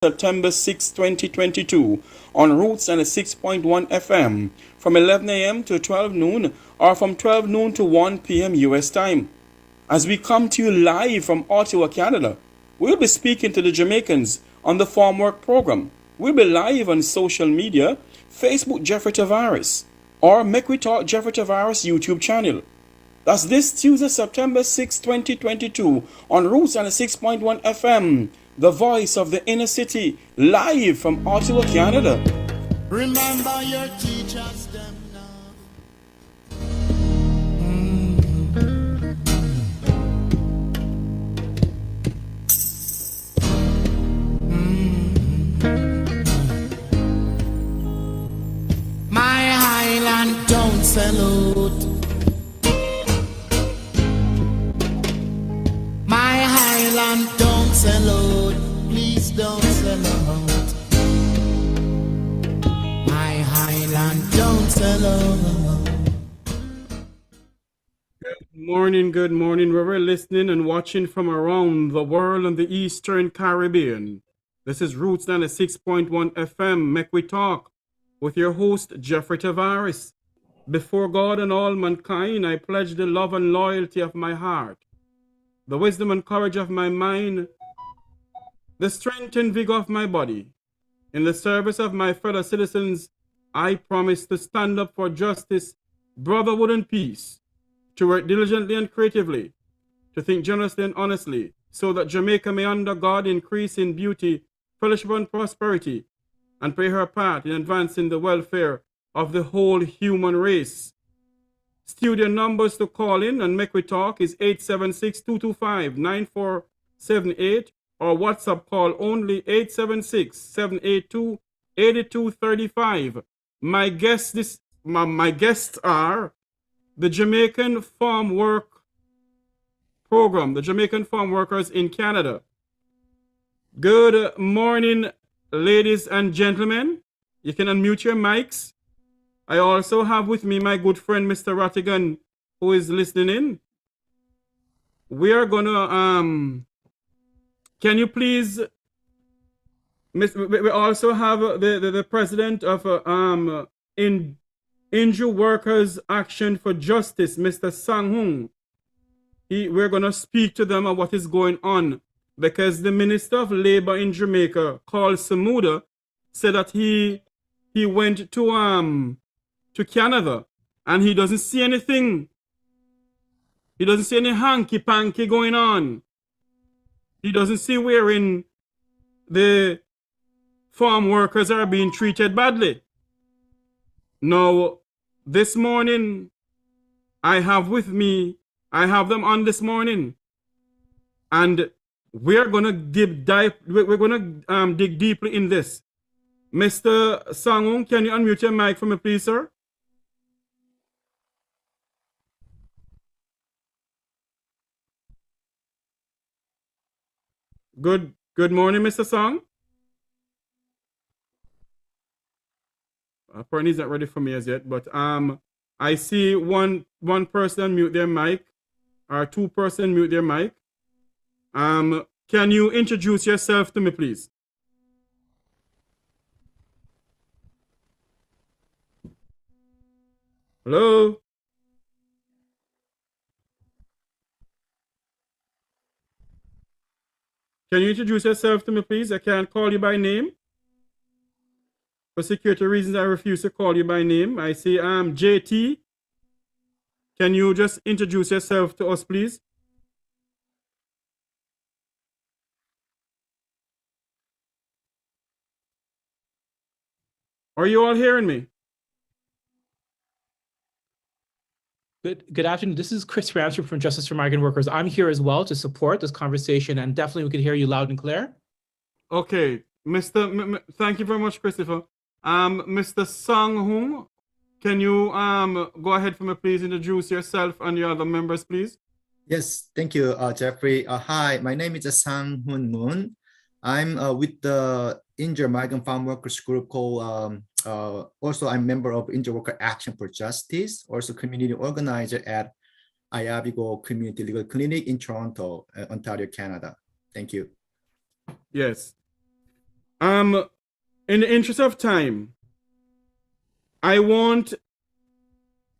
September 6, 2022 on Roots and 6.1 FM from 11 a.m. to 12 noon or from 12 noon to 1 p.m. US time. As we come to you live from Ottawa, Canada, we'll be speaking to the Jamaicans on the Farm Work program. We'll be live on social media, Facebook Jeffrey Tavares, or Make We Talk Jeffrey Tavares YouTube channel. That's this Tuesday, September 6, 2022 on Roots and 6.1 FM, the voice of the inner city, live from Ottawa, Canada. Remember your teachers, them now. My Highland don't salute. My Highland don't salute. Please don't salute. My Highland don't salute. Good morning, wherever you're listening and watching from around the world and the Eastern Caribbean. This is Roots 96.1 FM, Make We Talk, with your host, Jeffrey Tavares. Before God and all mankind, I pledge the love and loyalty of my heart, the wisdom and courage of my mind, the strength and vigor of my body. In the service of my fellow citizens, I promise to stand up for justice, brotherhood, and peace, to work diligently and creatively, to think generously and honestly, so that Jamaica may under God increase in beauty, fellowship, and prosperity, and play her part in advancing the welfare of the whole human race. Studio numbers to call in and Make We Talk is 876-225-9478 or WhatsApp call only 876-782-8235. My guests are the Jamaican Farm Work Program, the Jamaican Farm Workers in Canada. Good morning, ladies and gentlemen. You can unmute your mics. I also have with me my good friend, Mr. Rattigan, who is listening in. We are gonna, can you please, we also have the president of Injured Workers Action for Justice, Mr. Sang Hung. We're gonna speak to them about what is going on, because the Minister of Labor in Jamaica, called Samuda, said that he went to Canada and he doesn't see anything. He doesn't see any hanky-panky going on. He doesn't see wherein the farm workers are being treated badly. Now, this morning, I have them on this morning, and we're gonna dig deeply in this. Mr. Sangung, can you unmute your mic for me, please, sir? Good morning, Mr. Song. Apparently he's not ready for me as yet, but I see one person mute their mic, or two person mute their mic. Can you introduce yourself to me, please? Hello? Can you introduce yourself to me, please? I can't call you by name. For security reasons, I refuse to call you by name. I see JT. Can you just introduce yourself to us, please? Are you all hearing me? Good afternoon. This is Chris Ramsey from Justice for Migrant Workers. I'm here as well to support this conversation, and definitely we can hear you loud and clear. Okay, thank you very much, Christopher. Mr. Sang Hung, can you go ahead for me, please introduce yourself and your other members, please? Yes, thank you, Jeffrey. Hi, my name is Sang Hun Moon. I'm with the Injured Migrant Farm Workers group called, also I'm member of Injured Worker Action for Justice, also community organizer at Ayabigo Community Legal Clinic in Toronto, Ontario, Canada. Thank you. Yes. In the interest of time, I want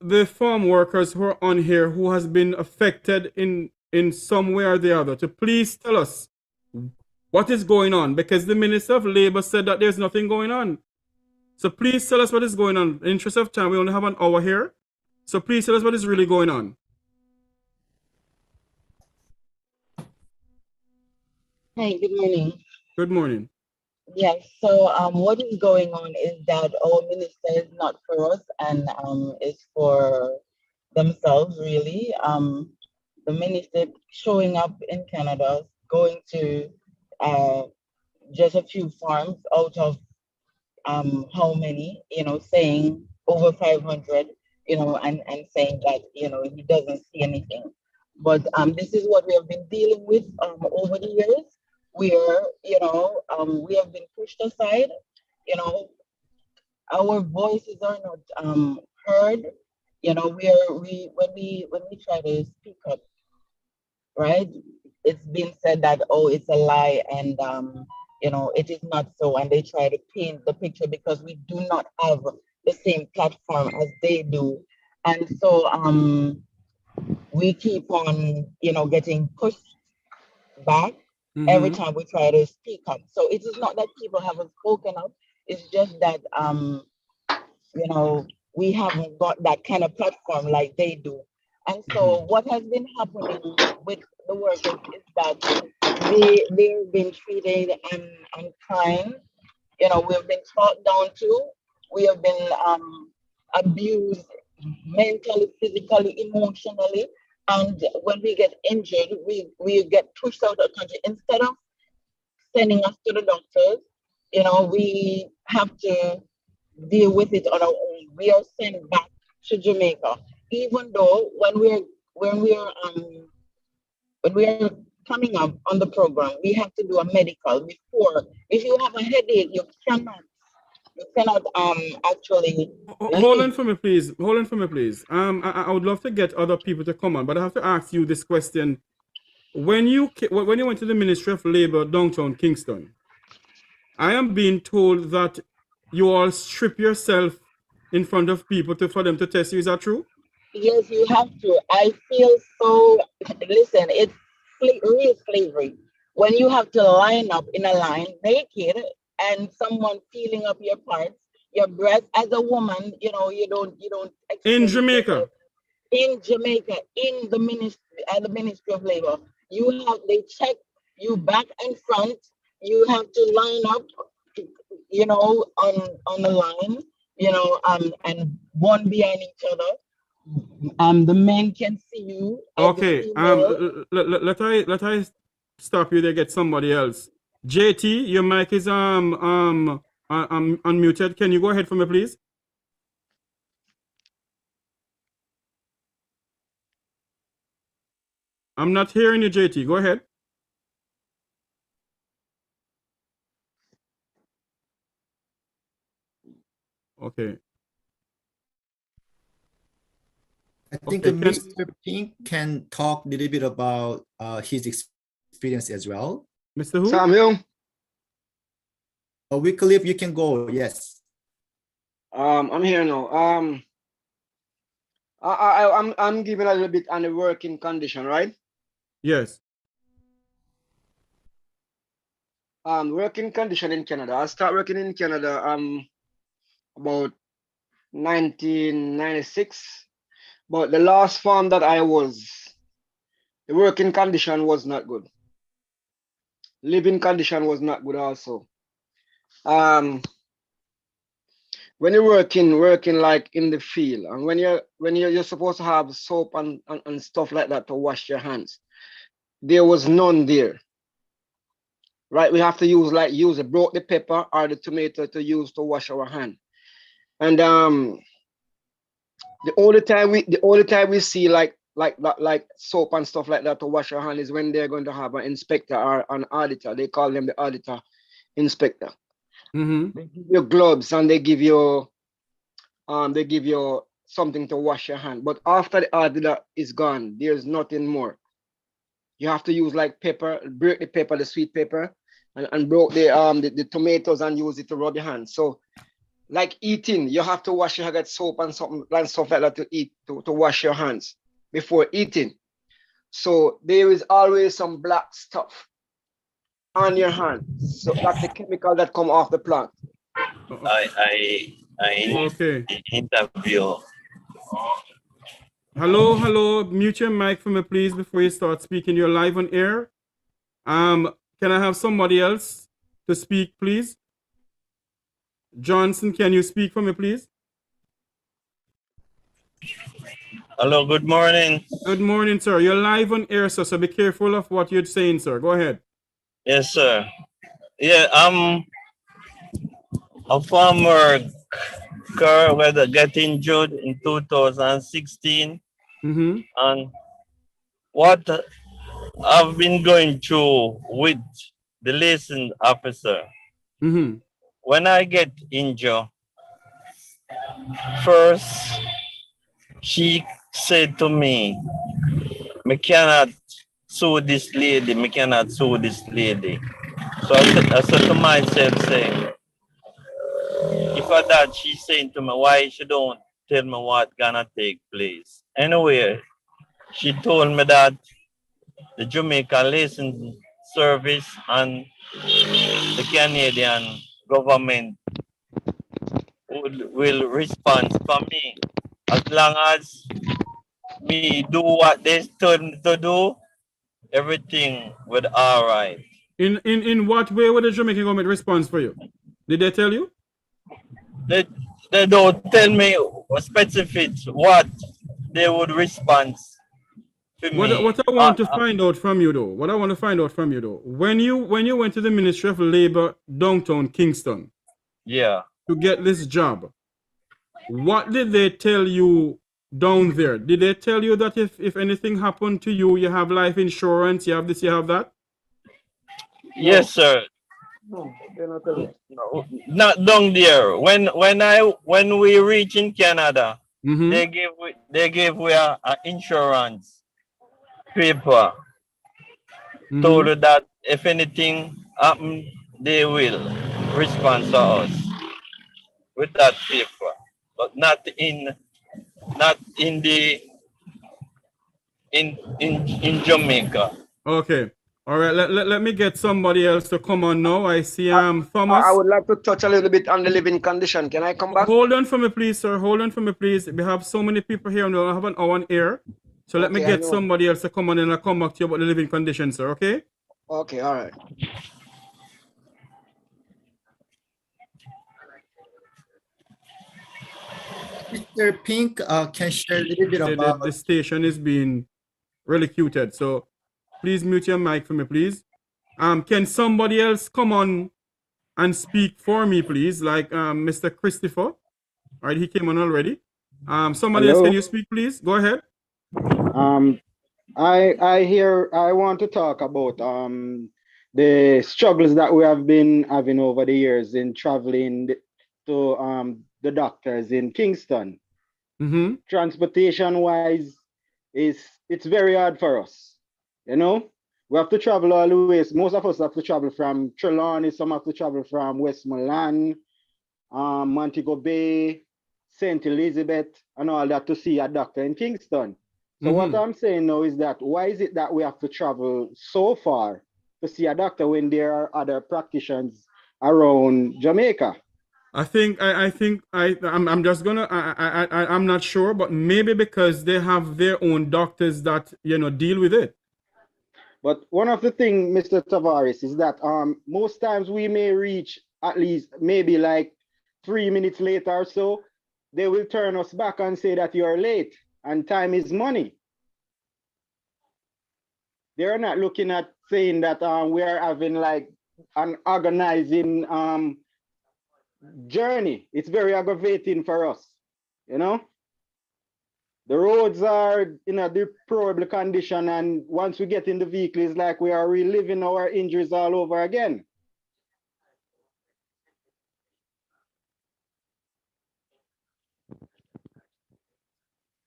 the farm workers who are on here who has been affected in some way or the other to please tell us what is going on, because the Minister of Labor said that there's nothing going on. So please tell us what is going on. In the interest of time, we only have an hour here. So please tell us what is really going on. Hey, good morning. Good morning. Yes, so what is going on is that our minister is not for us and is for themselves, really. The minister showing up in Canada, going to just a few farms out of how many, saying over 500, and saying that, he doesn't see anything. But this is what we have been dealing with over the years, where, we have been pushed aside, our voices are not heard, when we try to speak up, right? It's been said that, oh, it's a lie, and it is not so, and they try to paint the picture because we do not have the same platform as they do, and so we keep on, getting pushed back every time we try to speak up. So it is not that people haven't spoken up; it's just that we haven't got that kind of platform like they do. And so what has been happening with the workers is that they've been treated unkind. We've been talked down to. We have been abused mentally, physically, emotionally. And when we get injured, we get pushed out of the country. Instead of sending us to the doctors, we have to deal with it on our own. We are sent back to Jamaica, even though when we are coming up on the program, we have to do a medical before. If you have a headache, you cannot actually. Hold on for me, please. Hold on for me, please. I would love to get other people to come on, but I have to ask you this question. When you went to the Ministry of Labor downtown Kingston, I am being told that you all strip yourself in front of people for them to test you. Is that true? Yes, you have to. I feel so. Listen, it's real slavery when you have to line up in a line naked and someone feeling up your parts, your breast. As a woman, you don't. In Jamaica. In Jamaica, in the ministry, at the Ministry of Labor, they check you back and front. You have to line up, on the line, and one behind each other. The men can see you. Okay. Let I stop you there. Get somebody else. JT, your mic is unmuted. Can you go ahead for me, please? I'm not hearing you, JT. Go ahead. Okay. I think Okay, Mr. Pink can talk a little bit about his experience as well. Mr. Who? Samuel, Wycliffe, you can go. Yes. I'm here now. I'm giving a little bit on the working condition, right? Yes. Working condition in Canada. I start working in Canada about 1996. But the last farm that I was, the working condition was not good. Living condition was not good also. When you're working like in the field, and when you're supposed to have soap and stuff like that to wash your hands, there was none there. Right? We have to use broke the pepper or the tomato to use to wash our hand. And the only time we see like soap and stuff like that to wash your hand is when they're going to have an inspector or an auditor. They call them the auditor inspector. They give you gloves and they give you something to wash your hand. But after the auditor is gone, there's nothing more. You have to use like pepper, break the pepper, the sweet pepper, and broke the tomatoes and use it to rub your hands. So like eating, you have to wash your, get soap and something and stuff like that to eat, to wash your hands before eating. So there is always some black stuff on your hands. So that's the chemical that come off the plant. Okay. Interview. Hello. Mute your mic for me, please, before you start speaking. You're live on air. Can I have somebody else to speak, please? Johnson, can you speak for me, please? Hello, good morning. Good morning, sir. You're live on air, sir, so be careful of what you're saying, sir. Go ahead. Yes, sir. Yeah, I'm a former car whether get injured in 2016. And what I've been going through with the liaison officer. When I get injured, first she said to me, "Me cannot sue this lady, me cannot sue this lady." So I said to myself, saying, if I that she's saying to me, why she don't tell me what gonna take place? Anyway, she told me that the Jamaica license service and the Canadian government will respond for me as long as me do what they told me to do. Everything will all right. In what way would the Jamaican government respond for you? Did they tell you? They don't tell me specifics what they would respond to me. What I want to find out from you though, when you went to the Ministry of Labor downtown Kingston, yeah, to get this job, what did they tell you down there? Did they tell you that if anything happened to you, you have life insurance, you have this, you have that? Yes, sir. No, they're not telling. No, not down there. When we reach in Canada, they gave we a insurance paper. Told us that if anything happen, they will respond to us with that paper, but not in Jamaica. Okay. All right. Let me get somebody else to come on now. I see Thomas. I would like to touch a little bit on the living condition. Can I come back? Hold on for me, please, sir. Hold on for me, please. We have so many people here and we'll have an hour on air. So let me get somebody else to come on and I'll come back to you about the living conditions, sir. Okay? Okay, all right. Mr. Pink can share a little bit about the station is being really cuted. So please mute your mic for me, please. Can somebody else come on and speak for me, please? Like Mr. Christopher. All right, he came on already. Somebody else, can you speak, please? Go ahead. I want to talk about the struggles that we have been having over the years in traveling to the doctors in Kingston. Transportation wise, it's very hard for us. You know, we have to travel all the way. Most of us have to travel from Trelawney, some have to travel from Westmoreland, Montego Bay, St. Elizabeth, and all that to see a doctor in Kingston. So what I'm saying now is that why is it that we have to travel so far to see a doctor when there are other practitioners around Jamaica? I'm just gonna I'm not sure, but maybe because they have their own doctors that deal with it. But one of the things, Mr. Tavares, is that most times we may reach at least maybe like 3 minutes later or so, they will turn us back and say that you're late and time is money. They're not looking at saying that we are having like an organizing journey. It's very aggravating for us, you know? The roads are in a deplorable condition, and once we get in the vehicle, it's like we are reliving our injuries all over again.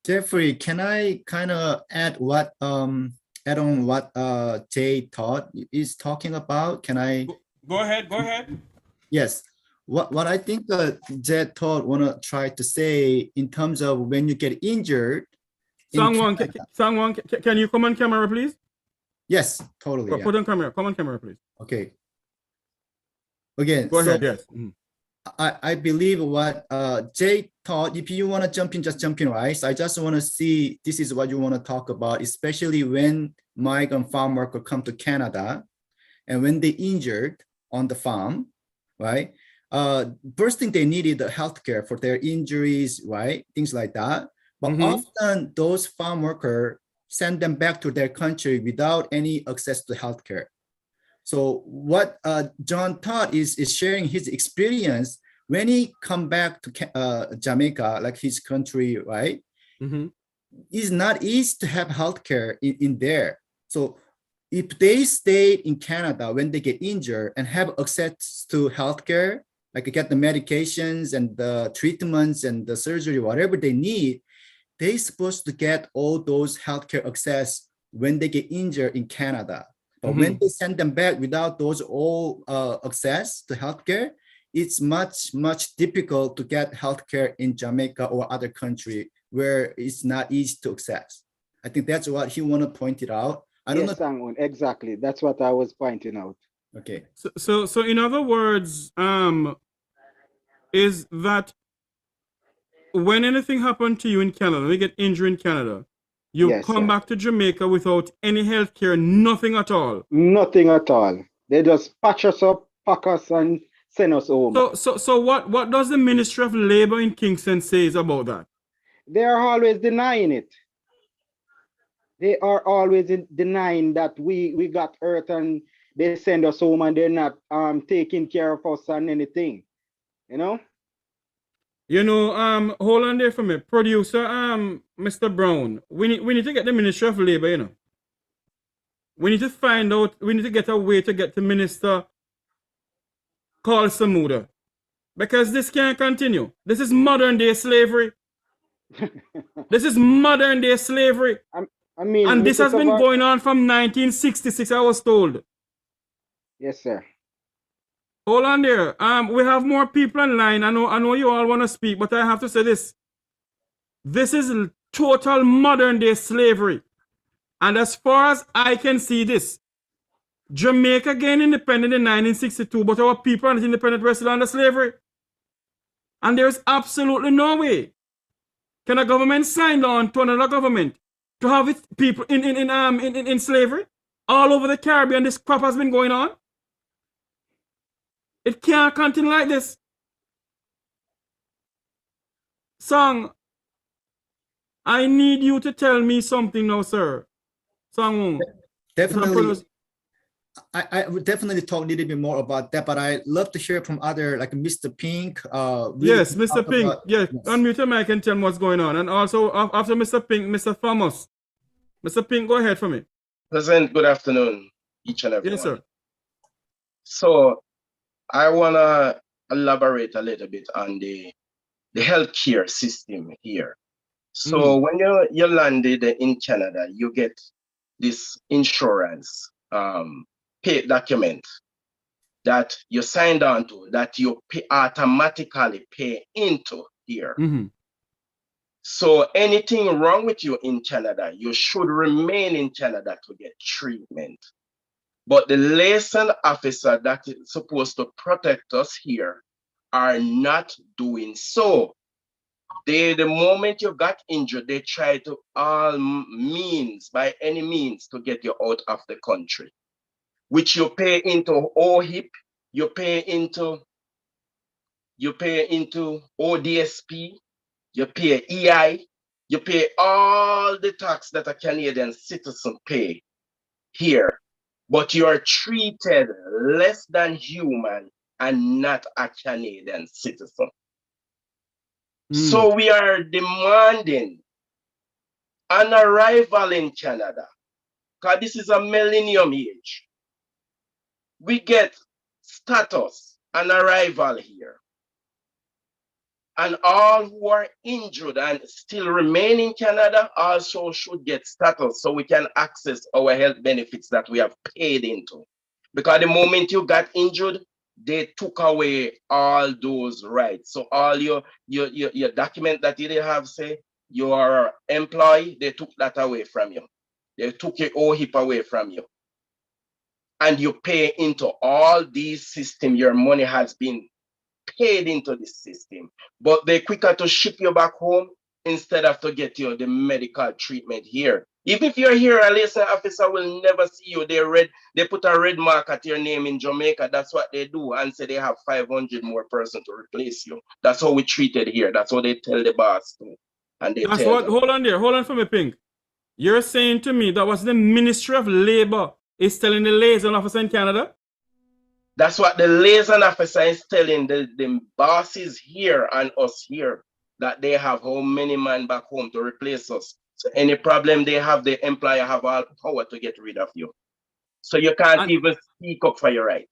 Jeffrey, can I kind of add on what Jay Todd is talking about? Can I Go ahead. Go ahead. Yes. What I think Jed Todd wanna try to say in terms of when you get injured. Sangwon, can you come on camera, please? Yes, totally. Yeah. Put on camera. Come on camera, please. Okay. Again, Go so ahead. Yes. I believe what Jay thought, if you want to jump in, just jump in, right? So I just want to see this is what you want to talk about, especially when migrant farm worker come to Canada and when they injured on the farm, right? First thing they needed the healthcare for their injuries, right? Things like that. But often those farm workers send them back to their country without any access to healthcare. So what John Todd is sharing his experience when he come back to Jamaica, like his country, right? It's not easy to have healthcare in there. So if they stay in Canada when they get injured and have access to healthcare, like get the medications and the treatments and the surgery, whatever they need, they're supposed to get all those healthcare access when they get injured in Canada. But when they send them back without those all access to healthcare, it's much difficult to get healthcare in Jamaica or other country where it's not easy to access. I think that's what he want to point it out. I don't know. Exactly. That's what I was pointing out. Okay. So in other words, is that when anything happened to you in Canada, when you get injured in Canada, you come back to Jamaica without any health care, nothing at all. Nothing at all. They just patch us up, pack us, and send us home. So what does the Ministry of Labor in Kingston says about that? They are always denying it. They are always denying that we got hurt and they send us home and they're not taking care of us and anything. You know? Hold on there for me. Producer, Mr. Brown, we need to get the Ministry of Labor, you know. We need to find out, we need to get a way to get the minister called Samuda. Because this can't continue. This is modern day slavery. This is modern day slavery. I mean, and this has been going on from 1966, I was told. Yes, sir. Hold on there. We have more people online. I know you all want to speak, but I have to say this. This is total modern day slavery. And as far as I can see this, Jamaica gained independence in 1962, but our people are not independent, we're still under slavery. And there's absolutely no way can a government sign on to another government to have its people in slavery all over the Caribbean. This crap has been going on. It can't continue like this. Song, I need you to tell me something now, sir. Song, definitely. I would definitely talk a little bit more about that, but I love to hear from other like Mr. Pink. Yes, Mr. Pink. Yes, unmute your mic and tell me what's going on. And also after Mr. Pink, Mr. Thomas. Mr. Pink, go ahead for me. Present, good afternoon, each and every Yes, sir. So I want to elaborate a little bit on the healthcare system here. So when you landed in Canada, you get this insurance pay document that you signed on to, that you automatically pay into here. So anything wrong with you in Canada, you should remain in Canada to get treatment. But the liaison officer that is supposed to protect us here are not doing so. The moment you got injured, they try to all means, by any means, to get you out of the country, which you pay into OHIP, you pay into ODSP, you pay EI, you pay all the tax that a Canadian citizen pay here, but you are treated less than human and not a Canadian citizen. So we are demanding an arrival in Canada, because this is a millennium age. We get status, an arrival here. And all who are injured and still remain in Canada also should get status so we can access our health benefits that we have paid into. Because the moment you got injured, they took away all those rights. So all your document that you didn't have, say, your employee, they took that away from you. They took your OHIP away from you. And you pay into all these systems. Your money has been paid into this system. But they're quicker to ship you back home instead of to get you the medical treatment here. Even if you're here, a liaison officer will never see you. They put a red mark at your name in Jamaica. That's what they do, and say they have 500 more persons to replace you. That's how we treated here. That's what they tell the boss too. And they That's tell what. them. Hold on there. Hold on for me, Pink. You're saying to me that was the Ministry of Labor is telling the liaison officer in Canada? That's what the liaison officer is telling the bosses here and us here, that they have how many men back home to replace us. So any problem they have, the employer have all power to get rid of you. So you can't even speak up for your rights.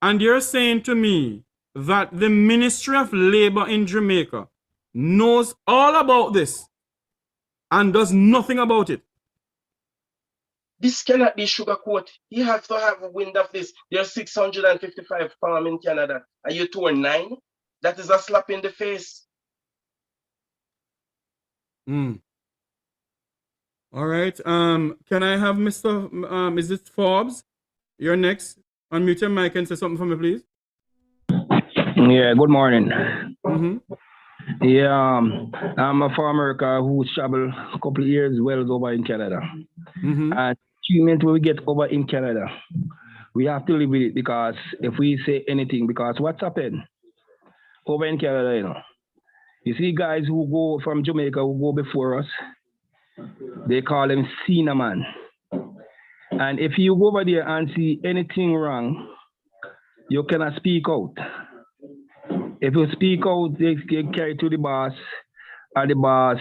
And you're saying to me that the Ministry of Labor in Jamaica knows all about this and does nothing about it. This cannot be sugarcoat. You have to have a wind of this. There's 655 farms in Canada, and you tore 9. That is a slap in the face. All right. Can I have Mr. Is it Forbes? You're next. Unmute your mic and say something for me, please. Yeah, good morning. Mm-hmm. Yeah, I'm a farmer who traveled a couple of years wells over in Canada. Mm-hmm. And treatment we get over in Canada, we have to live with it, because if we say anything, because what's happened over in Canada, you see guys who go from Jamaica who go before us, they call them senior man. And if you go over there and see anything wrong, you cannot speak out. If you speak out, they carry to the boss, and the boss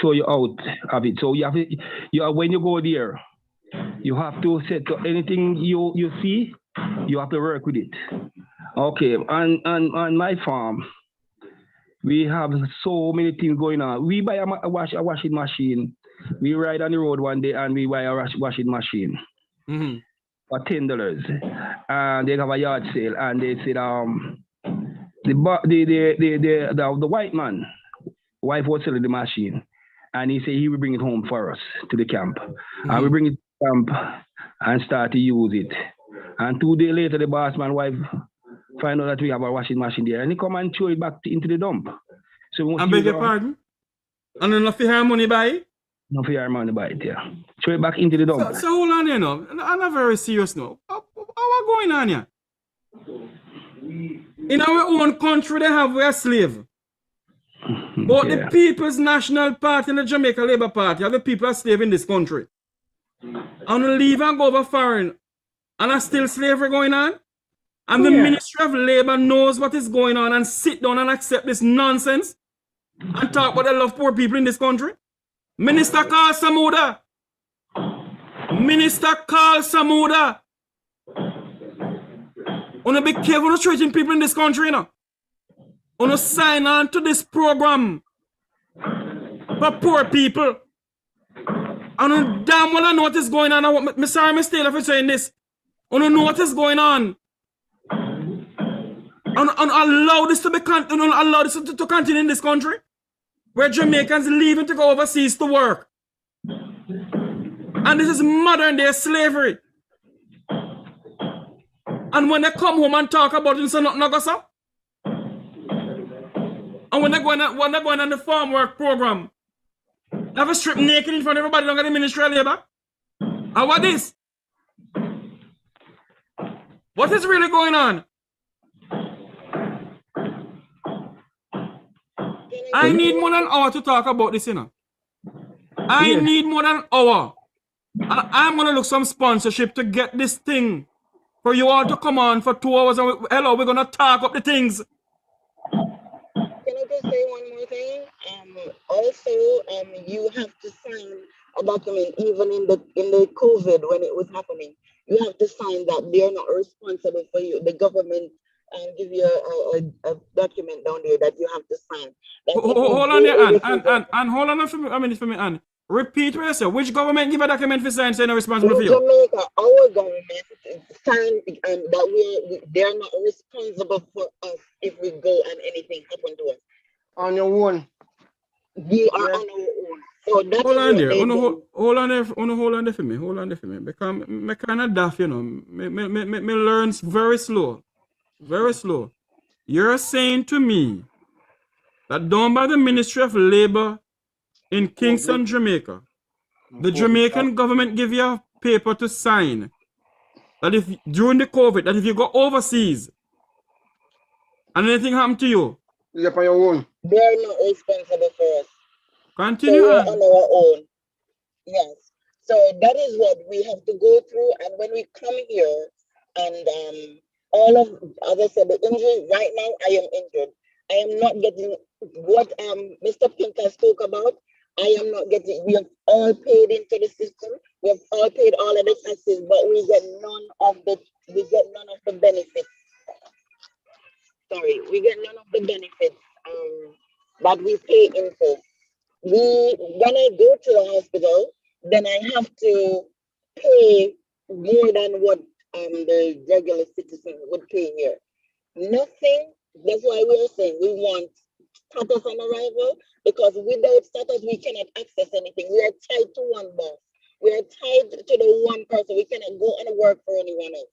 show you out of it. So you have to, when you go there, you have to say to anything you see, you have to work with it. Okay, on my farm, we have so many things going on. We buy a washing machine. We ride on the road one day and we buy a washing machine for $10. And they have a yard sale, and they said the white man, wife was selling the machine, and he said he will bring it home for us to the camp. And we bring it to the camp and start to use it. And 2 days later, the boss man wife find out that we have a washing machine there, and he come and throw it back into the dump. So I beg your pardon? And enough for her money buy it? No for your money buy it, yeah. Throw it back into the dump. So hold on, I'm not very serious now. What going on here? In our own country, they have a slave. But the People's National Party and the Jamaica Labour Party have the people are slave in this country. And we leave and go over foreign, and there's still slavery going on. And the Ministry of Labour knows what is going on and sit down and accept this nonsense and talk about the love poor people in this country. Minister Carl Samuda. Minister Carl Samuda. Wanna be careful of treating people in this country, Wanna sign on to this program for poor people. And damn well I know what is going on. I'm sorry, Mr. Taylor, for saying this. Wanna know what is going on. And allow this to be allow this to continue in this country, where Jamaicans leaving to go overseas to work. And this is modern day slavery. And when they come home and talk about it, it's not go so. And when they're going on the farm work program, they have a strip naked in front of everybody under the Ministry of Labor. And what is? What is really going on? I need more than an hour to talk about this, I need more than an hour. And I'm going to look some sponsorship to get this thing for you all to come on for 2 hours. And we're going to talk up the things. Can I just say one more thing? Also, you have to sign a document even in the COVID when it was happening. You have to sign that they're not responsible for you. The government give you a document down there that you have to sign. Hold on there, Ann. And hold on for me, Ann. Repeat what you say. Which government give a document for sign saying they're responsible for In you? Jamaica, our government signed that they're not responsible for us if we go and anything happen to us. On your own. We are Yeah. on our own. So that Hold is on what there. they Hold do. on there. Hold on there for me. Hold on there for me. Because me kind of daft, you know. Me learns very slow. Very slow. You're saying to me that down by the Ministry of Labor in Kingston, Jamaica, the Jamaican government give you a paper to sign that if during the COVID, that if you go overseas and anything happen to you, You're on your own. They're not responsible for us. continue So we're on. on our own. Yes. So that is what we have to go through. And when we come here, and all of, as I said, the injury right now, I am injured. I am not getting what Mr. Pinker spoke about. I am not getting. We have all paid into the system. We have all paid all of the taxes, but we get none of the benefits. Sorry, we get none of the benefits that we pay into. When I go to the hospital, then I have to pay more than what the regular citizen would pay here. Nothing. That's why we are saying we want status on arrival, because without status we cannot access anything. We are tied to one boss. We are tied to the one person. We cannot go and work for anyone else.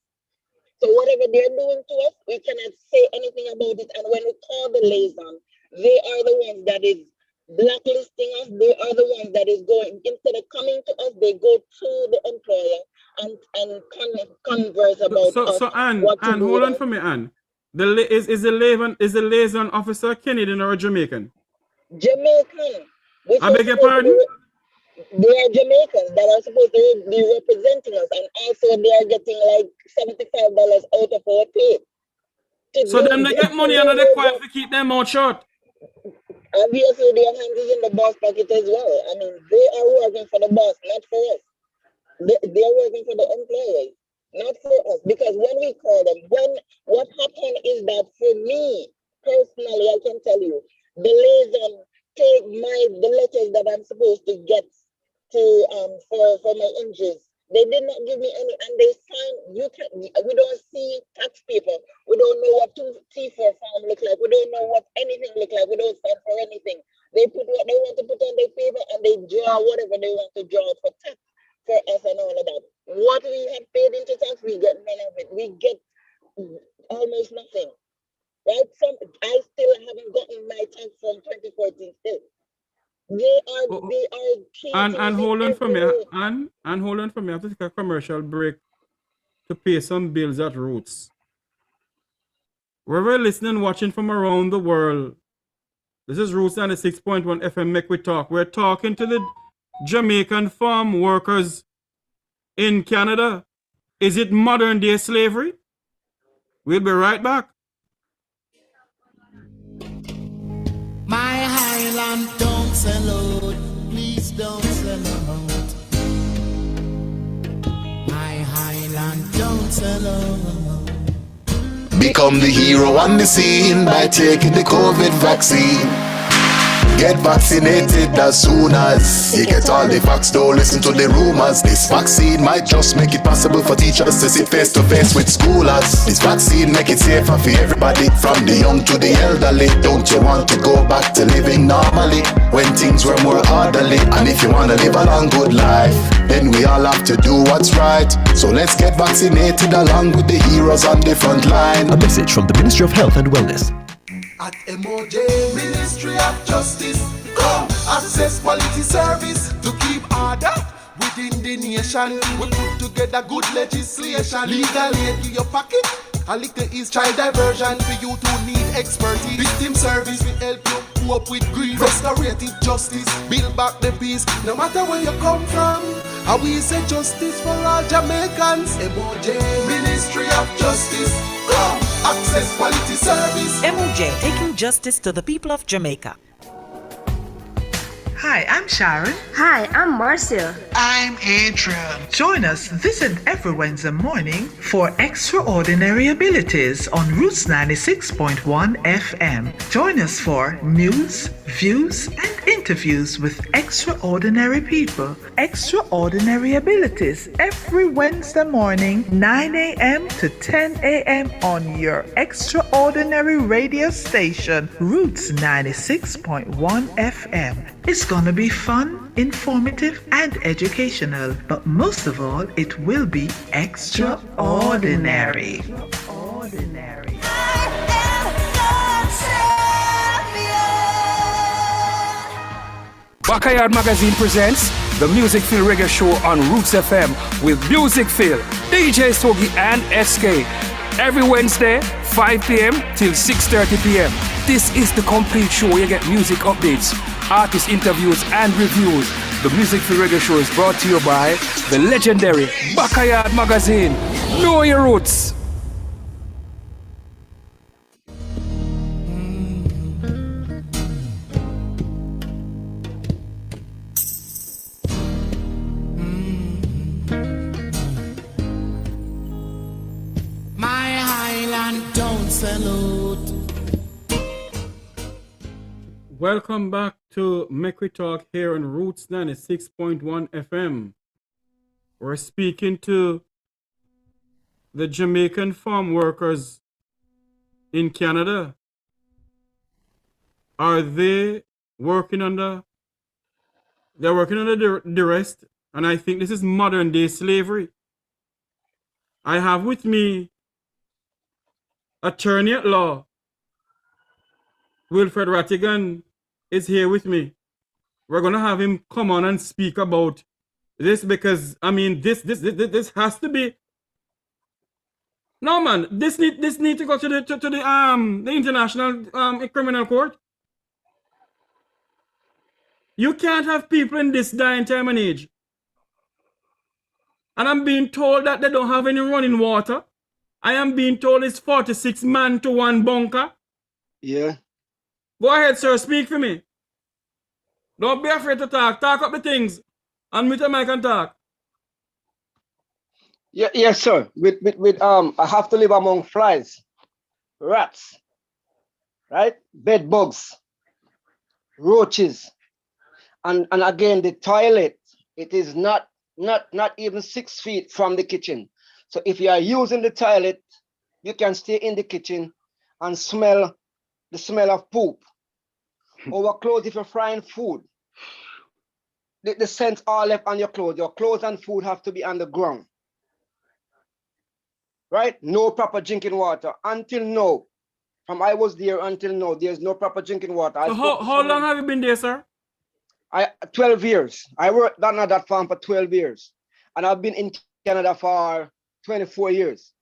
So whatever they're doing to us, we cannot say anything about it. And when we call the liaison, they are the ones that is blacklisting us. They are the ones that is going, instead of coming to us, they go to the employer and converse about us. So Anne, what to do hold with on us. for me, Anne. Is the liaison officer Canadian or Jamaican? Jamaican, which I is beg your supposed to pardon? be, they are Jamaicans that are supposed to be representing us, and also they are getting like $75 out of our pay. So them they get money and they quiet to keep them mouth shut. Obviously, their hands is in the boss pocket as well. I mean, they are working for the boss, not for us. They are working for the employers, not for us. Because when we call them, what happened is that for me personally, I can tell you, the liaison take the letters that I'm supposed to get to for my injuries. They did not give me any, and they signed. We don't see tax paper. We don't know what T4 form look like. We don't know what anything look like. We don't sign for anything. They put what they want to put on their paper, and they draw whatever they want to draw for tax for us and all of that. What we have paid into tax, we get none of it. We get almost nothing. Right? I still haven't gotten my tax from 2014 still. They are treating And us hold on in for every me, way. and hold on for me. I have to take a commercial break to pay some bills at Roots. Wherever listening, watching from around the world, this is Roots 96.1 FM. Make we talk. We're talking to the Jamaican farm workers in Canada. Is it modern day slavery? We'll be right back. My Highland don't sell out. Please don't sell out. My Highland don't sell out. Become the hero on the scene by taking the COVID vaccine. Get vaccinated as soon as you get all the facts. Don't listen to the rumors. This vaccine might just make it possible for teachers to sit face to face with schoolers. This vaccine make it safer for everybody, from the young to the elderly. Don't you want to go back to living normally when things were more orderly? And if you want to live a long good life, then we all have to do what's right. So let's get vaccinated along with the heroes on the front line. A message from the Ministry of Health and Wellness. At MOJ, Ministry of Justice, come access quality service to keep order within the nation. We put together good legislation, legal aid to your pocket. A little is child diversion for you to need expertise. Victim service will help you cope with grief. Restorative justice, build back the peace. No matter where you come from, how we say justice for all Jamaicans. MOJ, Ministry of Justice, come access quality service. MOJ, taking justice to the people of Jamaica. Hi, I'm Sharon. Hi, I'm Marcia. I'm Adrian. Join us this and every Wednesday morning for Extraordinary Abilities on Roots 96.1 FM. Join us for news, views, and interviews with extraordinary people. Extraordinary Abilities every Wednesday morning, 9 a.m. to 10 a.m. on your extraordinary radio station, Roots 96.1 FM. It's gonna be fun, informative, and educational, but most of all, it will be extraordinary. Backyard Magazine presents the Music Feel Reggae Show on Roots FM with Music Feel, DJ Sogi and SK. Every Wednesday, 5 p.m. till 6:30 p.m. This is the complete show where you get music updates, artist interviews and reviews. The Music Feel Reggae Show is brought to you by the legendary Backyard Magazine. Know your roots. Salute. Welcome back to Make We Talk here on Roots 96.1 FM. We're speaking to the Jamaican farm workers in Canada. Are they working under? They're working under duress, and I think this is modern day slavery. I have with me attorney at law Wilfred Rattigan is here with me. We're gonna have him come on and speak about this because I mean this has to be. No man, this need to go to the international criminal court. You can't have people in this dying time and age. And I'm being told that they don't have any running water. I am being told it's 46 man to one bunker. Yeah. Go ahead, sir. Speak for me. Don't be afraid to talk. Talk up the things. Unmute your mic and talk. Yeah, yes, sir. I have to live among flies, rats, right? Bed bugs, roaches, and again the toilet. It is not even 6 feet from the kitchen. So if you are using the toilet, you can stay in the kitchen and smell the smell of poop. Over clothes, if you're frying food, the scent all left on your clothes. Your clothes and food have to be on the ground. Right? No proper drinking water. Until now, from I was there until now, there's no proper drinking water. So how long have you been there, sir? 12 years. I worked on that farm for 12 years. And I've been in Canada for 24 years.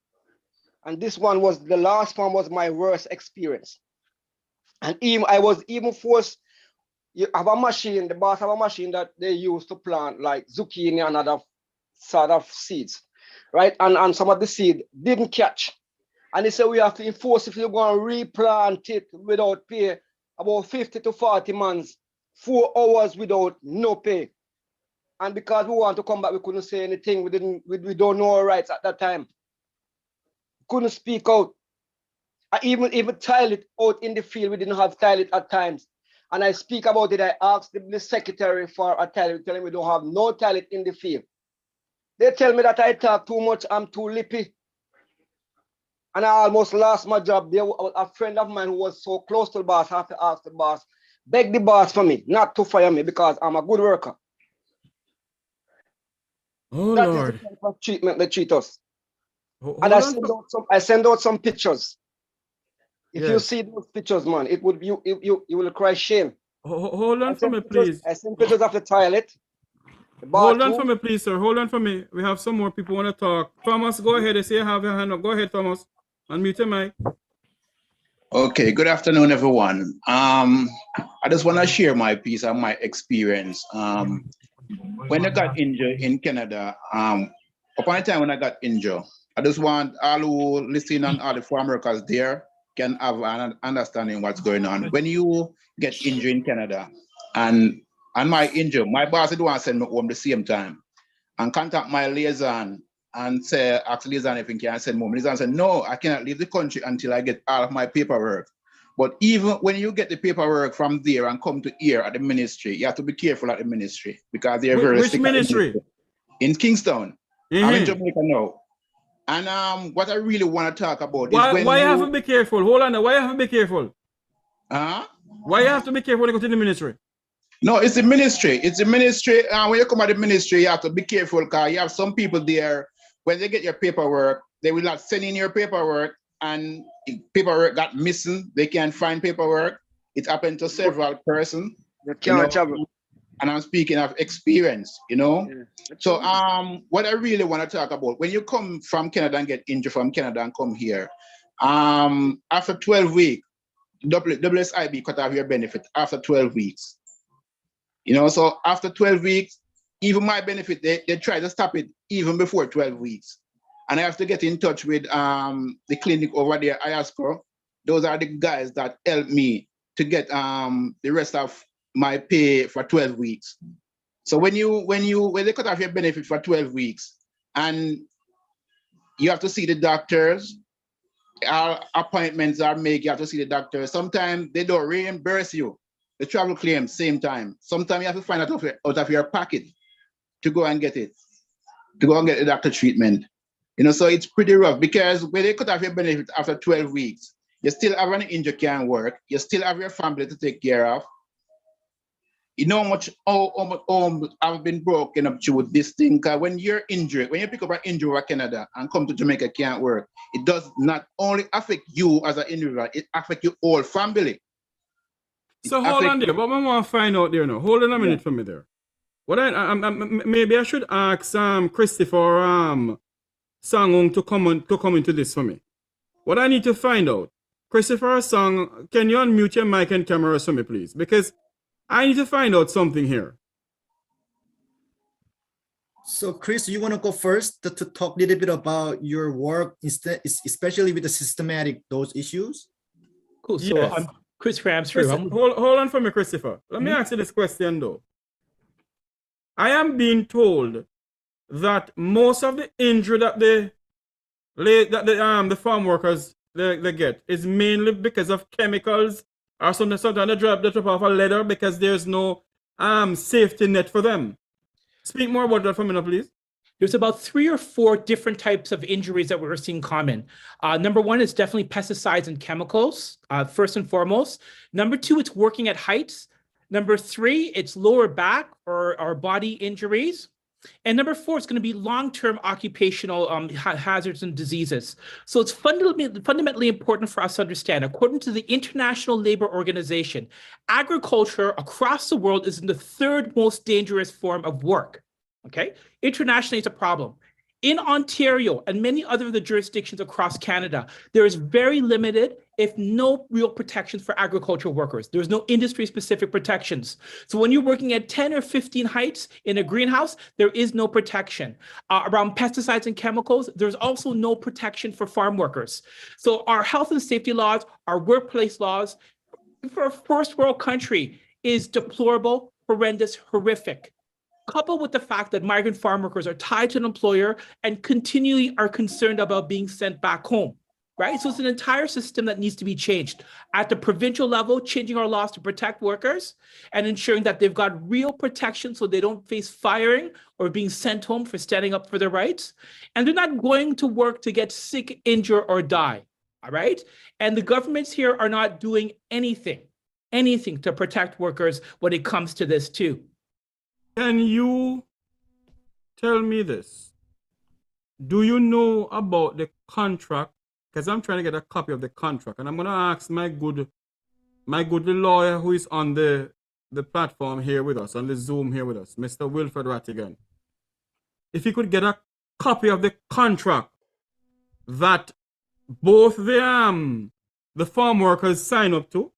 And this one was, the last farm was my worst experience. And I was even forced, you have a machine, the boss have a machine that they use to plant like zucchini and other sort of seeds, right? And some of the seed didn't catch. And they said we have to enforce if you're going to replant it without pay, about 50 to 40 months, 4 hours without no pay. And because we want to come back, we couldn't say anything. We don't know our rights at that time. Couldn't speak out. I even toilet out in the field. We didn't have toilet at times. And I speak about it. I asked the secretary for a toilet, telling me we don't have no toilet in the field. They tell me that I talk too much, I'm too lippy. And I almost lost my job. There was a friend of mine who was so close to the boss, I have to ask the boss, beg the boss for me, not to fire me because I'm a good worker. Oh, that Lord. is the type of treatment they treat us. Hold And on I send out some pictures. If you Yes. see those pictures, man, it would you will cry shame. Hold on for me, please. I sent pictures of the toilet. The Hold on bathroom. for me, please, sir. Hold on for me. We have some more people want to talk. Thomas, go ahead. I see you have your hand up. Go ahead, Thomas. Unmute your mic. Okay, good afternoon, everyone. I just want to share my piece of my experience. When I got injured in Canada, upon the time when I got injured, I just want all who listen and all the farm workers there can have an understanding what's going on. When you get injured in Canada and and my injury, my boss didn't want to send me home the same time. And contact my liaison and say, ask liaison if he can send me home. Liaison said, no, I cannot leave the country until I get all of my paperwork. But even when you get the paperwork from there and come to here at the ministry, you have to be careful at the ministry because they're very Which strict. ministry? In Kingston. I'm in Jamaica now. And what I really want to talk about is when why you have to be careful? Hold on, why you have to be careful? Why you have to be careful when you go to the ministry? No, it's the ministry. It's the ministry. And when you come at the ministry, you have to be careful because you have some people there, when they get your paperwork, they will not send in your paperwork, and if paperwork got missing, they can't find paperwork. It happened to several persons. You can't travel. And I'm speaking of experience, you know. Yeah. So what I really want to talk about, when you come from Canada and get injured from Canada and come here, after 12 weeks, WSIB cut off your benefit after 12 weeks. You know, so after 12 weeks, even my benefit, they try to stop it even before 12 weeks. And I have to get in touch with the clinic over there, IASCO. Those are the guys that help me to get the rest of my pay for 12 weeks. So when they cut off your benefit for 12 weeks and you have to see the doctors, our appointments are made, you have to see the doctor. Sometimes they don't reimburse you. The travel claim, same time. Sometimes you have to find out of your pocket to go and get it, to go and get the doctor treatment. You know, so it's pretty rough because when they cut off your benefit after 12 weeks, you still have an injury, can't work. You still have your family to take care of. You know how much I've been broken up with this thing. Because when you're injured, when you pick up an injury in Canada and come to Jamaica, can't work, it does not only affect you as an individual, it affects your whole family. So hold on there, but I want to find out there now. Hold on a minute for me there. What maybe I should ask Christopher Sangong to come into this for me. What I need to find out, Christopher Sang, can you unmute your mic and camera for me, please? Because I need to find out something here. So Chris, you want to go first to talk a little bit about your work, especially with the systematic, those issues? Cool. So yes. I'm Chris Ramsey. Hold on for me, Christopher. Let me ask you this question though. I am being told that most of the injury that the farm workers they get is mainly because of chemicals or sometimes they drop off a ladder because there's no safety net for them. Speak more about that for me now, please. There's about 3 or 4 different types of injuries that we're seeing common. Number 1 is definitely pesticides and chemicals, first and foremost. Number 2, it's working at heights. Number 3, it's lower back or body injuries. And number 4, it's going to be long-term occupational hazards and diseases. So it's fundamentally important for us to understand, according to the International Labour Organization, agriculture across the world is in the 3rd most dangerous form of work. Okay, internationally, it's a problem. In Ontario and many other of the jurisdictions across Canada, there is very limited, if no real protections for agricultural workers. There's no industry-specific protections. So when you're working at 10 or 15 heights in a greenhouse, there is no protection. Around pesticides and chemicals, there's also no protection for farm workers. So our health and safety laws, our workplace laws, for a first world country is deplorable, horrendous, horrific. Coupled with the fact that migrant farm workers are tied to an employer and continually are concerned about being sent back home, right? So it's an entire system that needs to be changed. At the provincial level, changing our laws to protect workers and ensuring that they've got real protection so they don't face firing or being sent home for standing up for their rights. And they're not going to work to get sick, injure, or die, all right? And the governments here are not doing anything to protect workers when it comes to this too. Can you tell me this? Do you know about the contract? Because I'm trying to get a copy of the contract, and I'm gonna ask my good lawyer who is on the platform here with us, on the Zoom here with us, Mr. Wilfred Rattigan, if he could get a copy of the contract that both the farm workers sign up to,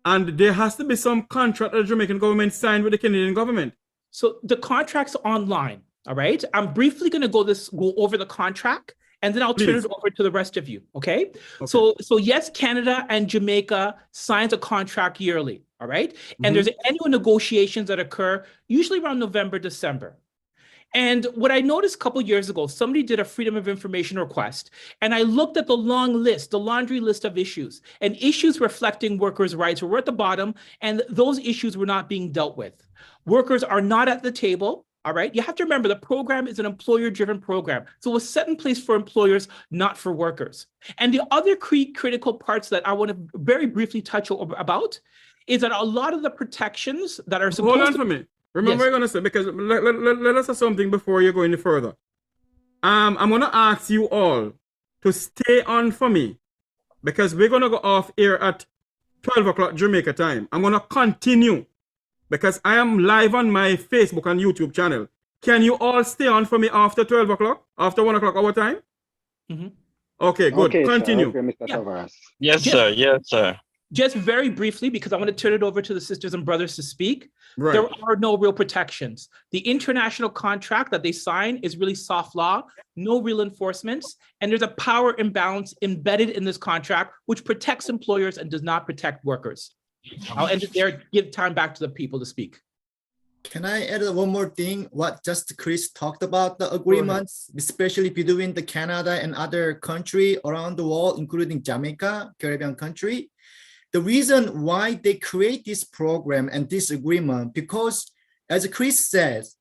and there has to be some contract that the Jamaican government signed with the Canadian government. So the contract's online, all right? I'm briefly going to go over the contract, and then I'll turn Please. it over to the rest of you. Okay. Okay. So yes, Canada and Jamaica signs a contract yearly. All right. And there's annual negotiations that occur usually around November, December. And what I noticed a couple years ago, somebody did a Freedom of Information request, and I looked at the long list, the laundry list of issues, and issues reflecting workers' rights were at the bottom, and those issues were not being dealt with. Workers are not at the table. All right. You have to remember the program is an employer-driven program. So it was set in place for employers, not for workers. And the other critical parts that I want to very briefly touch about is that a lot of the protections that are supposed to— Hold on for me. Remember, I'm going to say, because let us say something before you go any further. I'm going to ask you all to stay on for me, because we're going to go off air at 12 o'clock Jamaica time. I'm going to continue, because I am live on my Facebook and YouTube channel. Can you all stay on for me after 12 o'clock, after 1 o'clock our time? Okay, good. Okay, Continue. sir. Okay, Mr. Tavares. Yes, sir. Yes, sir. Just very briefly, because I want to turn it over to the sisters and brothers to speak. Right. There are no real protections. The international contract that they sign is really soft law, no real enforcements, and there's a power imbalance embedded in this contract, which protects employers and does not protect workers. I'll end it there, give time back to the people to speak. Can I add one more thing? What just Chris talked about, the agreements, especially between the Canada and other country around the world, including Jamaica, Caribbean country. The reason why they create this program and this agreement, because as Chris says,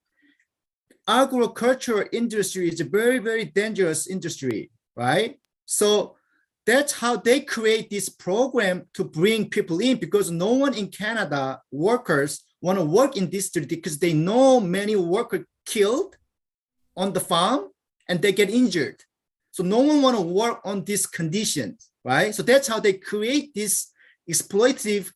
agricultural industry is a very, very dangerous industry, right? So that's how they create this program to bring people in, because no one in Canada, workers, want to work in this industry because they know many workers killed on the farm and they get injured. So no one want to work on these conditions, right? So that's how they create this exploitative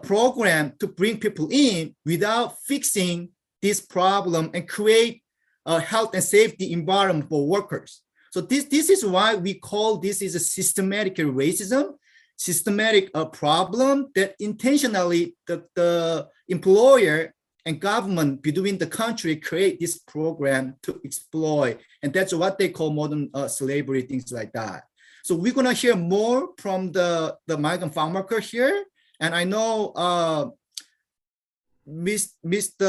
program to bring people in without fixing this problem and create a health and safety environment for workers. So this is why we call this is a systematic racism, systematic problem that intentionally the employer and government between the country create this program to exploit. And that's what they call modern slavery, things like that. So we're gonna hear more from the migrant farm worker here. And I know Mr.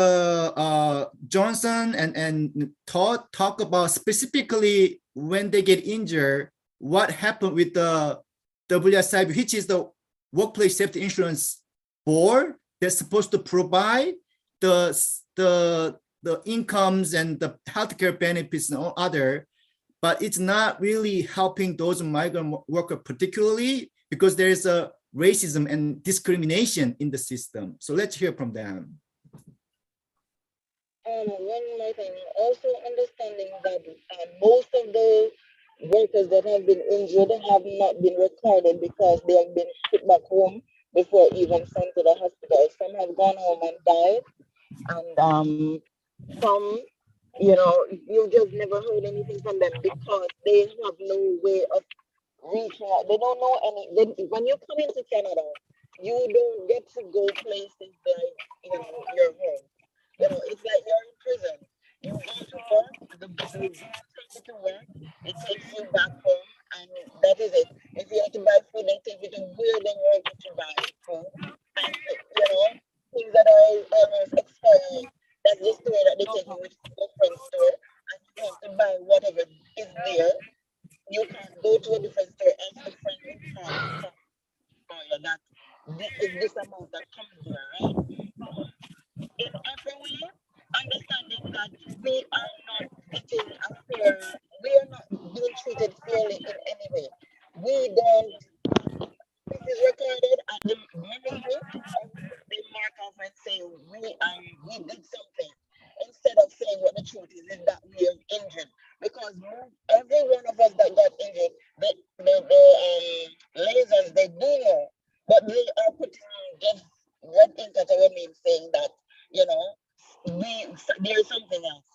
Johnson and Todd talk about specifically when they get injured, what happened with the WSIB, which is the Workplace Safety Insurance Board that's supposed to provide the incomes and the healthcare benefits and all other, but it's not really helping those migrant workers particularly because there is a racism and discrimination in the system. So let's hear from them. One more thing, also understanding that most of the workers that have been injured have not been recorded because they have been put back home before even sent to the hospital. Some have gone home and died, and some, you know, you just never heard anything from them because they have no way of reaching out. They don't know any. When you come into Canada, you don't get to go places like, you know, your home. You know, it's like you're in prison. You go to work, the takes you to work, it takes you back home, and that is it. If you have to buy food, they take you to where they want you to buy food. And, you know, things that are almost expiring. That's the store that they take you to a different store, and you have to buy whatever is there. You can go to a different store, ask the friend in town for you that this amount that comes here, right? In every way, understanding that we are not getting a fair, we are not being treated fairly in any way. We don't, this is recorded at the ministry, and they mark off and say we did something. Instead of saying what the truth is that we are injured. Because every one of us that got injured, the lasers, they do know, but they are putting just red ink at our name saying that, you know, there's something else,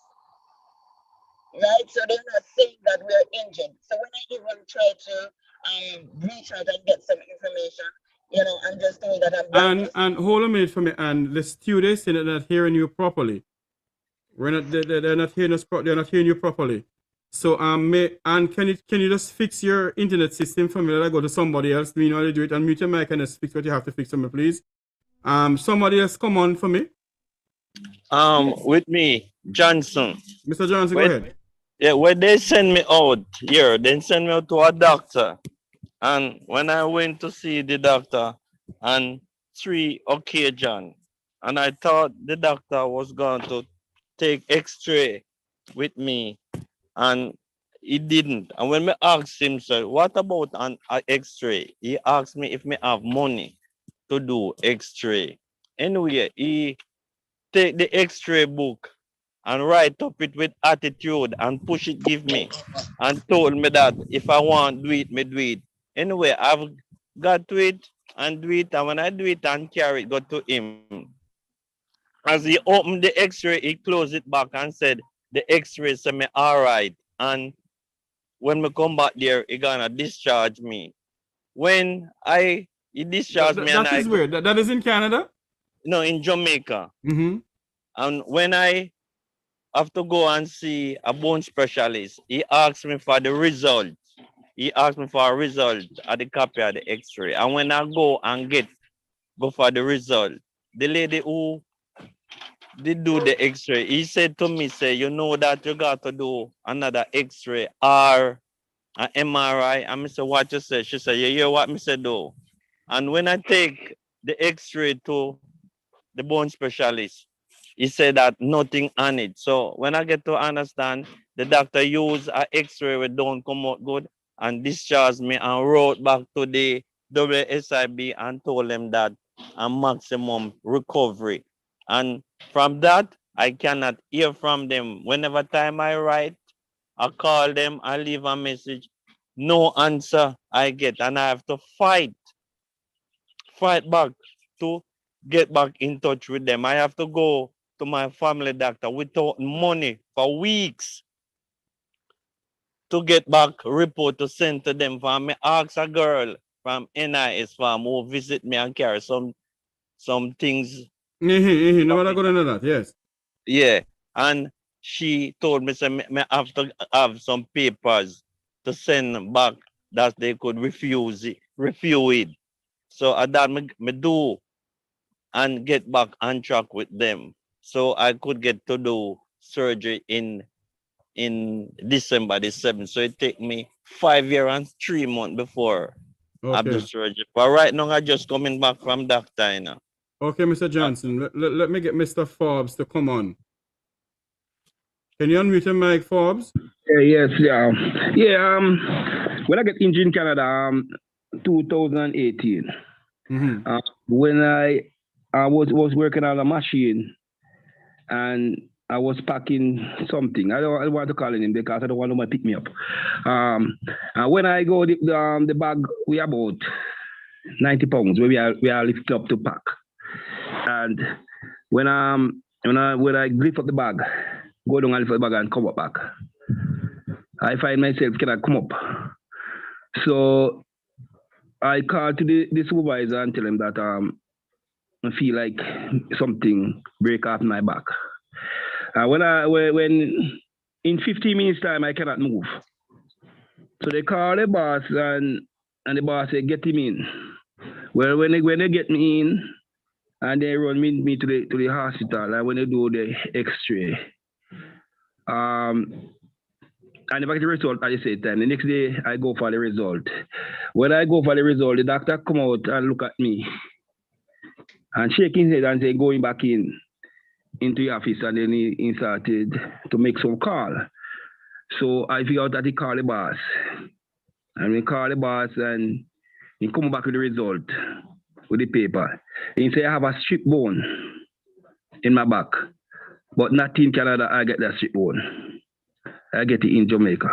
right? So they're not saying that we are injured. So when I even try to reach out and get some information, you know, I'm just told that I'm and hold a minute for me. And the students are not hearing you properly. They're not hearing us. They're not hearing you properly. So can you just fix your internet system for me? Let I go to somebody else. Me know how to do it. And mute your mic and just fix what you have to fix for me, please. Somebody else come on for me. With me, Johnson. Mr. Johnson, go ahead. Yeah, when they send me out here, they send me out to a doctor. And when I went to see the doctor on 3 occasions, and I thought the doctor was going to take x-ray with me, and he didn't. And when I asked him, sir, what about an x-ray? He asked me if me have money to do x-ray. Anyway, he take the x-ray book and write up it with attitude and push it give me and told me that if I want do it, me do it. Anyway, I've got to it and do it, and when I do it and carry it, go to him. As he opened the x-ray, he closed it back and said, the x-ray said me all right. And when me come back there, he gonna discharge me. When he discharged me and that is weird. That is in Canada? No, in Jamaica. Mm-hmm. And when I have to go and see a bone specialist, he asked me for the result. He asked me for a result at the copy of the x-ray. And when I go and go for the result, the lady who did do the x-ray, he said to me, say, you know that you got to do another x-ray or an MRI. And I said, what you say? She said, you hear what me say do? And when I take the x-ray to the bone specialist, he said that nothing on it. So when I get to understand, the doctor used an x-ray which don't come out good and discharged me and wrote back to the WSIB and told them that a maximum recovery. And from that, I cannot hear from them. Whenever time I write, I call them, I leave a message, no answer I get, and I have to fight back to get back in touch with them. I have to go to my family doctor without money for weeks to get back report to send to them. For me ask a girl from NIS farm who visit me and carry some things. No, I go into that, yes. Yeah, and she told me say me have to have some papers to send back that they could refuse it. So I that me do and get back on track with them. So I could get to do surgery in December the 7th. So it take me 5 years and 3 months before I do surgery. But right now I just coming back from doctor, you know. Okay, Mr. Johnson, let me get Mr. Forbes to come on. Can you unmute your mic, Forbes? Yes, yeah. Yeah, when I get injured in Canada, 2018, when I was working on a machine and I was packing something. I don't want to call him because I don't want nobody to pick me up. And when I go, the bag, we about 90 pounds, where we are lifted up to pack. And when I lift up the bag, go down and lift up the bag and come up back, I find myself cannot come up. So I called to the supervisor and tell him that I feel like something break off my back. When in 15 minutes time I cannot move. So they call the boss and the boss said get him in. Well, when they get me in and they run me to the hospital, and when they do the X-ray, and if I get the result at the same time, the next day I go for the result. When I go for the result, the doctor come out and look at me and shake his head and say going back into the office, and then he started to make some call. So I figured out that he called the boss. And we call the boss and he come back with the result with the paper. He say I have a strip bone in my back, but not in Canada I get that strip bone. I get it in Jamaica.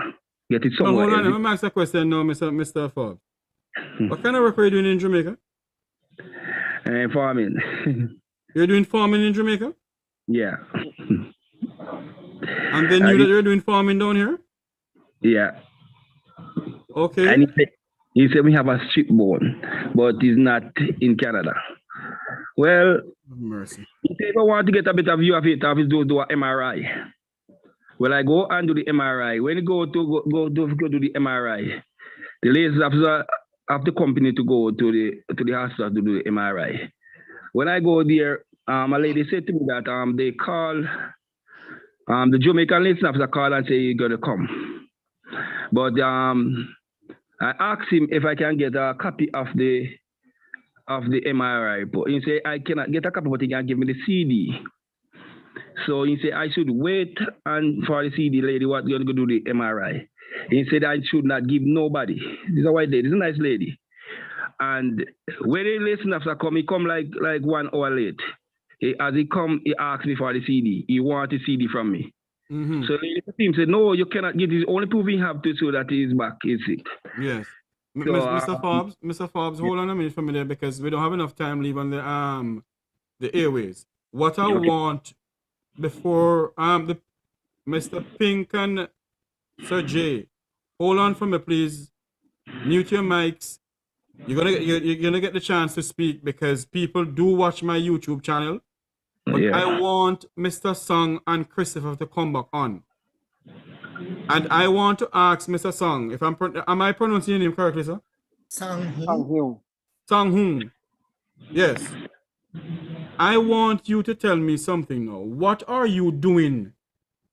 Get it somewhere. Hold on, let me ask a question now, Mr. Forbes. What kind of work are you doing in Jamaica? Farming. You're doing farming in Jamaica? Yeah. And then you're doing farming down here? Yeah. Okay. And he said we have a strip bone, but it's not in Canada. Well, mercy. If I want to get a better view of it, I have to do an MRI. When I go and do the MRI, when you go do the MRI, the liaison officer of the company to go to the hospital to do the MRI. When I go there, a lady said to me that they call the Jamaican liaison officer call and say you're gonna come. But I asked him if I can get a copy of the MRI report. He said I cannot get a copy, but he can give me the CD. So he said I should wait and for the CD lady what's gonna go do the MRI. He said I should not give nobody. This is a white lady, this is a nice lady. And when the listener officer come, he come like 1 hour late. As he come, he asked me for the CD. He wanted the CD from me. Mm-hmm. So the team said, no, you cannot get this. Only proof we have to show that he is back is it. Yes. So, Mr. Forbes, hold on a minute for me there because we don't have enough time leave on the airways. What I want before the Mr. Pink and Sir Jay, hold on for me, please. Mute your mics. You're gonna get the chance to speak because people do watch my YouTube channel. But I want Mr. Song and Christopher to come back on. And I want to ask Mr. Song, if am I pronouncing your name correctly, sir? Sang-Hoon. Sang-Hoon. Yes. I want you to tell me something now. What are you doing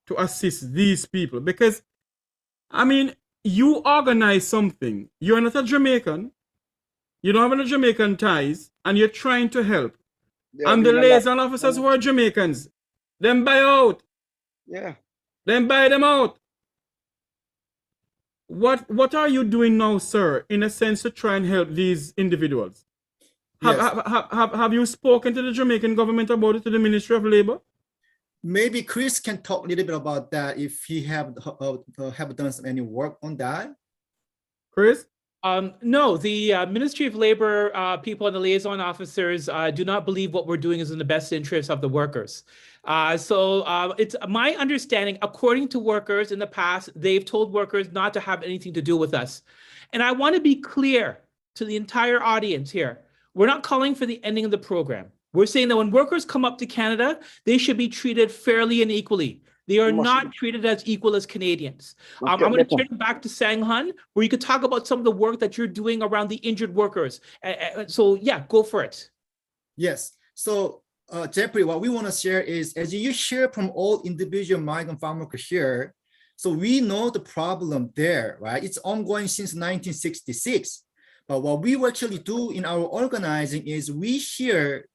to assist these people? Because, I mean, you organize something. You're not a Jamaican. You don't have any Jamaican ties, and you're trying to help. Yeah, and the liaison officers who are Jamaicans, them buy out. Yeah. Then buy them out. What are you doing now, sir, in a sense to try and help these individuals? Have you spoken to the Jamaican government about it, to the Ministry of Labor? Maybe Chris can talk a little bit about that if he have done any work on that. Chris? No, the Ministry of Labor people and the liaison officers do not believe what we're doing is in the best interest of the workers. So it's my understanding, according to workers in the past, they've told workers not to have anything to do with us. And I want to be clear to the entire audience here. We're not calling for the ending of the program. We're saying that when workers come up to Canada, they should be treated fairly and equally. They are not treated as equal as Canadians. I'm going to turn it back to Sang-Hun, where you could talk about some of the work that you're doing around the injured workers. So yeah, go for it. Yes. So Jeffrey, what we want to share is, as you hear from all individual migrant farm workers here, so we know the problem there, right? It's ongoing since 1966. But what we actually do in our organizing is we hear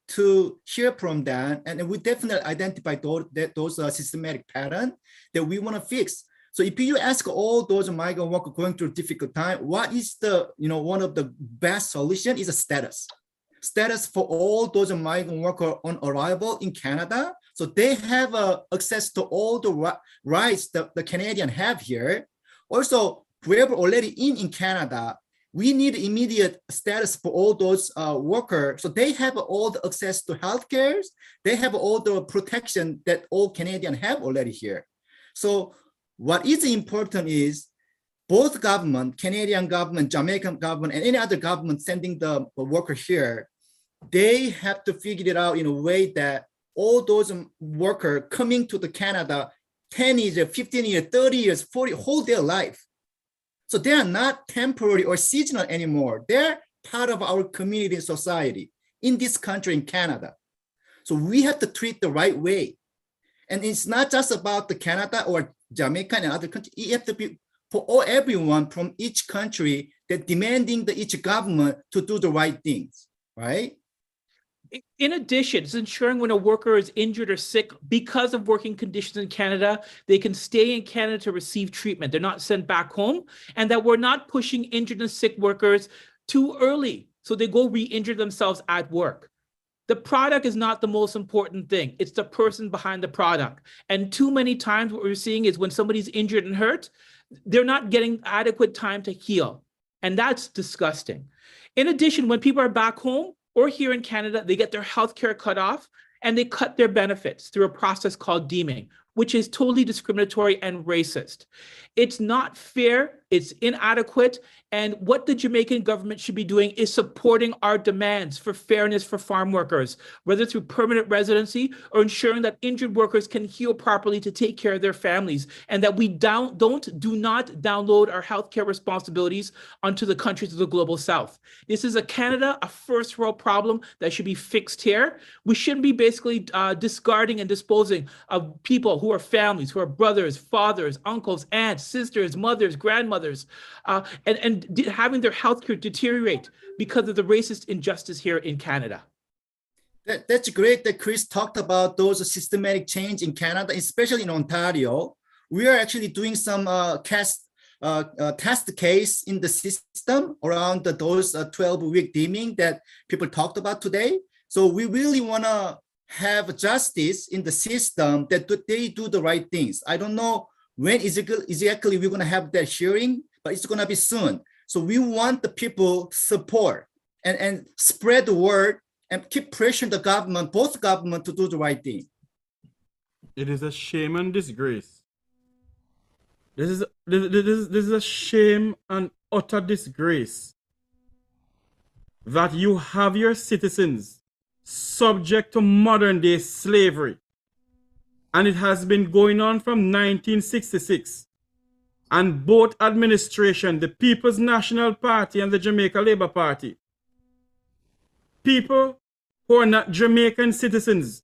from them, and we definitely identify those systematic patterns that we want to fix. So if you ask all those migrant workers going through a difficult time, what is the, one of the best solution is a status for all those migrant workers on arrival in Canada. So they have access to all the rights that the Canadian have here. Also, whoever already in Canada, we need immediate status for all those workers. So they have all the access to healthcare. They have all the protection that all Canadians have already here. So what is important is both government, Canadian government, Jamaican government, and any other government sending the worker here, they have to figure it out in a way that all those workers coming to the Canada 10 years, 15 years, 30 years, 40, whole their life. So they are not temporary or seasonal anymore. They're part of our community and society in this country, in Canada. So we have to treat the right way. And it's not just about the Canada or Jamaica and other countries. It has to be for everyone from each country that demanding each government to do the right things, right? In addition, it's ensuring when a worker is injured or sick because of working conditions in Canada, they can stay in Canada to receive treatment. They're not sent back home, and that we're not pushing injured and sick workers too early so they go re-injure themselves at work. The product is not the most important thing. It's the person behind the product. And too many times what we're seeing is when somebody's injured and hurt, they're not getting adequate time to heal. And that's disgusting. In addition, when people are back home, or here in Canada, they get their health care cut off and they cut their benefits through a process called deeming, which is totally discriminatory and racist. It's not fair, it's inadequate, and what the Jamaican government should be doing is supporting our demands for fairness for farm workers, whether through permanent residency or ensuring that injured workers can heal properly to take care of their families, and that we do not download our healthcare responsibilities onto the countries of the global south. This is a first world problem that should be fixed here. We shouldn't be basically discarding and disposing of people who are families, who are brothers, fathers, uncles, aunts, sisters, mothers, grandmothers, and having their healthcare deteriorate because of the racist injustice here in Canada. That's great that Chris talked about those systematic change in Canada, especially in Ontario. We are actually doing some test case in the system around those 12-week deeming that people talked about today. So we really want to have justice in the system that they do the right things. I don't know when exactly we're going to have that hearing, but it's going to be soon. So we want the people support and spread the word and keep pressuring the government, both government, to do the right thing. It is a shame and disgrace. This is a shame and utter disgrace that you have your citizens subject to modern day slavery. And it has been going on from 1966. And both administration, the People's National Party and the Jamaica Labour Party, people who are not Jamaican citizens,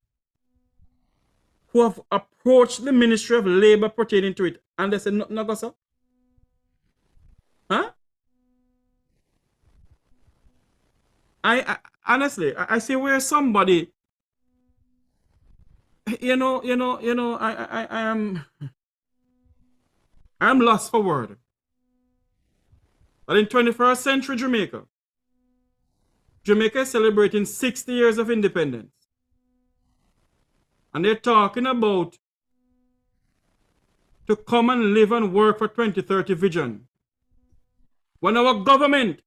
who have approached the Ministry of Labour pertaining to it, and they said, no, go so. Huh? I honestly, I see where somebody, I'm lost for word. But in 21st century Jamaica is celebrating 60 years of independence. And they're talking about to come and live and work for 2030 vision. When our government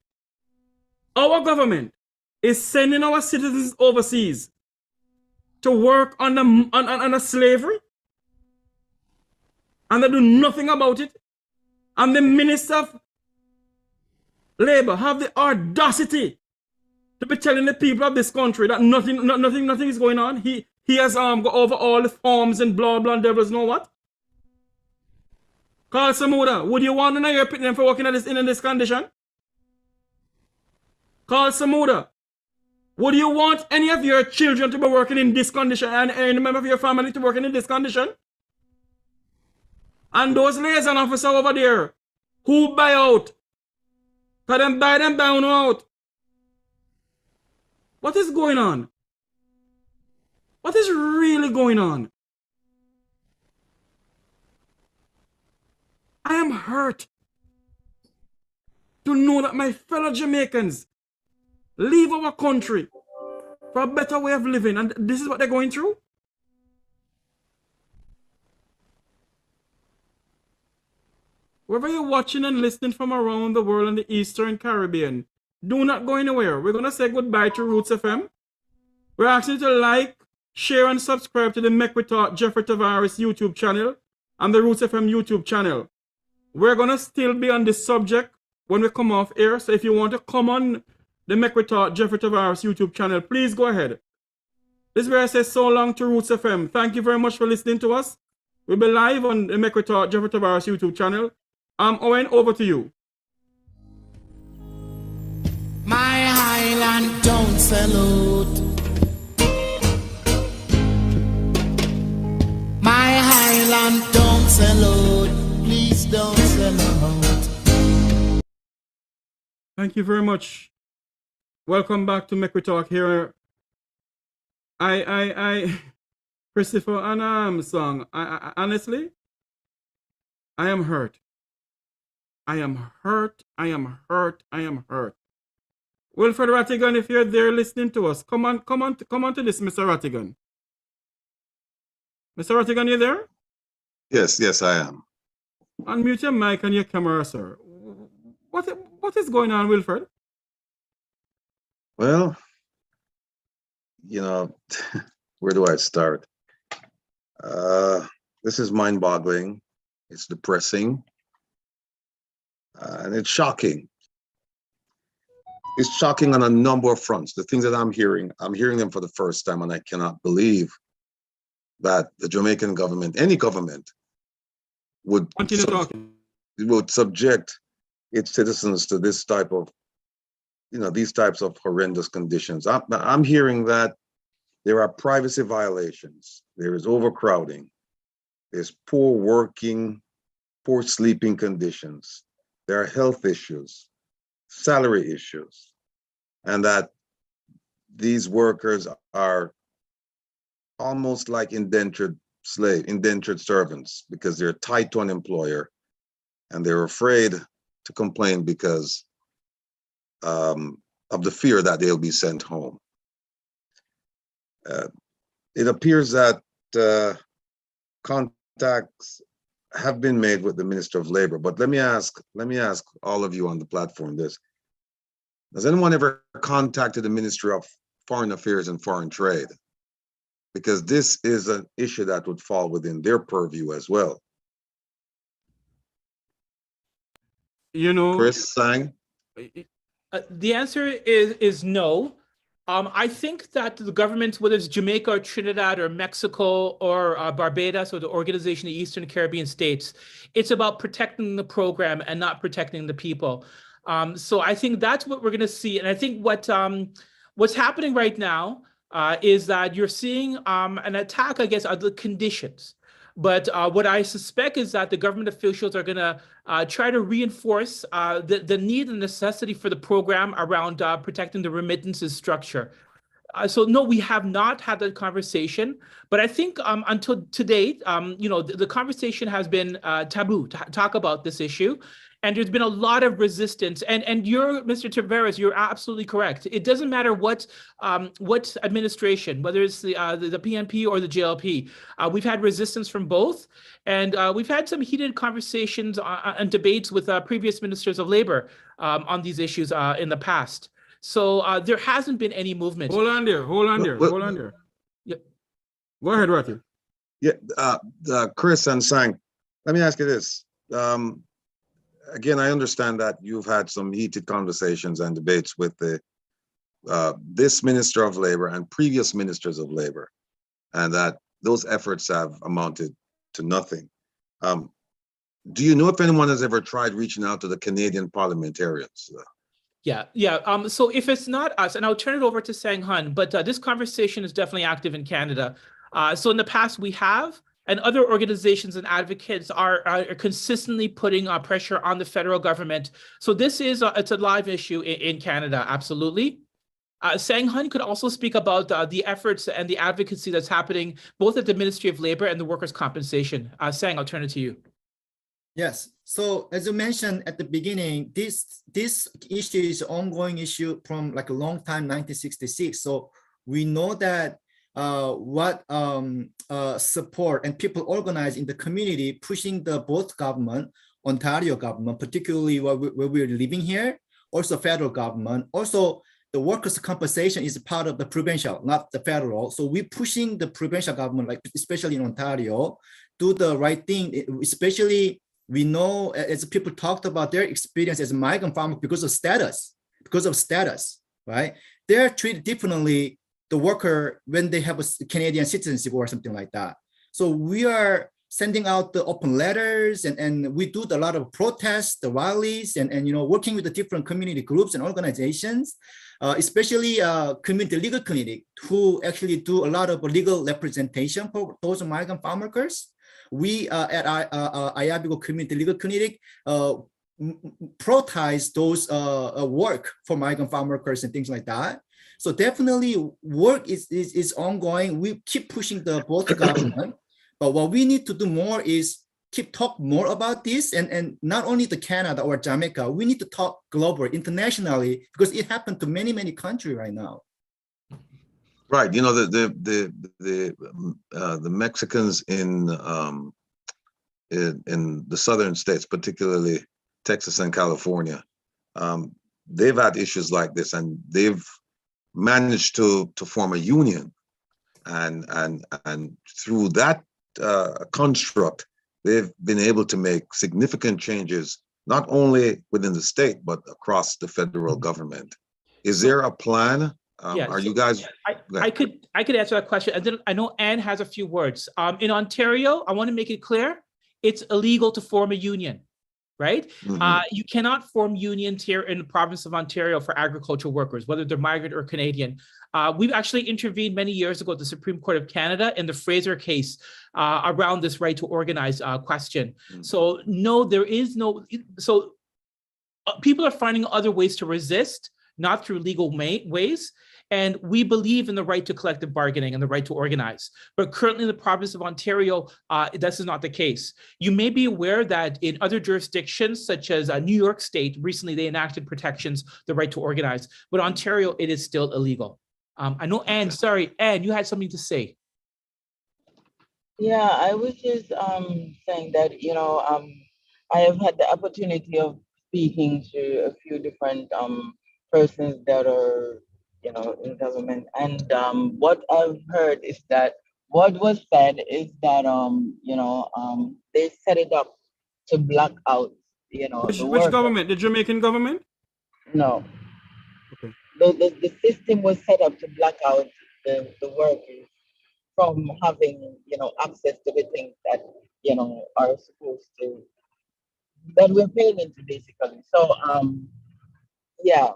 is sending our citizens overseas to work under slavery, and they do nothing about it, and the Minister of Labor have the audacity to be telling the people of this country that nothing is going on. He has got over all the forms and blah blah devils know what. Carl Samuda, would you want to know your picking them for working in this condition? Carl Samuda, would you want any of your children to be working in this condition and any member of your family to work in this condition? And those liaison officers over there who buy out, because them buy them down out. What is going on? What is really going on? I am hurt to know that my fellow Jamaicans leave our country for a better way of living, and this is what they're going through. Wherever you're watching and listening from around the world and the Eastern Caribbean, do not go anywhere. We're going to say goodbye to Roots FM. We're asking you to like, share, and subscribe to the Make We Talk Jeffrey Tavares YouTube channel and the Roots FM YouTube channel. We're going to still be on this subject when we come off air. So if you want to come on the Make We Talk Jeffrey Tavares YouTube channel, please go ahead. This is where I say so long to Roots FM. Thank you very much for listening to us. We'll be live on the Make We Talk Jeffrey Tavares YouTube channel. Owen, over to you. My Highland don't salute. My Highland don't salute. Please don't salute. Thank you very much. Welcome back to Make We Talk here. Christopher and song. I honestly, I am hurt. I am hurt. I am hurt. I am hurt. Wilfred Rattigan, if you're there listening to us, come on to this, Mr. Rattigan. Mr. Rattigan, you there? Yes, I am. Unmute your mic and your camera, sir. What is going on, Wilfred? Well, where do I start? This is mind-boggling. It's depressing. And it's shocking. It's shocking on a number of fronts. The things that I'm hearing them for the first time, and I cannot believe that the Jamaican government, any government, would subject its citizens to this type of, these types of horrendous conditions. I'm hearing that there are privacy violations, there is overcrowding, there's poor sleeping conditions, there are health issues, salary issues, and that these workers are almost like indentured servants because they're tied to an employer and they're afraid to complain because of the fear that they'll be sent home. It appears that contacts have been made with the Minister of Labor, but let me ask all of you on the platform this. Has anyone ever contacted the Ministry of Foreign Affairs and Foreign Trade? Because this is an issue that would fall within their purview as well. Chris Sang? The answer is no. I think that the governments, whether it's Jamaica or Trinidad or Mexico or Barbados or the Organization of the Eastern Caribbean States, it's about protecting the program and not protecting the people. So I think that's what we're going to see. And I think what's happening right now is that you're seeing an attack, I guess, on the conditions. But what I suspect is that the government officials are going to try to reinforce the need and necessity for the program around protecting the remittances structure. So no, we have not had that conversation, but I think until to date, the conversation has been taboo to talk about this issue. And there's been a lot of resistance. And you're, Mr. Tavares, you're absolutely correct. It doesn't matter what administration, whether it's the PNP or the JLP, we've had resistance from both. And we've had some heated conversations and debates with previous ministers of labor on these issues in the past. So there hasn't been any movement. Hold on there. Yep. Go ahead, Rocky. Yeah, Chris and Sang, let me ask you this. Again, I understand that you've had some heated conversations and debates with this Minister of Labor and previous ministers of labor, and that those efforts have amounted to nothing. Do you know if anyone has ever tried reaching out to the Canadian parliamentarians? Yeah. So if it's not us, and I'll turn it over to Sang Hun, but this conversation is definitely active in Canada. So in the past we have, and other organizations and advocates are consistently putting pressure on the federal government. So this is it's a live issue in Canada, absolutely. Sang Hun could also speak about the efforts and the advocacy that's happening both at the Ministry of Labor and the Workers' Compensation. Sang, I'll turn it to you. Yes. So as you mentioned at the beginning, this issue is an ongoing issue from like a long time, 1966. So we know that what support and people organized in the community pushing the both government, Ontario government, particularly where we're living here, also federal government, also the workers' compensation is part of the provincial, not the federal. So we're pushing the provincial government, like especially in Ontario, do the right thing. Especially we know as people talked about their experience as migrant farmers because of status, right? They're treated differently, the worker, when they have a Canadian citizenship or something like that. So we are sending out the open letters and we do a lot of protests, the rallies, and working with the different community groups and organizations, especially community legal clinic, who actually do a lot of legal representation for those migrant farm workers. We at Ayabigo Community Legal Clinic prioritize those work for migrant farm workers and things like that. So definitely work is ongoing. We keep pushing the both government, but what we need to do more is keep talk more about this, and not only the Canada or Jamaica, we need to talk globally, internationally, because it happened to many countries right now. Right, the Mexicans in the southern states, particularly Texas and California, they've had issues like this, and they've managed to form a union, and through that construct, they've been able to make significant changes, not only within the state, but across the federal government. Is there a plan? Are you guys? I could answer that question. And then I know Anne has a few words. In Ontario, I want to make it clear, it's illegal to form a union, right? You cannot form unions here in the province of Ontario for agricultural workers, whether they're migrant or Canadian. We've actually intervened many years ago at the Supreme Court of Canada in the Fraser case around this right to organize question. So no, there is no, so people are finding other ways to resist, not through legal ways. And we believe in the right to collective bargaining and the right to organize. But currently in the province of Ontario, this is not the case. You may be aware that in other jurisdictions, such as New York State, recently they enacted protections, the right to organize. But Ontario, it is still illegal. I know, Anne, sorry, Anne, you had something to say. Yeah, I was just saying that, I have had the opportunity of speaking to a few different persons that are, in government. And what I've heard is that what was said is that, they set it up to block out, Which government? The Jamaican government? No. Okay. The system was set up to block out the workers from having, access to the things that, are supposed to, that we're paying into basically. So, yeah,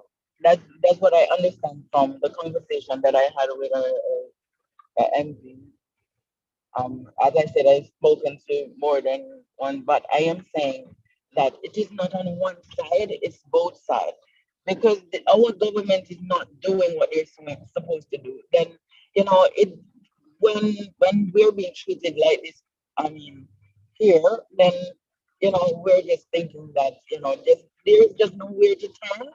that's what I understand from the conversation that I had with a MP. As I said, I've spoken to more than one, but I am saying that it is not on one side, it's both sides. Because our government is not doing what they're supposed to do. Then, it when we're being treated like this, here, then, we're just thinking that, there's just nowhere to turn,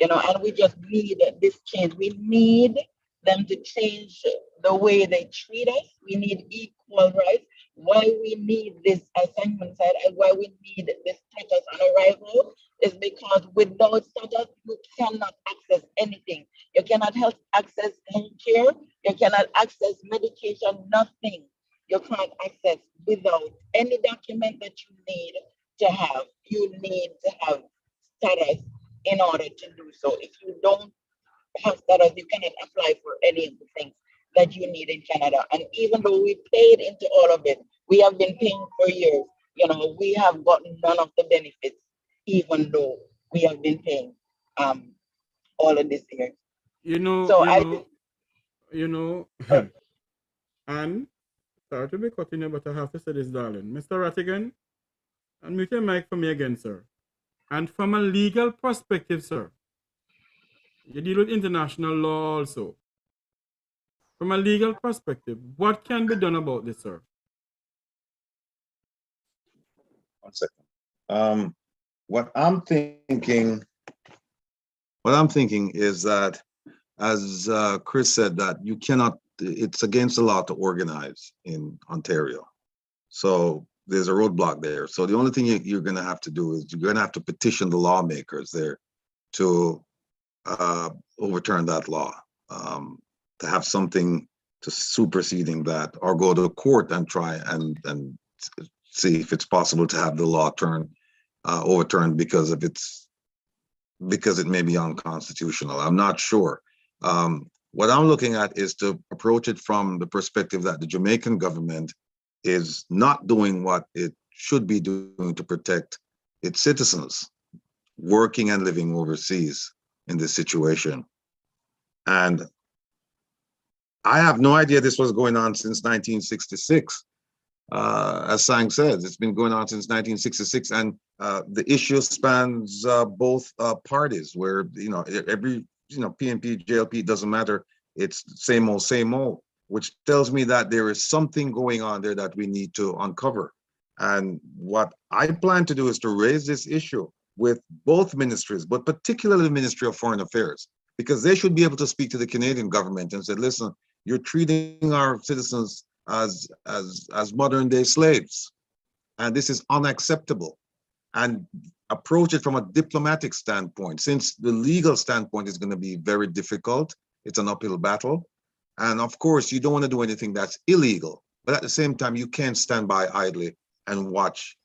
and we just need this change. We need them to change the way they treat us. We need equal rights. Why we need this assignment side and why we need this status on arrival is because without status, you cannot access anything. You cannot access healthcare. You cannot access medication, nothing. You can't access without any document that you need to have. You need to have status in order to do so. If you don't have status, you cannot apply for any of the things that you need in Canada. And even though we paid into all of it, we have been paying for years, we have gotten none of the benefits, even though we have been paying all of this year. And sorry to be cutting you, but I have to say this, darling. Mr. Rattigan, unmute your mic for me again, sir. And from a legal perspective, sir, you deal with international law also. From a legal perspective, what can be done about this, sir? 1 second. What I'm thinking is that, as Chris said, that you cannot, it's against the law to organize in Ontario. So there's a roadblock there. So the only thing you're going to have to do is you're going to have to petition the lawmakers there to overturn that law, to have something to superseding that, or go to court and try and see if it's possible to have the law overturned because it may be unconstitutional. I'm not sure. What I'm looking at is to approach it from the perspective that the Jamaican government is not doing what it should be doing to protect its citizens working and living overseas in this situation. And I have no idea this was going on since 1966. As Sang says, it's been going on since 1966, and the issue spans both parties, where every PNP, JLP, doesn't matter. It's same old, which tells me that there is something going on there that we need to uncover. And what I plan to do is to raise this issue with both ministries, but particularly the Ministry of Foreign Affairs, because they should be able to speak to the Canadian government and say, listen, you're treating our citizens as modern day slaves, and this is unacceptable. And approach it from a diplomatic standpoint, since the legal standpoint is going to be very difficult. It's an uphill battle. And of course, you don't want to do anything that's illegal. But at the same time, you can't stand by idly and watch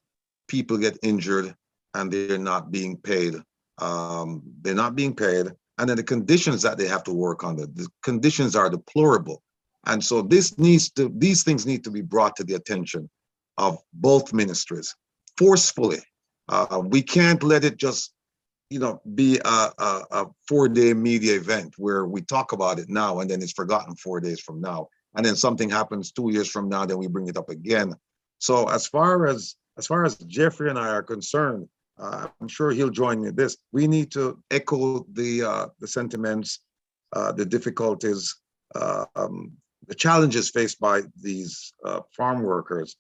people get injured and they're not being paid. They're not being paid. And then the conditions that they have to work under, the conditions are deplorable. And so these things need to be brought to the attention of both ministries forcefully. We can't let it just, be a 4-day media event where we talk about it now and then it's forgotten 4 days from now. And then something happens 2 years from now, then we bring it up again. So as far as Jeffrey and I are concerned, I'm sure he'll join me in this. We need to echo the sentiments, the difficulties, the challenges faced by these farm workers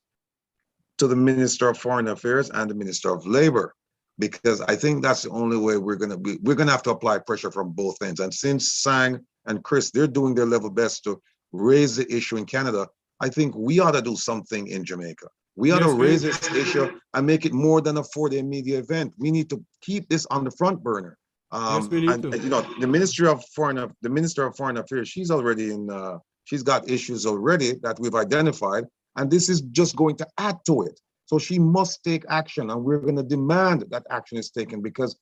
to the Minister of Foreign Affairs and the Minister of Labor, because I think that's the only way we're gonna have to apply pressure from both ends. And since Sang and Chris, they're doing their level best to raise the issue in Canada, I think we ought to do something in Jamaica. We ought to raise this issue and make it more than a 4-day media event. We need to keep this on the front burner. Yes, we need to. The Minister of Foreign Affairs, she's already she's got issues already that we've identified, and this is just going to add to it. So she must take action, and we're going to demand that action is taken, because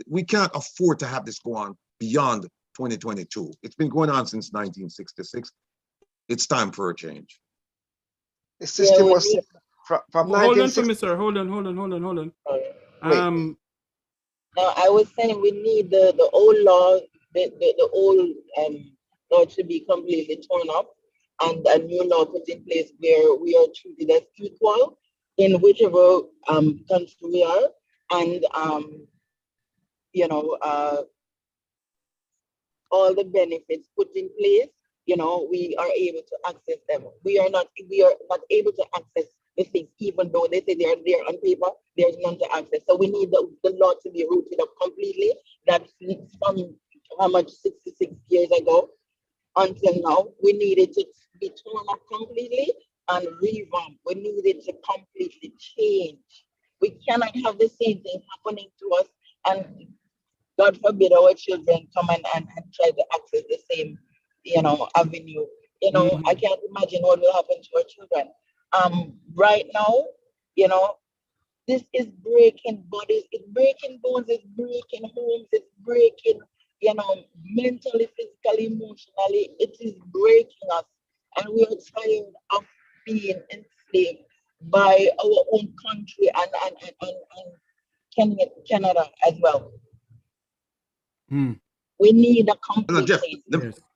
we can't afford to have this go on beyond 2022. It's been going on since 1966. It's time for a change. The system was set from Hold on for me, sir. Hold on. No, I was saying we need the old law, the old law to be completely torn up and a new law put in place where we are treated as equal in whichever country we are, and all the benefits put in place, we are able to access them. We are not able to access the things, even though they say they are there on paper, there's none to access. So we need the law to be rooted up completely. That from how much 66 years ago until now, we need it to be torn up completely and revamped. We need it to completely change. We cannot have the same thing happening to us, and God forbid our children come and try to access the same, avenue. I can't imagine what will happen to our children. Right now, this is breaking bodies, it's breaking bones, it's breaking homes, it's breaking, mentally, physically, emotionally, it is breaking us. And we are tired of being enslaved by our own country and Canada as well. We need a complete Jeff, change.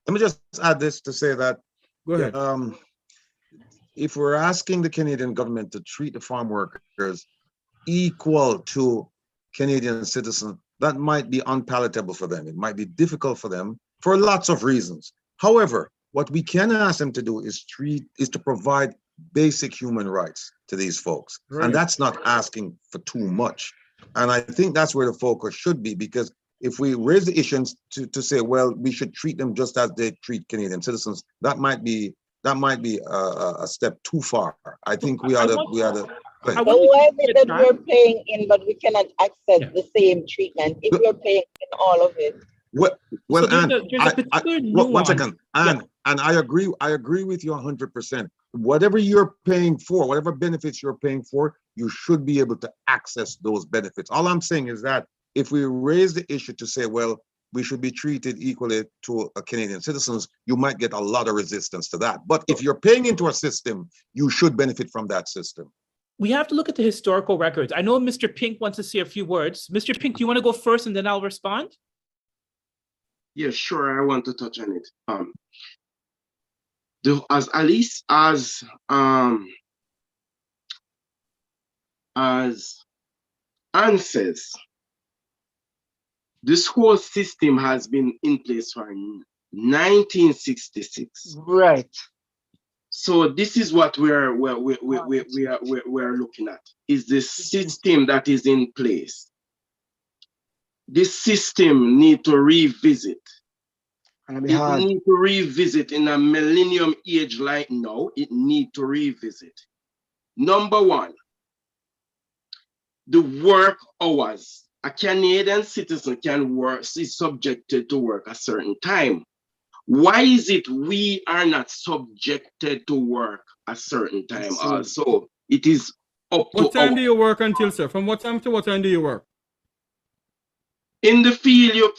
let me just add this to say that, go ahead. If we're asking the Canadian government to treat the farm workers equal to Canadian citizens, that might be unpalatable for them. It might be difficult for them for lots of reasons. However, what we can ask them to do is to provide basic human rights to these folks. Right. And that's not asking for too much. And I think that's where the focus should be, because if we raise the issues to say, well, we should treat them just as they treat Canadian citizens, that might be a step too far. I think we ought to. But why is it that we're paying in, but we cannot access the same treatment if we're paying in all of it? Well, So Anne, one second, Anne, and I agree with you 100%. Whatever you're paying for, whatever benefits you're paying for, you should be able to access those benefits. All I'm saying is that if we raise the issue to say, well, we should be treated equally to Canadian citizens, you might get a lot of resistance to that. But if you're paying into a system, you should benefit from that system. We have to look at the historical records. I know Mr. Pink wants to say a few words. Mr. Pink, do you want to go first and then I'll respond? Yeah, sure. I want to touch on it. As Anne says, this whole system has been in place for 1966. Right. So this is what we're looking at, is the system that is in place. This system need to revisit. It need to revisit in a millennium age like now. It need to revisit. Number one, the work hours. A Canadian citizen can work, is subjected to work a certain time. Why is it we are not subjected to work a certain time also? It is up to What time our... do you work until, sir? From what time to what time do you work? In the field,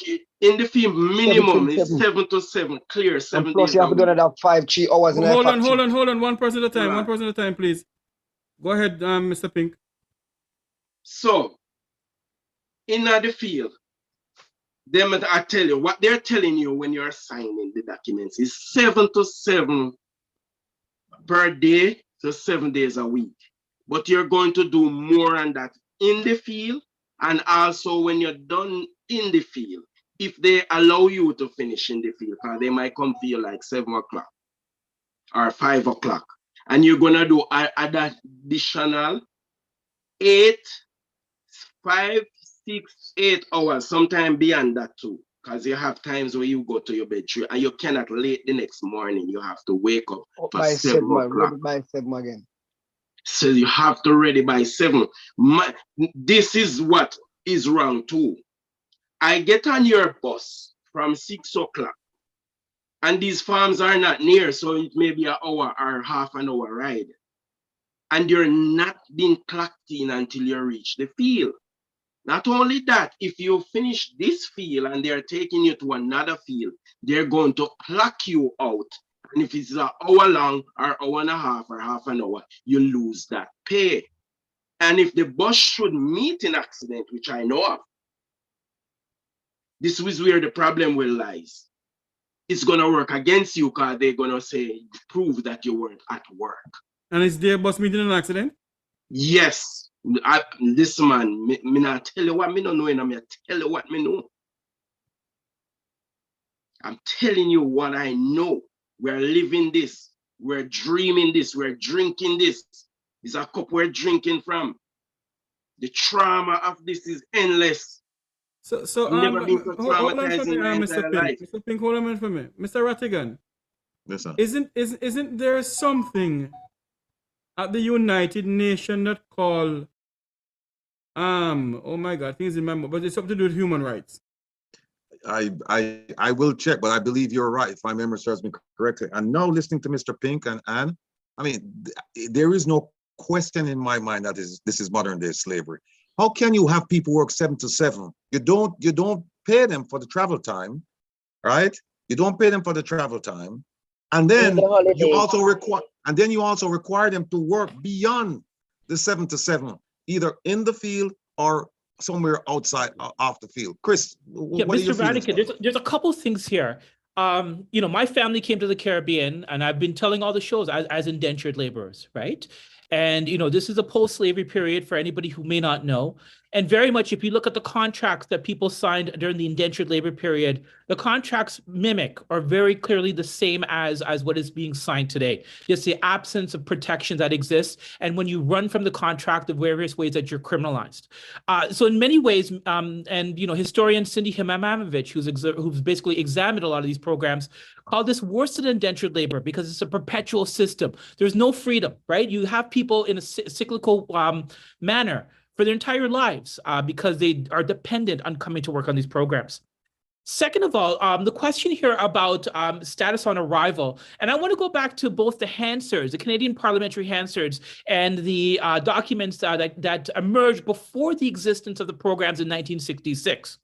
minimum is 7 7 to 7, clear, 7 And plus days you a have to do week. another 3 hours in a Hold factory. on. One person at a time. Right. One person at a time, please. Go ahead, Mr. Pink. So, in the field, I tell you, what they're telling you when you're signing the documents is 7 to 7 per day, so 7 days a week. But you're going to do more than that in the field, and also when you're done in the field, if they allow you to finish in the field, because they might come for you like 7 o'clock or 5 o'clock, and you're gonna do an additional 8, 5, 6, 8 hours, sometime beyond that too. Because you have times where you go to your bed and you cannot late the next morning. You have to wake up for By 7 7, o'clock. by 7 again. So you have to ready by 7. This is what is wrong too. I get on your bus from 6 o'clock and these farms are not near, so it may be an hour or half an hour ride. And you're not being clocked in until you reach the field. Not only that, if you finish this field and they're taking you to another field, they're going to clock you out. And if it's an hour long or hour and a half or half an hour, you lose that pay. And if the bus should meet an accident, which I know of, this is where the problem will lies. It's going to work against you because they're going to say, prove that you weren't at work. And is their bus meeting an accident? Yes. This man, me not tell you what me don't know, and I'm tell you what me know. I'm telling you what I know. We're living this. We're dreaming this. We're drinking this. It's a cup we're drinking from. The trauma of this is endless. So Never been so hold on for traumatized me, in my Mr. entire Pink. life. Mr. Pink, hold on a minute for me. Mr. Rattigan. Yes, sir. Isn't there something at the United Nations that called oh my God, things remember, but it's something to do with human rights. I will check, but I believe you're right, if my memory serves me correctly. And now listening to Mr. Pink and Ann, I mean, there is no question in my mind that this is modern day slavery. How can you have people work 7 to 7? You don't pay them for the travel time, right? You don't pay them for the travel time, and then you also require them to work beyond the 7 to 7, either in the field or somewhere outside off the field. Chris, Yeah, what are your Mr. feelings? Radican, there's a couple things here. My family came to the Caribbean, and I've been telling all the shows as indentured laborers, right? And this is a post-slavery period for anybody who may not know. And very much, if you look at the contracts that people signed during the indentured labor period, the contracts mimic or very clearly the same as what is being signed today. Just the absence of protections that exists, and when you run from the contract, the various ways that you're criminalized. So in many ways, historian Cindy Himamamovich, who's basically examined a lot of these programs, called this worse than indentured labor because it's a perpetual system. There's no freedom, right? You have people in a cyclical manner for their entire lives because they are dependent on coming to work on these programs. Second of all, the question here about status on arrival, and I want to go back to both the Hansards, the Canadian Parliamentary Hansards, and the documents that emerged before the existence of the programs in 1966.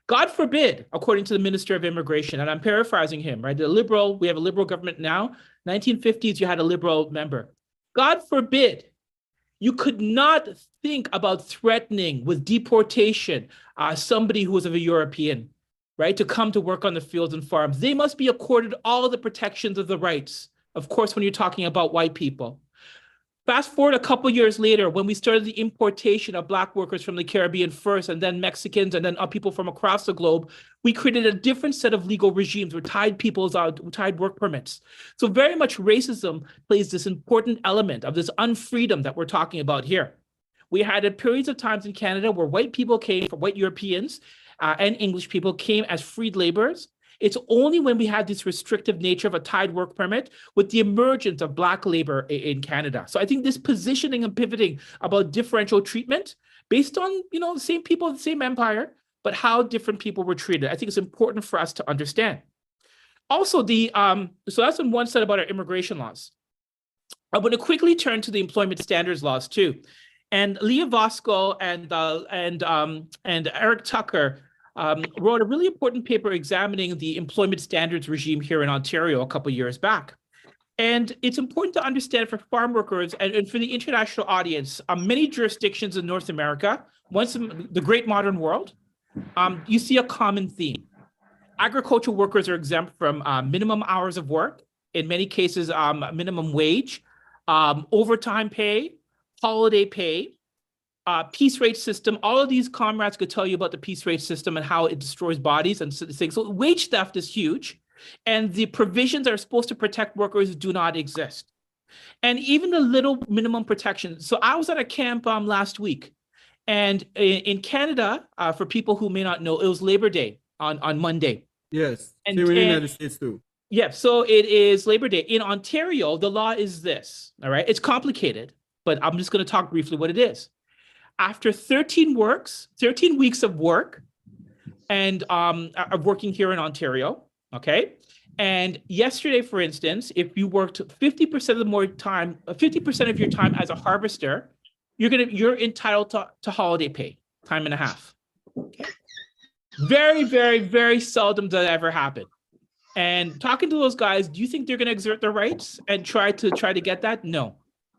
God forbid, according to the Minister of Immigration, and I'm paraphrasing him, right? We have a liberal government now. 1950s, you had a liberal member. God forbid you could not think about threatening with deportation somebody who was of a European, right, to come to work on the fields and farms. They must be accorded all the protections of the rights, of course, when you're talking about white people. Fast forward a couple years later, when we started the importation of Black workers from the Caribbean first, and then Mexicans, and then people from across the globe, we created a different set of legal regimes where tied work permits. So very much racism plays this important element of this unfreedom that we're talking about here. We had periods of times in Canada where white people came, white Europeans and English people came as freed laborers. It's only when we had this restrictive nature of a tied work permit with the emergence of Black labor in Canada. So I think this positioning and pivoting about differential treatment based on, the same people, the same empire, but how different people were treated, I think it's important for us to understand. Also, so that's on one side about our immigration laws. I'm going to quickly turn to the employment standards laws too. And Leah Vosco and Eric Tucker wrote a really important paper examining the employment standards regime here in Ontario a couple years back. And it's important to understand for farm workers and for the international audience, many jurisdictions in North America, once in the great modern world, you see a common theme. Agricultural workers are exempt from minimum hours of work, in many cases, minimum wage, overtime pay, holiday pay, piece rate system. All of these comrades could tell you about the piece rate system and how it destroys bodies and things. So wage theft is huge. And the provisions that are supposed to protect workers do not exist. And even the little minimum protection. So I was at a camp last week. And in Canada, for people who may not know, it was Labor Day on Monday. Yes, here in the United States too. Yeah, so it is Labor Day. In Ontario, the law is this, all right? It's complicated, but I'm just going to talk briefly what it is. After 13 weeks of work and of working here in Ontario, okay? And yesterday, for instance, if you worked 50% of your time as a harvester, you're entitled to holiday pay, time and a half. Okay? Very, very, very seldom does that ever happen. And talking to those guys, do you think they're going to exert their rights and try to get that? No,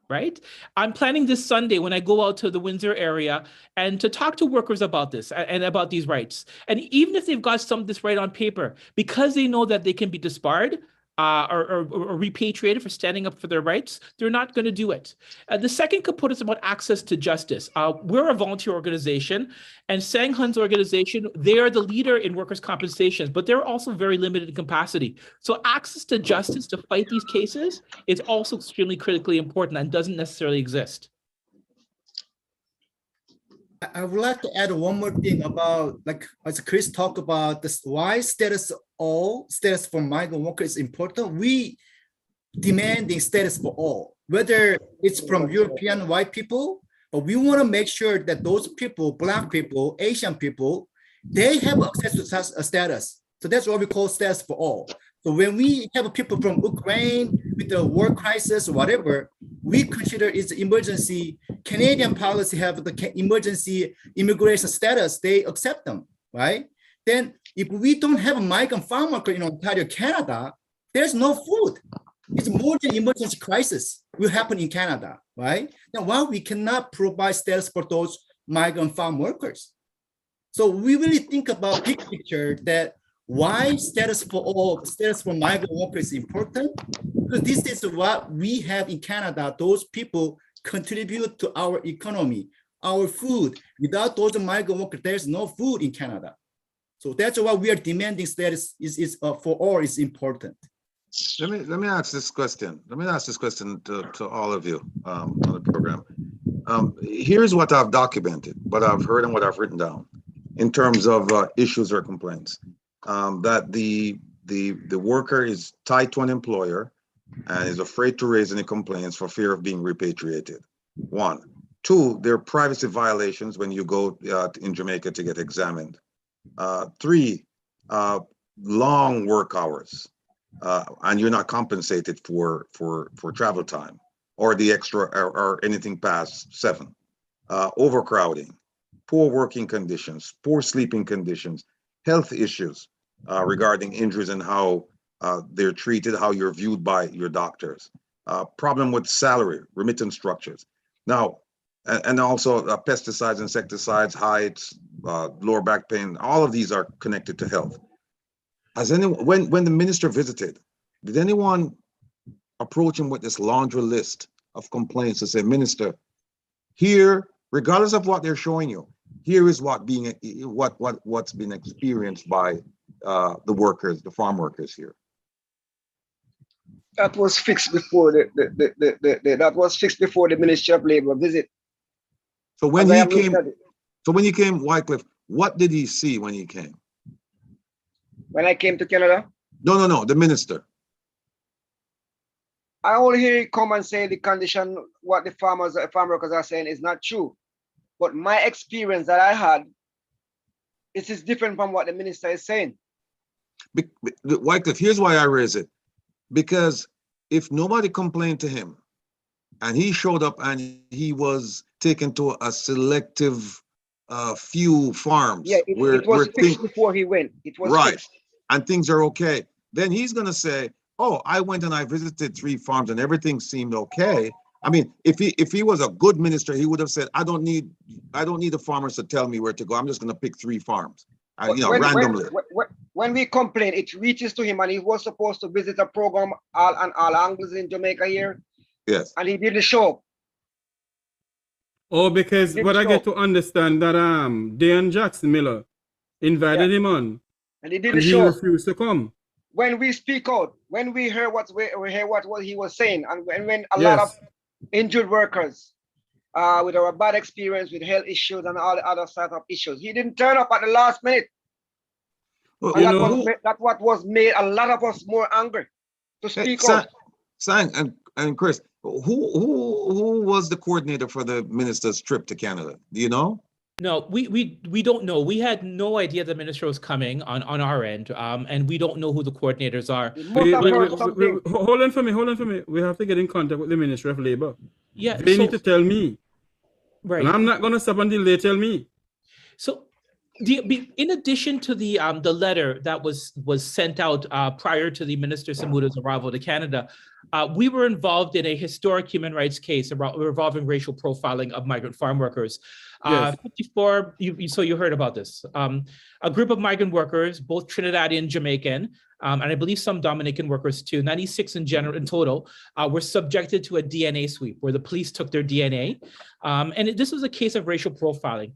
right? I'm planning this Sunday when I go out to the Windsor area and to talk to workers about this and about these rights. And even if they've got some of this right on paper, because they know that they can be disbarred or repatriated for standing up for their rights, they're not going to do it. The second component is about access to justice. We're a volunteer organization, and Sang Hun's organization, they are the leader in workers' compensation, but they're also very limited in capacity. So access to justice to fight these cases is also extremely critically important and doesn't necessarily exist. I would like to add one more thing about, like, as Chris talked about this, why status for migrant workers is important. We demanding status for all, whether it's from European white people, but we want to make sure that those people, Black people, Asian people, they have access to such a status. So that's what we call status for all. So when we have people from Ukraine with the war crisis or whatever, we consider it's an emergency. Canadian policy have the emergency immigration status, they accept them, right? Then if we don't have a migrant farm worker in Ontario, Canada, there's no food. It's more than emergency crisis will happen in Canada, right? Now, why we cannot provide status for those migrant farm workers? So we really think about big picture that why status for migrant workers is important, because this is what we have in Canada. Those people contribute to our economy, our food. Without those migrant workers, there's no food in Canada. So that's why we are demanding status is for all is important. Let me ask this question. Let me ask this question to all of you on the program. Here's what I've documented, what I've heard and what I've written down in terms of issues or complaints. That the worker is tied to an employer and is afraid to raise any complaints for fear of being repatriated. 1. 2, there are privacy violations when you go in Jamaica to get examined. 3, long work hours, and you're not compensated for travel time or the extra or anything past 7. Overcrowding, poor working conditions, poor sleeping conditions, health issues regarding injuries and how they're treated, how you're viewed by your doctors. Problem with salary, remittance structures. Now, and also pesticides, insecticides, heights, lower back pain, all of these are connected to health. Has anyone, when the minister visited, did anyone approach him with this laundry list of complaints to say, Minister, here, regardless of what they're showing you, here is what's been experienced by the workers, the farm workers here? That was fixed before that was fixed before the Ministry of Labor visit. So when he came, Wycliffe, what did he see when he came? When I came to Canada? No, the minister. I only hear you come and say the condition, what the farm workers are saying is not true. But my experience that I had, it is different from what the minister is saying. Wycliffe, here's why I raise it. Because if nobody complained to him and he showed up and he was taken to a selective few farms Yeah, it was fixed before he went. It was right, fixed. and things are okay, then he's going to say, oh, I went and I visited 3 farms and everything seemed okay. I mean, if he was a good minister, he would have said, I don't need the farmers to tell me where to go. I'm just going to pick 3 farms, randomly. When we complain, it reaches to him, and he was supposed to visit a program all angles in Jamaica here. Yes. And he didn't show up. Oh, because what I get to understand that Dan Jackson Miller invited him on, and he didn't show up. Refused to come. When we speak out, when we hear what he was saying, and when a lot of injured workers with our bad experience with health issues and all the other sort of issues, he didn't turn up at the last minute. Well, That's what was made a lot of us more angry to speak out. Sang and Chris, who was the coordinator for the minister's trip to Canada? Do you know? No, we don't know. We had no idea the minister was coming on our end, and we don't know who the coordinators are. Hold on for me. We have to get in contact with the Ministry of Labor. Yeah, they need to tell me. Right. And I'm not going to stop until they tell me. So, in addition to the letter that was sent out prior to the Minister Samuta's arrival to Canada, we were involved in a historic human rights case involving racial profiling of migrant farm workers. Yes. 54, so you heard about this. A group of migrant workers, both Trinidadian, Jamaican, and I believe some Dominican workers too, 96 in total, were subjected to a DNA sweep where the police took their DNA. And this was a case of racial profiling.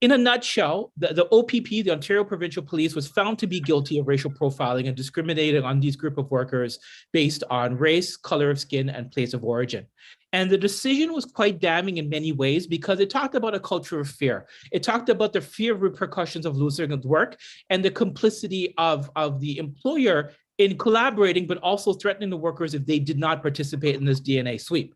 In a nutshell, the OPP, the Ontario Provincial Police, was found to be guilty of racial profiling and discriminating on these group of workers based on race, color of skin, and place of origin. And the decision was quite damning in many ways because it talked about a culture of fear. It talked about the fear of repercussions of losing work and the complicity of the employer in collaborating, but also threatening the workers if they did not participate in this DNA sweep.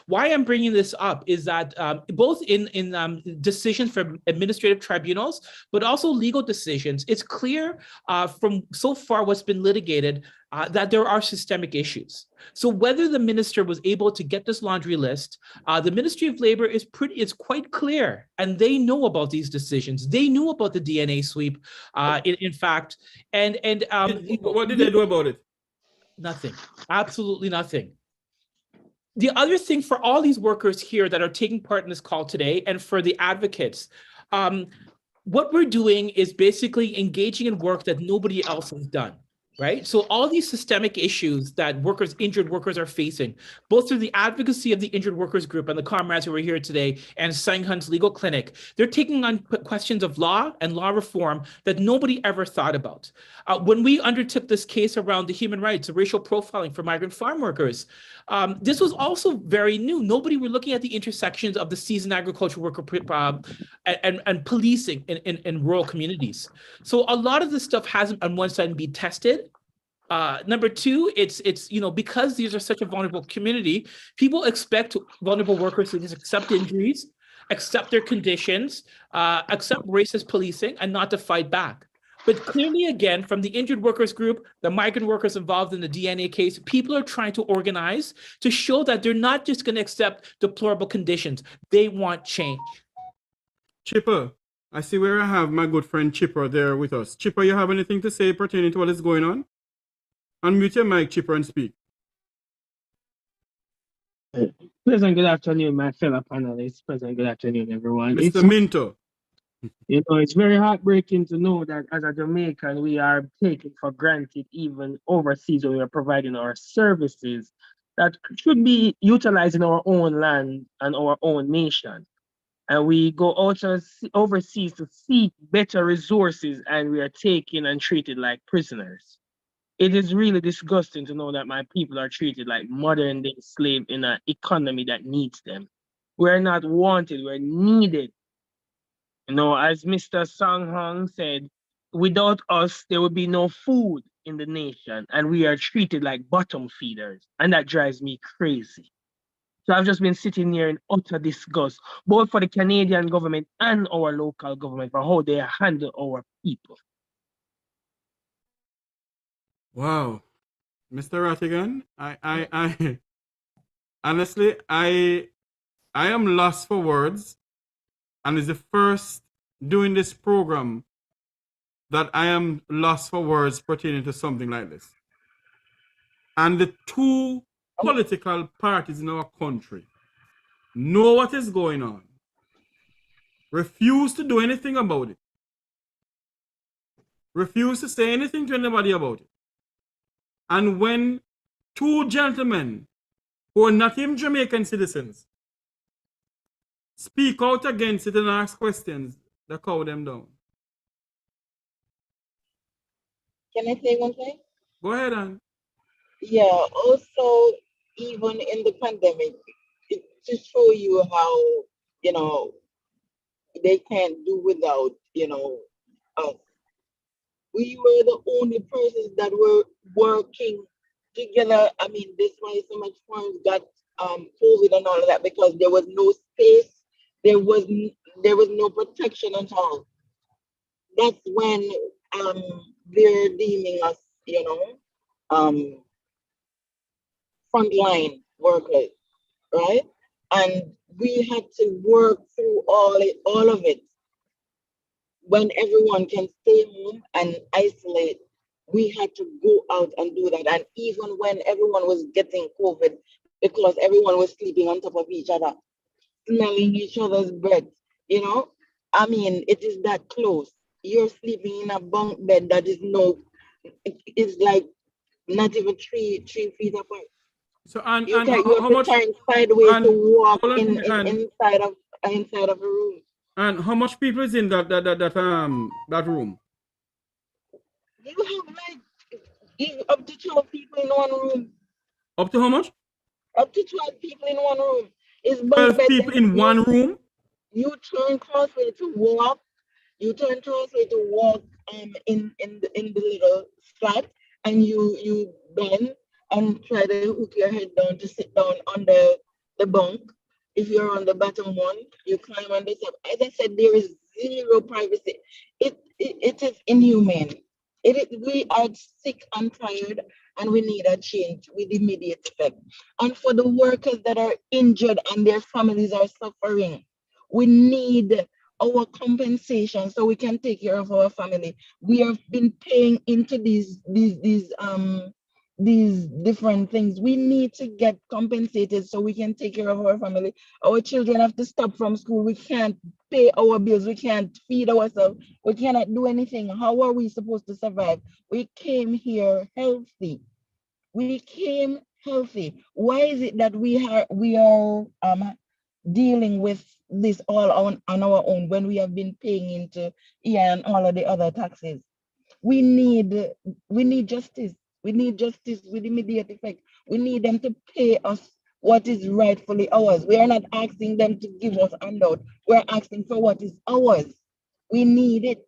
Why I'm bringing this up is that both in decisions from administrative tribunals, but also legal decisions, it's clear from so far what's been litigated that there are systemic issues. So whether the minister was able to get this laundry list, the Ministry of Labor is quite clear, and they know about these decisions. They knew about the DNA sweep, in fact, and what did they do about it? Nothing, absolutely nothing. The other thing for all these workers here that are taking part in this call today, and for the advocates, what we're doing is basically engaging in work that nobody else has done, right? So all these systemic issues that injured workers are facing, both through the advocacy of the injured workers group and the comrades who are here today and Sanghan's legal clinic, they're taking on questions of law and law reform that nobody ever thought about. When we undertook this case around the human rights, the racial profiling for migrant farm workers, this was also very new. Nobody were looking at the intersections of the seasoned agricultural worker and policing in rural communities. So a lot of this stuff hasn't on one side been tested. Number two, it's because these are such a vulnerable community, people expect vulnerable workers to just accept injuries, accept their conditions, accept racist policing, and not to fight back. But clearly, again, from the injured workers group, the migrant workers involved in the DNA case, people are trying to organize to show that they're not just going to accept deplorable conditions. They want change. Chipper, I see where I have my good friend Chipper there with us. Chipper, you have anything to say pertaining to what is going on? Unmute your mic, Chipper, and speak. Pleasant good afternoon, my fellow panelists. Pleasant good afternoon, everyone. Mr. Minto. It's very heartbreaking to know that as a Jamaican, we are taken for granted, even overseas, when we are providing our services that should be utilized in our own land and our own nation. And we go out overseas to seek better resources, and we are taken and treated like prisoners. It is really disgusting to know that my people are treated like modern day slaves in an economy that needs them. We're not wanted, we're needed. As Mr. Song Hong said, without us, there would be no food in the nation, and we are treated like bottom feeders, and that drives me crazy. So I've just been sitting here in utter disgust, both for the Canadian government and our local government, for how they handle our people. Wow, Mr. Rattigan, I honestly, I am lost for words, and it's the first doing this program that I am lost for words pertaining to something like this. And the two political parties in our country know what is going on, refuse to do anything about it, refuse to say anything to anybody about it. And when two gentlemen who are not even Jamaican citizens speak out against it and ask questions, they cow them down. Can I say one thing? Go ahead, Ann. Yeah, also, even in the pandemic, to show you how, you know, they can't do without, us. We were the only persons that were working together. I mean, this why so much farms got COVID and all of that, because there was no space, there was no protection at all. That's when they're deeming us, um frontline workers, right? And we had to work through all of it. When everyone can stay home and isolate, we had to go out and do that. And even when everyone was getting COVID, because everyone was sleeping on top of each other, smelling each other's breath, I mean, it is that close. You're sleeping in a bunk bed that is it's like not even three feet apart. So and You and can you have how to much turn sideways and to walk hold on for me, and inside of a room. and how much people is in that room? You have like up to 12 people in one room. Up to how much? Up to 12 people in one room. It's bunk 12 bed. people in one room? You turn crossway to walk. You turn crossway to walk in the little flat, and you bend and try to hook your head down to sit down on the bunk. If you're on the bottom one, you climb on the top. As I said, there is zero privacy. It is inhumane. We are sick and tired, and we need a change with immediate effect. And for the workers that are injured and their families are suffering, we need our compensation so we can take care of our family. We have been paying into these different things. We need to get compensated so we can take care of our family. Our children have to stop from school. We can't pay our bills. We can't feed ourselves. We cannot do anything. How are we supposed to survive? We came here healthy. We came healthy. Why is it that we are dealing with this all on our own when we have been paying into and all of the other taxes? We need justice. We need justice with immediate effect. We need them to pay us what is rightfully ours. We are not asking them to give us handout. We're asking for what is ours. We need it,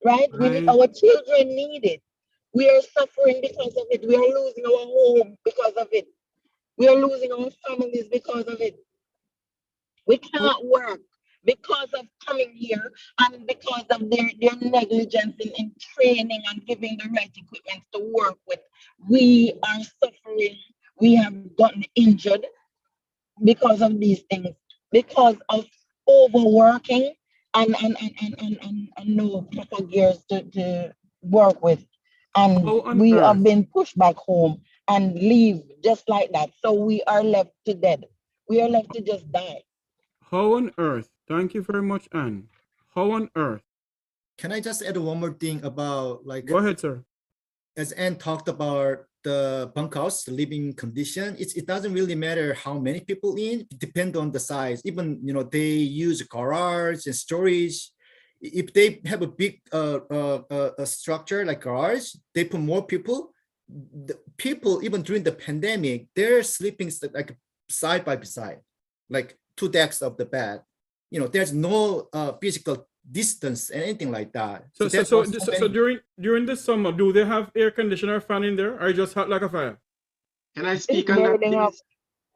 right? Our children need it. We are suffering because of it. We are losing our home because of it. We are losing our families because of it. We cannot work because of coming here and because of their negligence in training and giving the right equipment to work with. We are suffering. We have gotten injured because of these things, because of overworking and no proper gears to work with. And we have been pushed back home and leave just like that. So we are left to dead. We are left to just die. How on earth? Thank you very much, Anne. How on earth? Can I just add one more thing about Go ahead, sir. As Anne talked about the bunkhouse living condition, it doesn't really matter how many people in. It depends on the size. Even they use garage and storage. If they have a big a structure like garage, they put more people. The people even during the pandemic, they're sleeping like side by side, like 2 decks of the bed. There's no physical distance and anything like that. So during the summer, do they have air conditioner or fan in there, or just hot like a fire? Can I speak on that, please?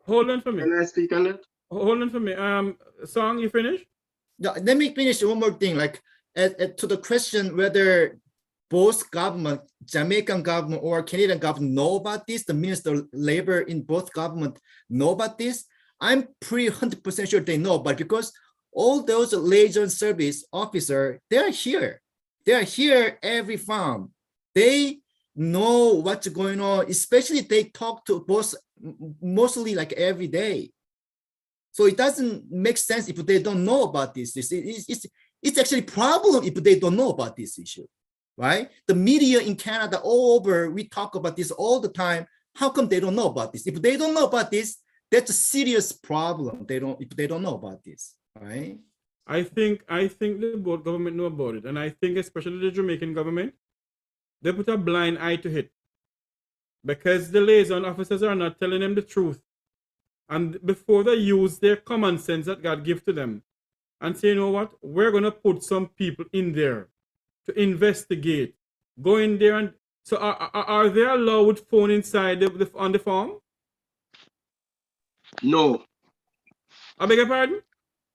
Hold on for me. Can I speak on that? Hold on for me. Song, you finished? Yeah, let me finish one more thing. Like to the question whether both government, Jamaican government or Canadian government know about this, the Minister of Labor in both government know about this, I'm pretty 100% sure they know, but because all those liaison service officers, they're here. They're here every farm. They know what's going on, especially they talk to both mostly like every day. So it doesn't make sense if they don't know about this. It's actually a problem if they don't know about this issue, right? The media in Canada all over, we talk about this all the time. How come they don't know about this? If they don't know about this, that's a serious problem. If they don't know about this, right? I think the both government know about it, and I think especially the Jamaican government, they put a blind eye to it because the liaison officers are not telling them the truth. And before they use their common sense that God gives to them and say, you know what, we're going to put some people in there to investigate, go in there. And so are they allowed with phone inside on the farm? No. I beg your pardon?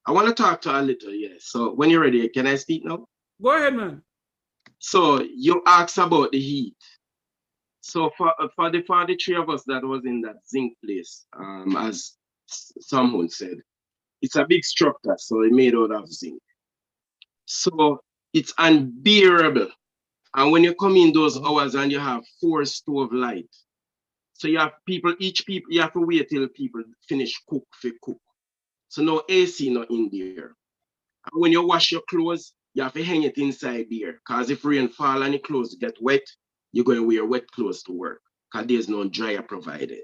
I want to talk to a little, yes. So when you're ready, can I speak now? Go ahead, man. So you asked about the heat. So for the three of us that was in that zinc place, as someone said, it's a big structure, so it made out of zinc. So it's unbearable. And when you come in those hours and you have 4 stove light, so you have you have to wait till people finish cook. So no AC not in there. And when you wash your clothes, you have to hang it inside there. Because if rain fall and your clothes get wet, you're going to wear wet clothes to work. Because there's no dryer provided.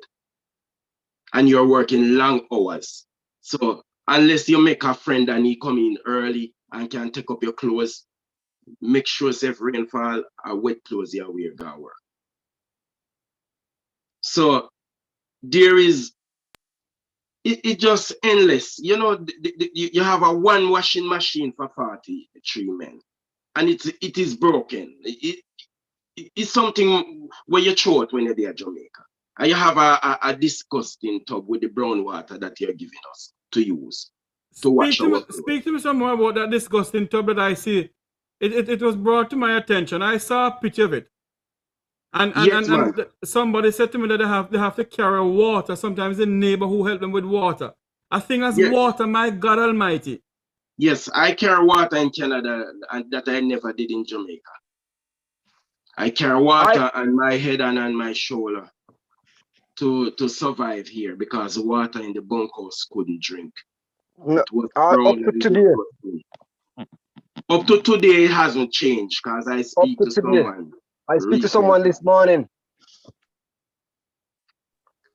And you're working long hours. So unless you make a friend and he come in early and can take up your clothes, make sure if rain fall or wet clothes you wear go work. So there is, it just endless. You know, you have a one washing machine for 43 men, and it is broken. It's something where you throw it when you're there, Jamaica. And you have a disgusting tub with the brown water that you're giving us to use to wash our clothes. Speak to me some more about that disgusting tub that I see. It was brought to my attention. I saw a picture of it. And somebody said to me that they have to carry water. Sometimes the neighbor who help them with water. I think as water, my God Almighty. Yes, I carry water in Canada and that I never did in Jamaica. I carry water on my head and on my shoulder to survive here because the water in the bunkhouse couldn't drink. Up to today. Up to today, it hasn't changed because I speak to someone. I speak to someone this morning.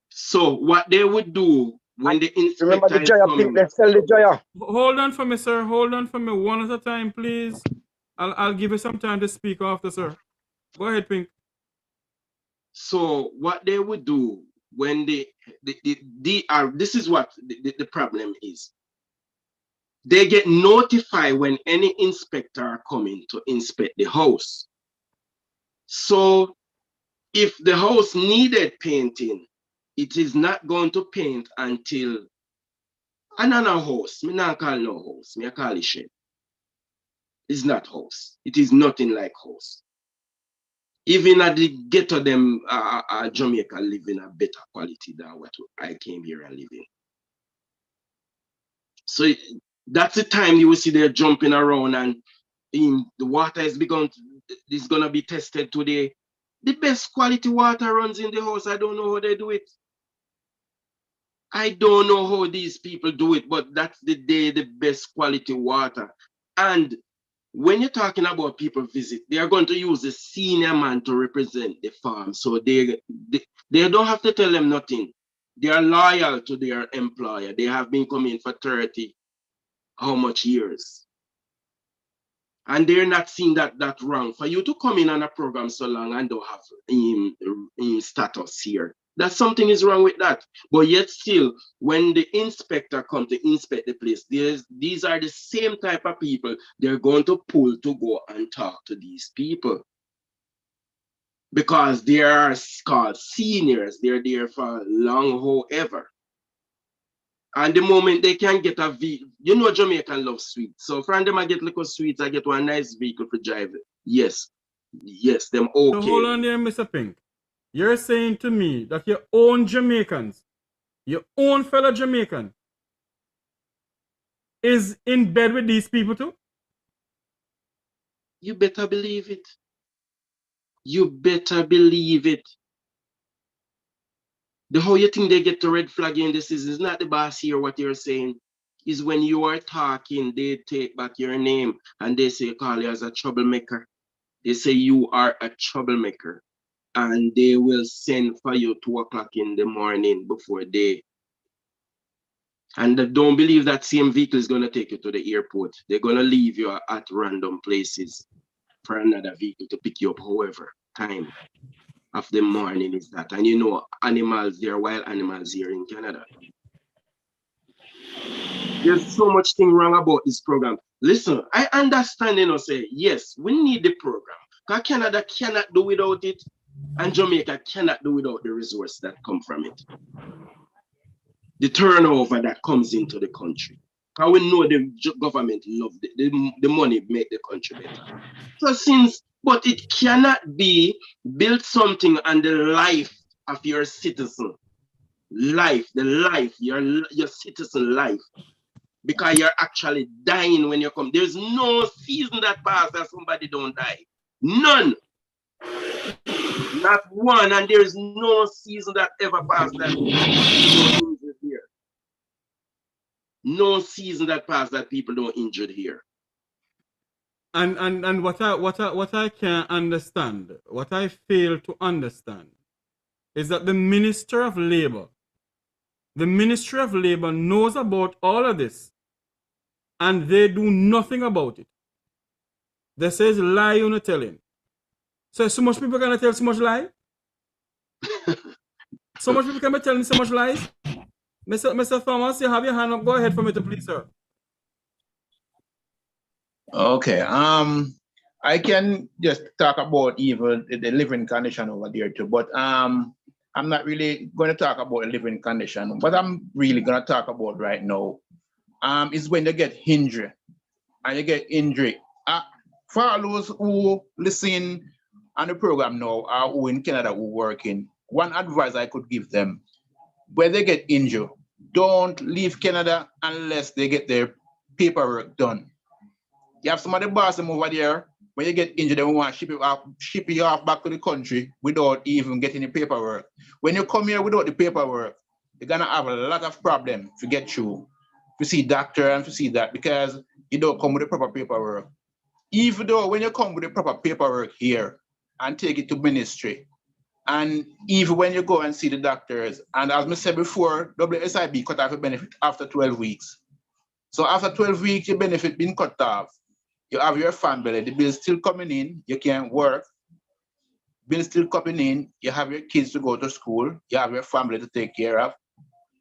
So what they would do when the inspector remember the Jaya pink, they sell the Jaya. Hold on for me, sir. Hold on for me one at a time, please. I'll give you some time to speak after, sir. Go ahead, Pink. So what they would do when this is what the problem is. They get notified when any inspector are coming to inspect the house. So if the house needed painting, it is not going to paint until another house. Me not call no house. Me call it shed. It's not house. It is nothing like house. Even at the ghetto, them Jamaica live in a better quality than what I came here and live in. So that's the time you will see they're jumping around and the water is gonna be tested today. The best quality water runs in the house. I don't know how they do it. I don't know how these people do it, but that's the best quality water. And when you're talking about people visit, they are going to use the senior man to represent the farm. So they don't have to tell them nothing. They are loyal to their employer. They have been coming for 30 how much years. And they're not seeing that wrong. For you to come in on a program so long and don't have status here, that something is wrong with that. But yet still, when the inspector comes to inspect the place, these are the same type of people they're going to pull to go and talk to these people. Because they are called seniors. They're there for long however. And the moment they can get a vehicle, you know Jamaican love sweets. So from them I get little sweets, I get one nice vehicle to drive it. Yes. Yes, them So hold okay. on there, Mr. Pink. You're saying to me that your own Jamaicans, your own fellow Jamaican, is in bed with these people too? You better believe it. You better believe it. The how you think they get to red flag in this is not the boss here what you're saying. Is when you are talking, they take back your name and they say call you as a troublemaker. They say you are a troublemaker. And they will send for you 2 o'clock in the morning before day. And don't believe that same vehicle is going to take you to the airport. They're going to leave you at random places for another vehicle to pick you up, however time of the morning is that. And you know, animals, there are wild animals here in Canada. There's so much thing wrong about this program. Listen, I understand, say, yes, we need the program. Because Canada cannot do without it, and Jamaica cannot do without the resource that come from it. The turnover that comes into the country. Because we know the government love the money make the country better. So but it cannot be build something on the life of your citizen. Your citizen life. Because you're actually dying when you come. There's no season that passes that somebody don't die. None. Not one. And there's no season that ever passed that people don't injured here. No season that passed that people don't injured here. And what I can't understand, what I fail to understand, is that the Ministry of Labor knows about all of this, and they do nothing about it. They says lie, you not telling. So much people gonna tell so much lie. So much people can be telling so much lies. Mr. Thomas, you have your hand up. Go ahead for me to please, sir. Okay. I can just talk about even the living condition over there too, but I'm not really going to talk about the living condition. What I'm really going to talk about right now is when you get injured and you get injured. For all those who listen on the program now or who in Canada who working, one advice I could give them: when they get injured, don't leave Canada unless they get their paperwork done. You have some of the bosses over there, when you get injured, they want to ship you off back to the country without even getting the paperwork. When you come here without the paperwork, you're gonna have a lot of problems to get through, to see doctor and to see that, because you don't come with the proper paperwork. Even though when you come with the proper paperwork here and take it to ministry, and even when you go and see the doctors, and as I said before, WSIB cut off your benefit after 12 weeks. So after 12 weeks, your benefit been cut off. You have your family, the bill's still coming in, you can't work. Bill's still coming in, you have your kids to go to school, you have your family to take care of.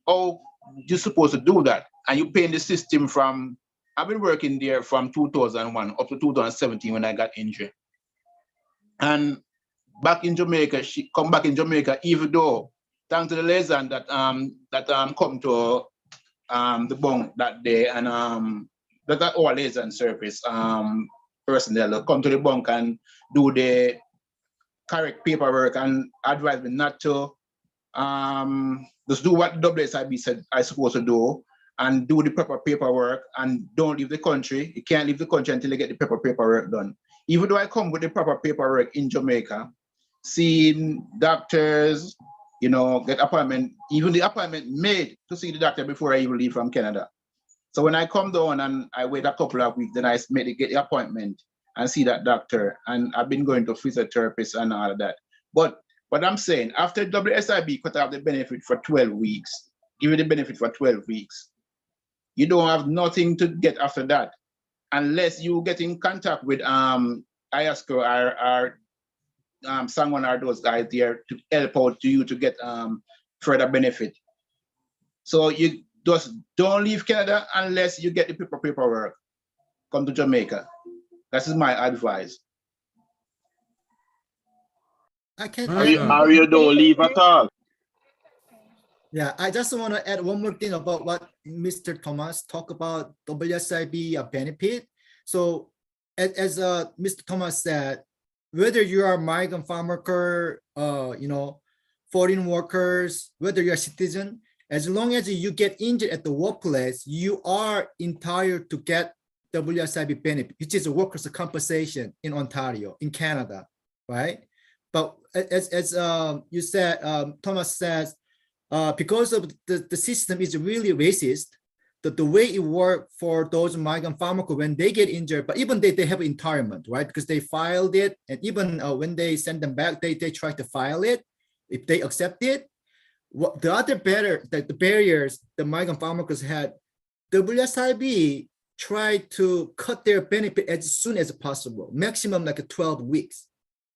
Oh, you're supposed to do that. And you pay in the system from, I've been working there from 2001 up to 2017 when I got injured. And back in Jamaica, she come back in Jamaica, even though, thanks to the liaison that come to the bunk that day, and that our liaison service personnel come to the bunk and do the correct paperwork and advise me not to just do what WSIB said I supposed to do and do the proper paperwork and don't leave the country. You can't leave the country until you get the proper paperwork done. Even though I come with the proper paperwork in Jamaica, seeing doctors, get appointment, even the appointment made to see the doctor before I even leave from Canada. So when I come down and I wait a couple of weeks, then I get the appointment and see that doctor. And I've been going to physiotherapists and all of that. But what I'm saying, after WSIB cut off the benefit for 12 weeks, give you the benefit for 12 weeks, you don't have nothing to get after that unless you get in contact with IASCO or someone or those guys there to help out to you to get further benefit. So you just don't leave Canada unless you get the paperwork. Come to Jamaica. That is my advice. I can Or you don't leave at all. Yeah, I just want to add one more thing about what Mr. Thomas talked about WSIB benefit. So as Mr. Thomas said, whether you are migrant farm worker, foreign workers, whether you're a citizen, as long as you get injured at the workplace, you are entitled to get WSIB benefit, which is a workers' compensation in Ontario, in Canada, right? But as you said, Thomas says, because of the system is really racist, the way it worked for those migrant farmers when they get injured, but even they have entitlement, right? Because they filed it, and even when they send them back, they try to file it. If they accept it, what the other the barriers the migrant farmers had, WSIB tried to cut their benefit as soon as possible, maximum like 12 weeks,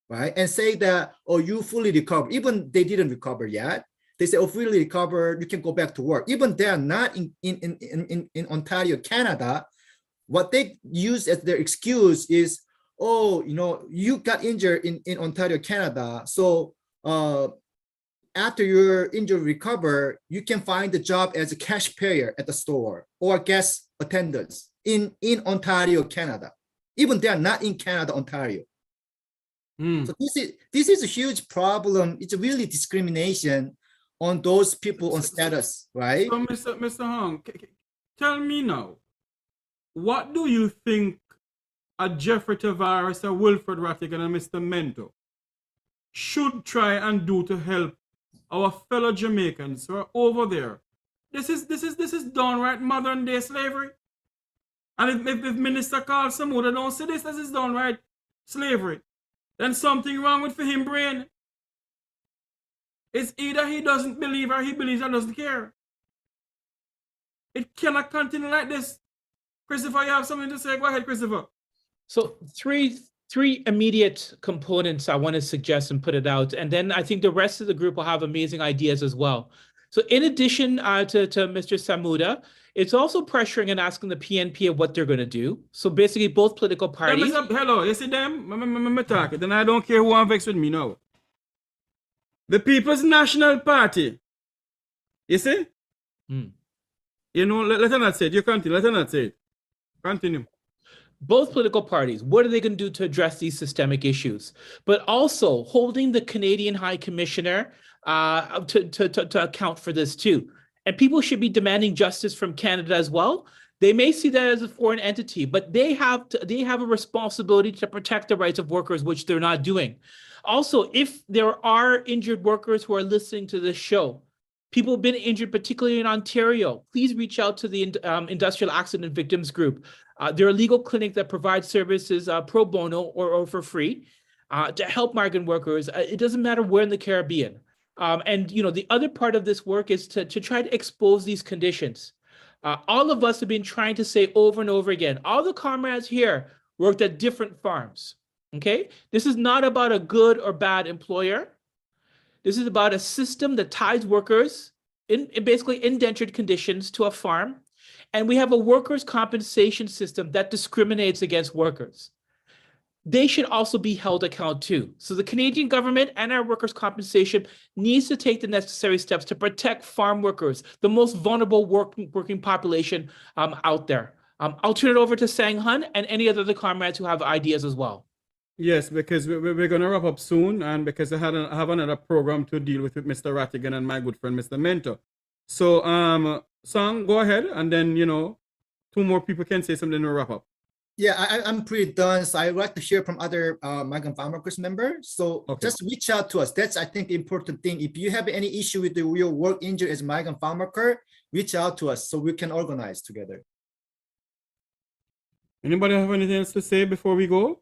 right? And say that, oh, you fully recover. Even they didn't recover yet. They say, oh, fully recover, you can go back to work. Even they're not in Ontario, Canada. What they use as their excuse is, oh, you got injured in Ontario, Canada. So after your injury recover, you can find a job as a cash payer at the store or gas attendants in Ontario, Canada. Even they are not in Canada, Ontario. So this is a huge problem. It's really discrimination on those people on status, right? So, Mr. Hong, tell me now, what do you think a Jeffrey Tavares, a Wilfred Rattigan, and Mr. Mento should try and do to help our fellow Jamaicans who are over there? This is downright modern day slavery. And if Minister Carl Samuda don't say this is downright slavery, then something wrong with him brain. It's either he doesn't believe or he believes and doesn't care. It cannot continue like this. Christopher, you have something to say? Go ahead, Christopher. So three immediate components I want to suggest and put it out. And then I think the rest of the group will have amazing ideas as well. So in addition to Mr. Samuda, it's also pressuring and asking the PNP of what they're going to do. So basically both political parties. Hello, you see them? I'm talking. Then I don't care who I'm vexed with me now. The People's National Party. You see? Let her not say it. You continue. Let her not say it. Continue. Both political parties, what are they going to do to address these systemic issues? But also holding the Canadian High Commissioner to account for this too. And people should be demanding justice from Canada as well. They may see that as a foreign entity, but they have a responsibility to protect the rights of workers, which they're not doing. Also, if there are injured workers who are listening to this show, people have been injured, particularly in Ontario, please reach out to the Industrial Accident Victims Group. They're a legal clinic that provides services pro bono or for free to help migrant workers. It doesn't matter where in the Caribbean. And the other part of this work is to try to expose these conditions. All of us have been trying to say over and over again, all the comrades here worked at different farms. Okay, this is not about a good or bad employer. This is about a system that ties workers in basically indentured conditions to a farm. And we have a workers' compensation system that discriminates against workers. They should also be held account too. So the Canadian government and our workers' compensation needs to take the necessary steps to protect farm workers, the most vulnerable working population out there. I'll turn it over to Sang Hun and any other comrades who have ideas as well. Yes, because we're going to wrap up soon, and because I have another program to deal with Mr. Rattigan and my good friend, Mr. Mento. So, Sang, go ahead, and then, two more people can say something to wrap up. Yeah, I'm pretty done. So I'd like to hear from other migrant farm workers members. So just reach out to us. That's, I think, the important thing. If you have any issue with your work injury as a migrant farm worker, reach out to us so we can organize together. Anybody have anything else to say before we go?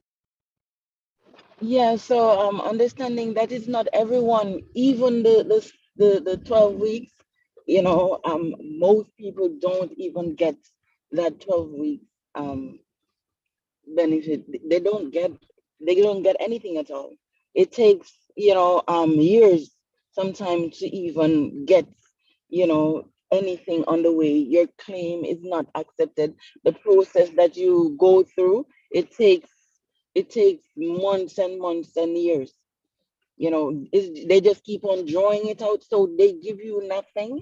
Yeah, so understanding that is not everyone, even the 12 weeks, most people don't even get that 12 weeks benefit. They don't get anything at all. It takes, years sometimes to even get, anything on the way. Your claim is not accepted. The process that you go through, it takes months and months and years. They just keep on drawing it out, so they give you nothing.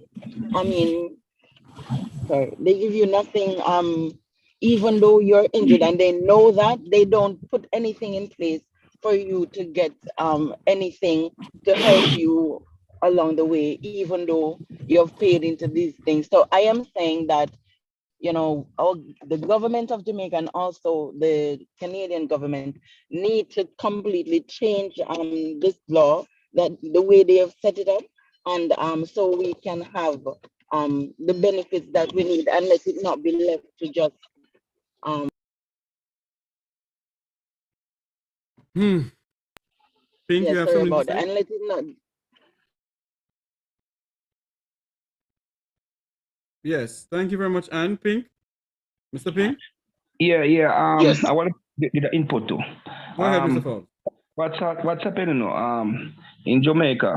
They give you nothing, even though you're injured, and they know that they don't put anything in place for you to get anything to help you along the way, even though you've paid into these things. So I am saying that, you know, the government of Jamaica and also the Canadian government need to completely change this law, that the way they have set it up, and so we can have the benefits that we need, and let it not be left to just Pink, yeah, you have sorry something to about that, say? and let it not. Yes, thank you very much, Anne. Pink, Mr. Pink. Yeah, yeah. Yes. I want to get the input too. Go ahead, Mr. Forbes. What's happening now? In Jamaica,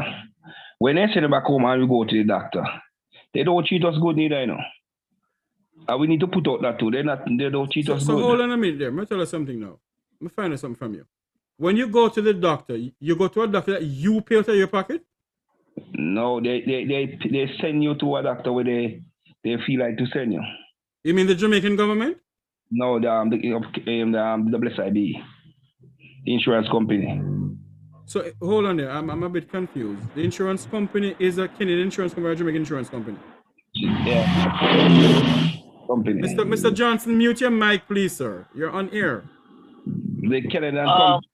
when they send back home and we go to the doctor, they don't treat us good neither, you know. And we need to put out that too. They don't treat us So good. hold on a minute there. Let me tell you something now. Let me find out something from you. When you go to the doctor, you go to a doctor that you pay out of your pocket? No, they send you to a doctor where they feel like to send you. You mean the Jamaican government? No, the WSIB, the insurance company. So hold on there. I'm a bit confused. The insurance company is a Canadian insurance company or a Jamaican insurance company? Yeah. Company. Mr. Johnson, mute your mic, please, sir. You're on air. The Canadian company.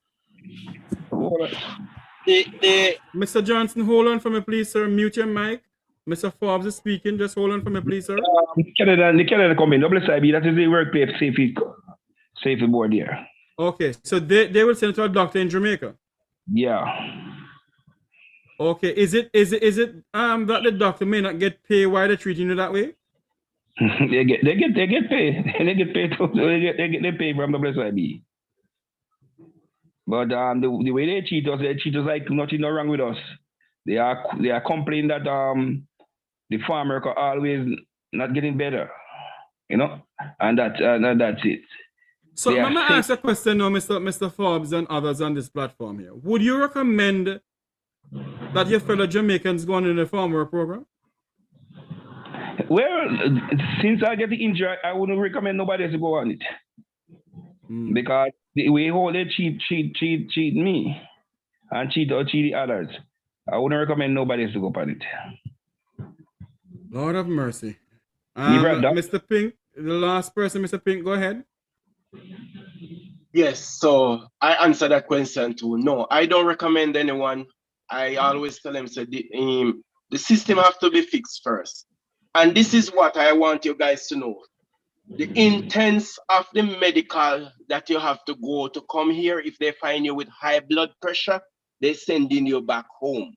Mr. Johnson, hold on for me, please, sir. Mute your mic. Mr. Forbes is speaking. Just hold on for me, please, sir. The Canadian company, WSIB, that is the workplace safety board here. Okay, so they will send it to a doctor in Jamaica. Yeah. Okay, is it that the doctor may not get paid while they're treating you that way? they get paid. They get paid too. They pay from WSIB. But the way they treat us like nothing wrong with us. They are complaining that the farm worker always not getting better, you know, and that's it. So I'm gonna ask a question now, Mr. Forbes and others on this platform here. Would you recommend that your fellow Jamaicans go on in the farm work program? Well, since I get the injury, I wouldn't recommend nobody else to go on it. Because the way how they cheat me and cheat the others, I wouldn't recommend nobody else to go on it. Lord have mercy. Mr. Pink, the last person, Mr. Pink, go ahead. Yes, so I answer that question too. No, I don't recommend anyone. I always tell them, so the system have to be fixed first. And this is what I want you guys to know. The intents of the medical that you have to go to come here, if they find you with high blood pressure, they're sending you back home.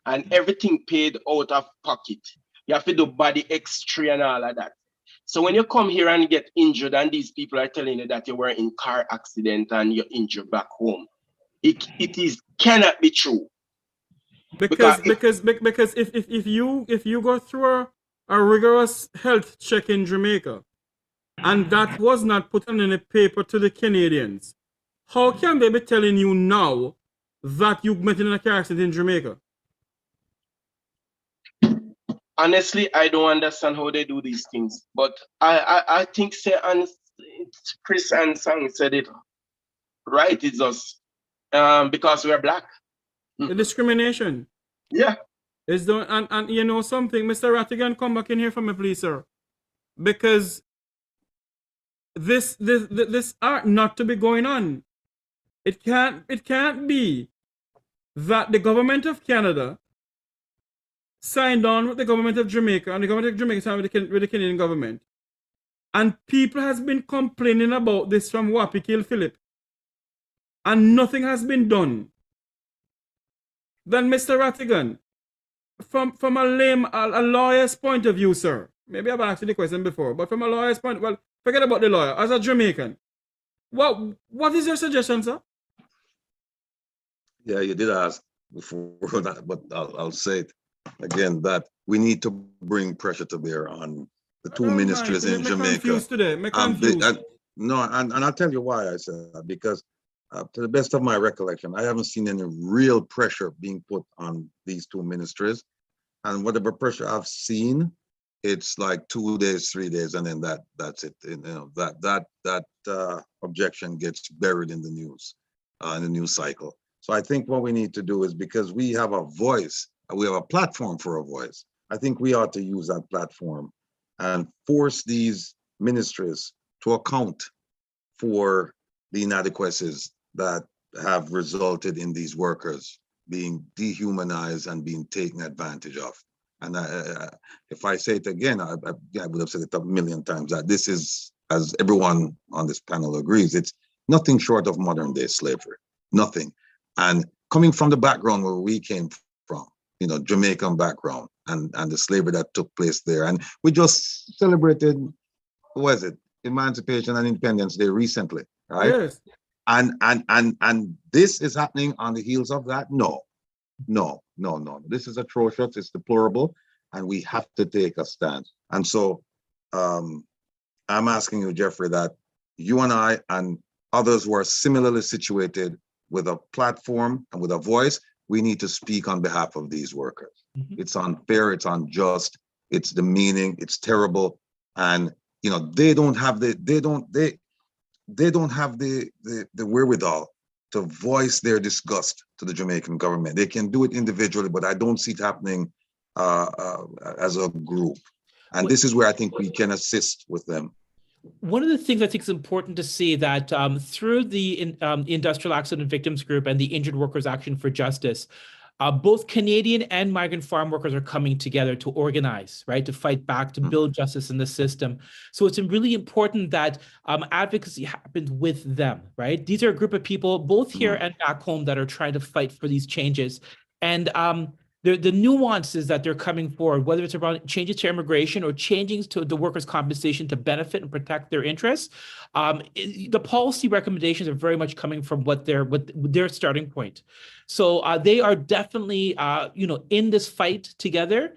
And everything paid out of pocket. You have to do body X-ray and all of that. So when you come here and get injured and these people are telling you that you were in car accident and you're injured back home, it cannot be true. Because if you go through a rigorous health check in Jamaica and that was not put on any paper to the Canadians, how can they be telling you now that you met in a car accident in Jamaica? Honestly, I don't understand how they do these things, but I think Chris and Sang said it right. It's us because we're black. The discrimination. Yeah. Is the and you know something, Mr. Rattigan, come back in here for me, please, sir, because this ought not to be going on. It can't be that the government of Canada signed on with the government of Jamaica, and the government of Jamaica signed with the Canadian government. And people has been complaining about this from Wapi Kill Philip. And nothing has been done. Then Mr. Rattigan, from a lawyer's point of view, sir, maybe I've asked you the question before, but from a lawyer's point, well, forget about the lawyer. As a Jamaican, what is your suggestion, sir? Yeah, you did ask before that, but I'll say it again, that we need to bring pressure to bear on the two ministries in Jamaica. Confused today. No, and I'll tell you why I said that, because to the best of my recollection, I haven't seen any real pressure being put on these two ministries. And whatever pressure I've seen, it's like 2 days, 3 days, and then that's it. You know, that objection gets buried in the news. in the new cycle. So I think what we need to do is, because we have a voice, we have a platform for a voice, I think we ought to use that platform and force these ministries to account for the inadequacies that have resulted in these workers being dehumanized and being taken advantage of. And if I say it again, I would have said it a million times, that this is, as everyone on this panel agrees, it's nothing short of modern day slavery, nothing. And coming from the background where we came from, you know, Jamaican background, and the slavery that took place there. And we just celebrated, what was it, Emancipation and Independence Day recently, right? Yes. And this is happening on the heels of that? No. This is atrocious, it's deplorable, and we have to take a stand. And so I'm asking you, Jeffrey, that you and I and others who are similarly situated with a platform and with a voice, we need to speak on behalf of these workers. It's unfair, it's unjust, it's demeaning, it's terrible. And you know, they don't have the wherewithal to voice their disgust to the Jamaican government. They can do it individually, but I don't see it happening as a group. And this is where I think we can assist with them. One of the things I think is important to see that through the Industrial Accident Victims Group and the Injured Workers Action for Justice, both Canadian and migrant farm workers are coming together to organize, right, to fight back, to build justice in the system. So it's really important that advocacy happens with them, right? These are a group of people, both here and back home, that are trying to fight for these changes. And the nuances that they're coming forward, whether it's around changes to immigration or changes to the workers' compensation to benefit and protect their interests, the policy recommendations are very much coming from what their starting point. So they are definitely, in this fight together.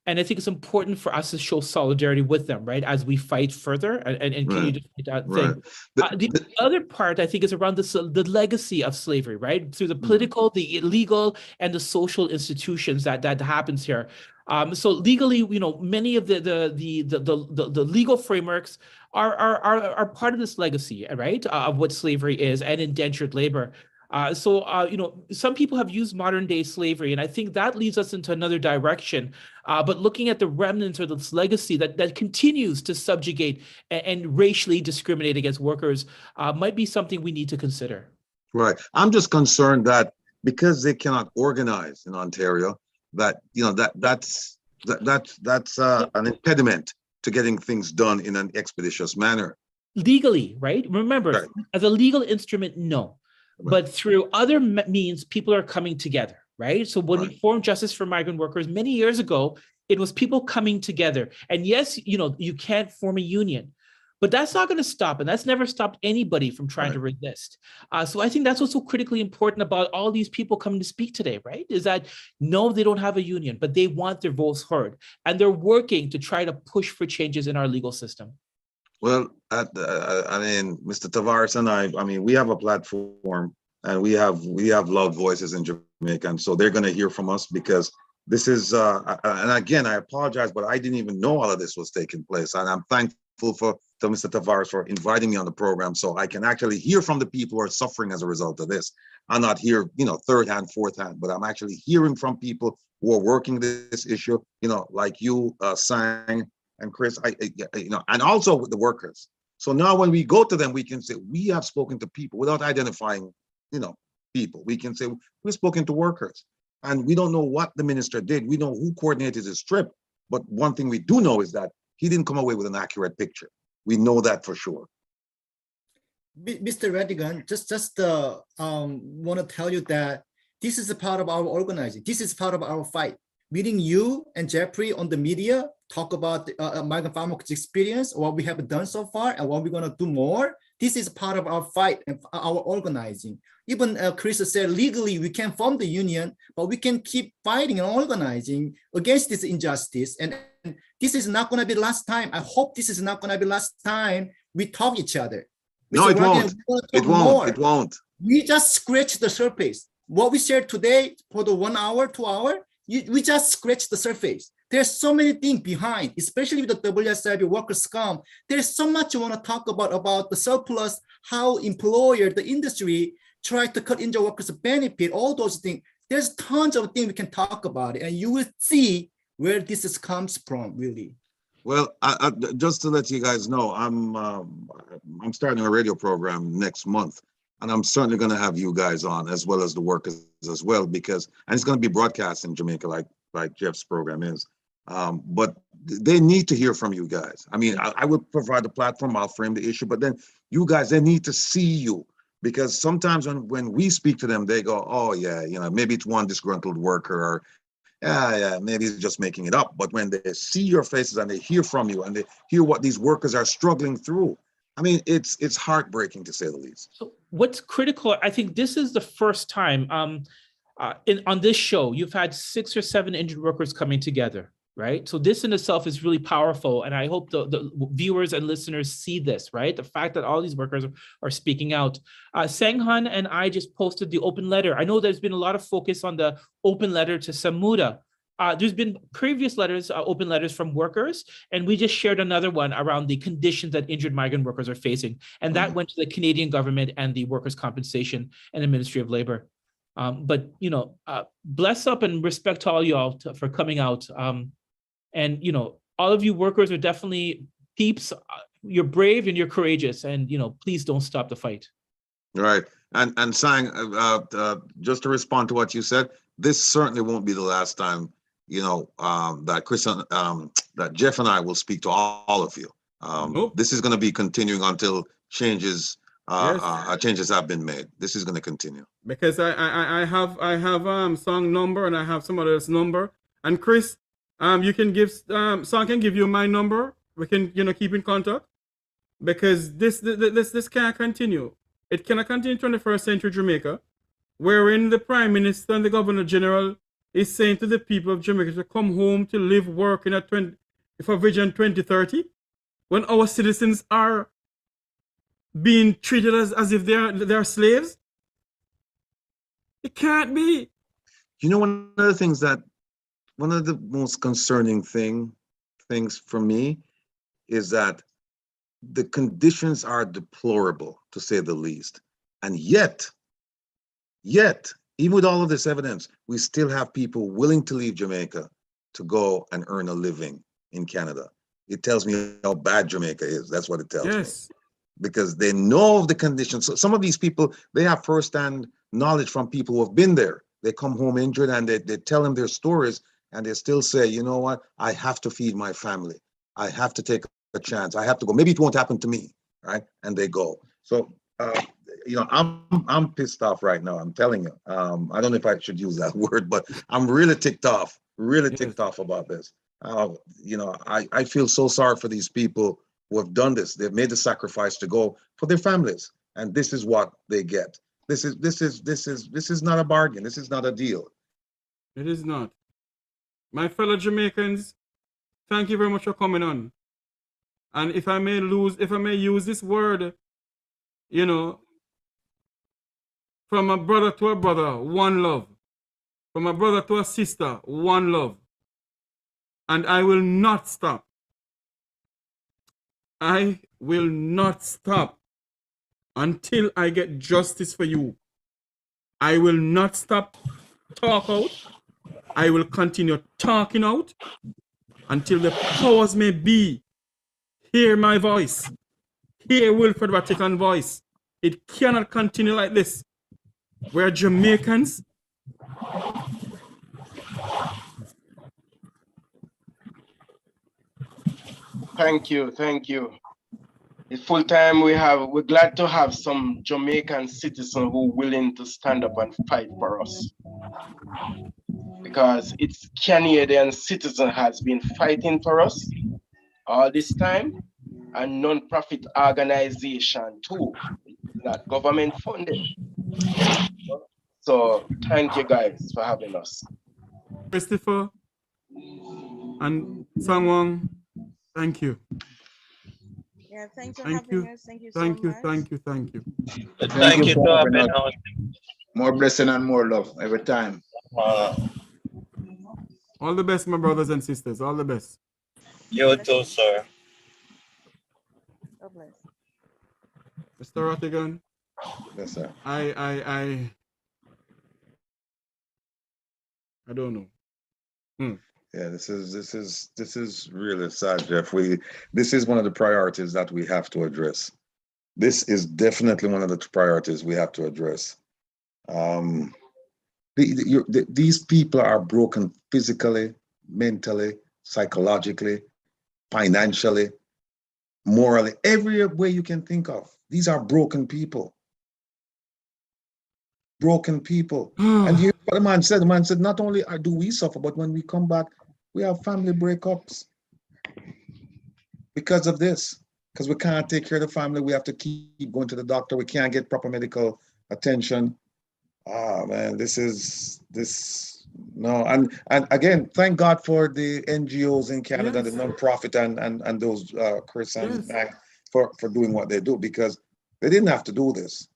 And I think it's important for us to show solidarity with them, right, as we fight further and continue to fight that thing. The other part, I think, is around the legacy of slavery, right, through the political, the illegal, and the social institutions that happens here. So legally, many of the legal frameworks are part of this legacy, right, of what slavery is and indentured labor. Some people have used modern day slavery, and I think that leads us into another direction. But looking at the remnants or this legacy that continues to subjugate and racially discriminate against workers might be something we need to consider. Right. I'm just concerned that because they cannot organize in Ontario, that's an impediment to getting things done in an expeditious manner. Legally, right? Remember, as a legal instrument, no. But through other means, people are coming together, right? So when we formed Justice for Migrant Workers many years ago, it was people coming together. And yes, you can't form a union, but that's not going to stop. And that's never stopped anybody from trying to resist. So I think that's what's so critically important about all these people coming to speak today, right? Is that, no, they don't have a union, but they want their voice heard. And they're working to try to push for changes in our legal system. Well, Mr. Tavares and I mean, we have a platform and we have loud voices in Jamaica, and so they're going to hear from us, because this is, and again, I apologize, but I didn't even know all of this was taking place. And I'm thankful to Mr. Tavares for inviting me on the program, so I can actually hear from the people who are suffering as a result of this. I'm not here, third hand, fourth hand, but I'm actually hearing from people who are working this issue, like you, Sang, and Chris, and also with the workers. So now when we go to them, we can say, we have spoken to people without identifying, people. We can say, we've spoken to workers. And we don't know what the minister did. We know who coordinated his trip. But one thing we do know is that he didn't come away with an accurate picture. We know that for sure. Mr. Redigan, just want to tell you that this is a part of our organizing. This is part of our fight. Meeting you and Jeffrey on the media, talk about the migrant farm workers experience, what we have done so far and what we're going to do more. This is part of our fight and our organizing. Even Chris said, legally, we can form the union, but we can keep fighting and organizing against this injustice. And this is not going to be the last time. I hope this is not going to be the last time we talk each other. No, it won't. It won't. We just scratched the surface. What we shared today for the 1 hour, 2 hours, we just scratched the surface. There's so many things behind, especially with the WSIB workers' comp. There's so much I want to talk about the surplus, how employer, the industry try to cut injured workers' benefit, all those things. There's tons of things we can talk about it, and you will see where this comes from, really. Well, just to let you guys know, I'm starting a radio program next month, and I'm certainly going to have you guys on as well as the workers as well, because and it's going to be broadcast in Jamaica like Jeff's program is. But they need to hear from you guys. I mean, I would provide the platform, I'll frame the issue, but then you guys, they need to see you, because sometimes when we speak to them, they go, oh yeah, maybe it's one disgruntled worker, or yeah, maybe he's just making it up. But when they see your faces and they hear from you and they hear what these workers are struggling through, I mean, it's heartbreaking to say the least. So what's critical, I think this is the first time on this show, you've had 6 or 7 injured workers coming together, right? So this in itself is really powerful. And I hope the viewers and listeners see this, right? The fact that all these workers are speaking out. Senghan and I just posted the open letter. I know there's been a lot of focus on the open letter to Samuda. There's been previous letters, open letters from workers, and we just shared another one around the conditions that injured migrant workers are facing. And that went to the Canadian government and the Workers' Compensation and the Ministry of Labor. But, bless up and respect to all y'all for coming out. And, all of you workers are definitely peeps. You're brave and you're courageous, and, please don't stop the fight. Right. And Sang, just to respond to what you said, this certainly won't be the last time, that Chris, that Jeff and I will speak to all of you. This is going to be continuing until changes have been made. This is going to continue. Because I have Song number and I have some others number. And Chris, you can give Song can give you my number. We can keep in contact, because this can't continue. It cannot continue in 21st century Jamaica, wherein the Prime Minister and the Governor General is saying to the people of Jamaica to come home to live, work for Vision 2030, when our citizens are being treated as if they're slaves. It can't be. One of the most concerning things for me is that the conditions are deplorable, to say the least. And yet, even with all of this evidence, we still have people willing to leave Jamaica to go and earn a living in Canada. It tells me how bad Jamaica is. That's what it tells me. Because they know the conditions. So some of these people, they have firsthand knowledge from people who have been there. They come home injured and they tell them their stories, and they still say, you know what, I have to feed my family. I have to take a chance. I have to go. Maybe it won't happen to me, right? And they go. So, I'm pissed off right now. I'm telling you. I don't know if I should use that word, but I'm really ticked off. Ticked off about this. I feel so sorry for these people who have done this. They've made the sacrifice to go for their families, and this is what they get. This is not a bargain. This is not a deal. It is not. My fellow Jamaicans, thank you very much for coming on. And if I may use this word, from a brother to a brother, one love. From a brother to a sister, one love. And I will not stop. I will not stop until I get justice for you. I will not stop talk out. I will continue talking out until the powers may be hear my voice. Hear Wilfred Vatican voice. It cannot continue like this. We're Jamaicans. Thank you. It's full time. We're glad to have some Jamaican citizens who are willing to stand up and fight for us. Because it's Canadian citizen has been fighting for us all this time, and non-profit organization too, not government funded. So thank you guys for having us. Christopher and Sangwon, thank you. Yeah, thanks for Thank having you. us. Thank you Thank so you, much. thank you, thank you. Thank you for having us. More blessing and more love every time. All the best, my brothers and sisters. All the best. You too, sir. God bless. Mr. Rottigan. Yes, sir. I don't know. Yeah, this is really sad, Jeff. This is one of the priorities that we have to address. This is definitely one of the priorities we have to address. These people are broken physically, mentally, psychologically, financially, morally, every way you can think of. These are broken people. Broken people. And you, what the man said, not only do we suffer, but when we come back, we have family breakups because of this. Because we can't take care of the family. We have to keep going to the doctor. We can't get proper medical attention. Ah, man, no. And again, thank God for the NGOs in Canada, the non-profit and those Chris and Mac for doing what they do, because they didn't have to do this.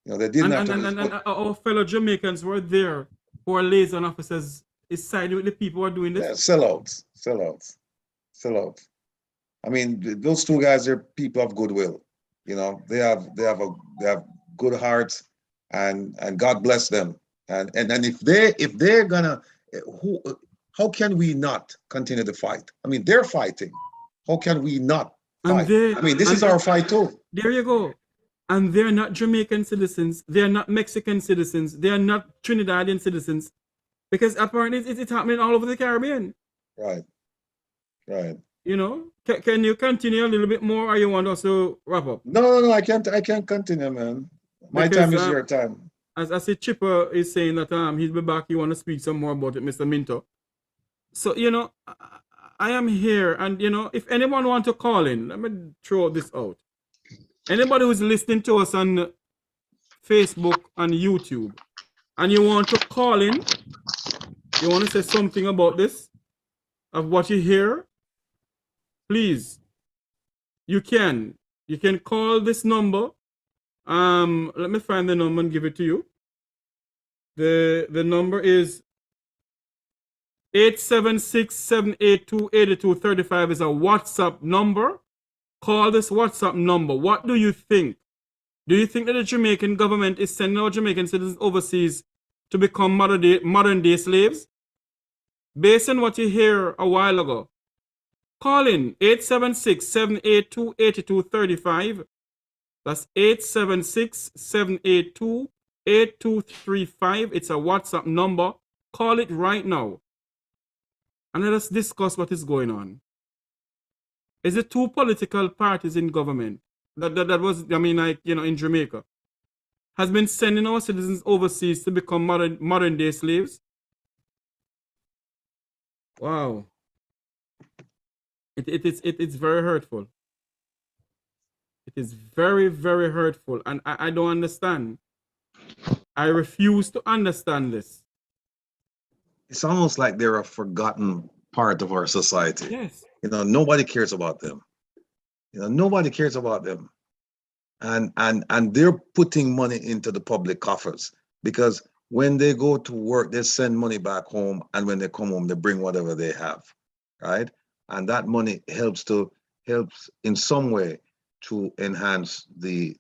You know, they didn't have to. And our fellow Jamaicans were there, who are liaison officers, is siding with the people who are doing this. Yeah, sellouts. I mean, those two guys are people of goodwill. You know, they have good hearts, and God bless them. And if they're gonna, how can we not continue to fight? I mean, they're fighting. How can we not fight? I mean, this is our fight too. There you go. And they're not Jamaican citizens. They're not Mexican citizens. They're not Trinidadian citizens, because apparently it's happening all over the Caribbean. Right. You know, can you continue a little bit more, or you want us to wrap up? No, I can't continue, man. My time is your time. As I see, Chipper is saying that he'll be back. You want to speak some more about it, Mr. Minto. So, you know, I am here, and, you know, if anyone want to call in, let me throw this out. Anybody who's listening to us on Facebook and YouTube, and you want to call in, you want to say something about this, of what you hear, please, you can call this number. Let me find the number and give it to you. The number is 876-782-8235 is a WhatsApp number. Call this WhatsApp number. What do you think? Do you think that the Jamaican government is sending our Jamaican citizens overseas to become modern day slaves? Based on what you hear a while ago, call in 876-782-8235. That's 876-782-8235. It's a WhatsApp number. Call it right now. And let us discuss what is going on. Is it two political parties in government that was, I mean, like, you know, in Jamaica, has been sending our citizens overseas to become modern day slaves? Wow. It's very hurtful. It is very, very hurtful. And I don't understand. I refuse to understand this. It's almost like they're a forgotten part of our society. Yes. You know, nobody cares about them. You know, nobody cares about them. And they're putting money into the public coffers, because when they go to work, they send money back home, and when they come home, they bring whatever they have, right? And that money helps in some way to enhance the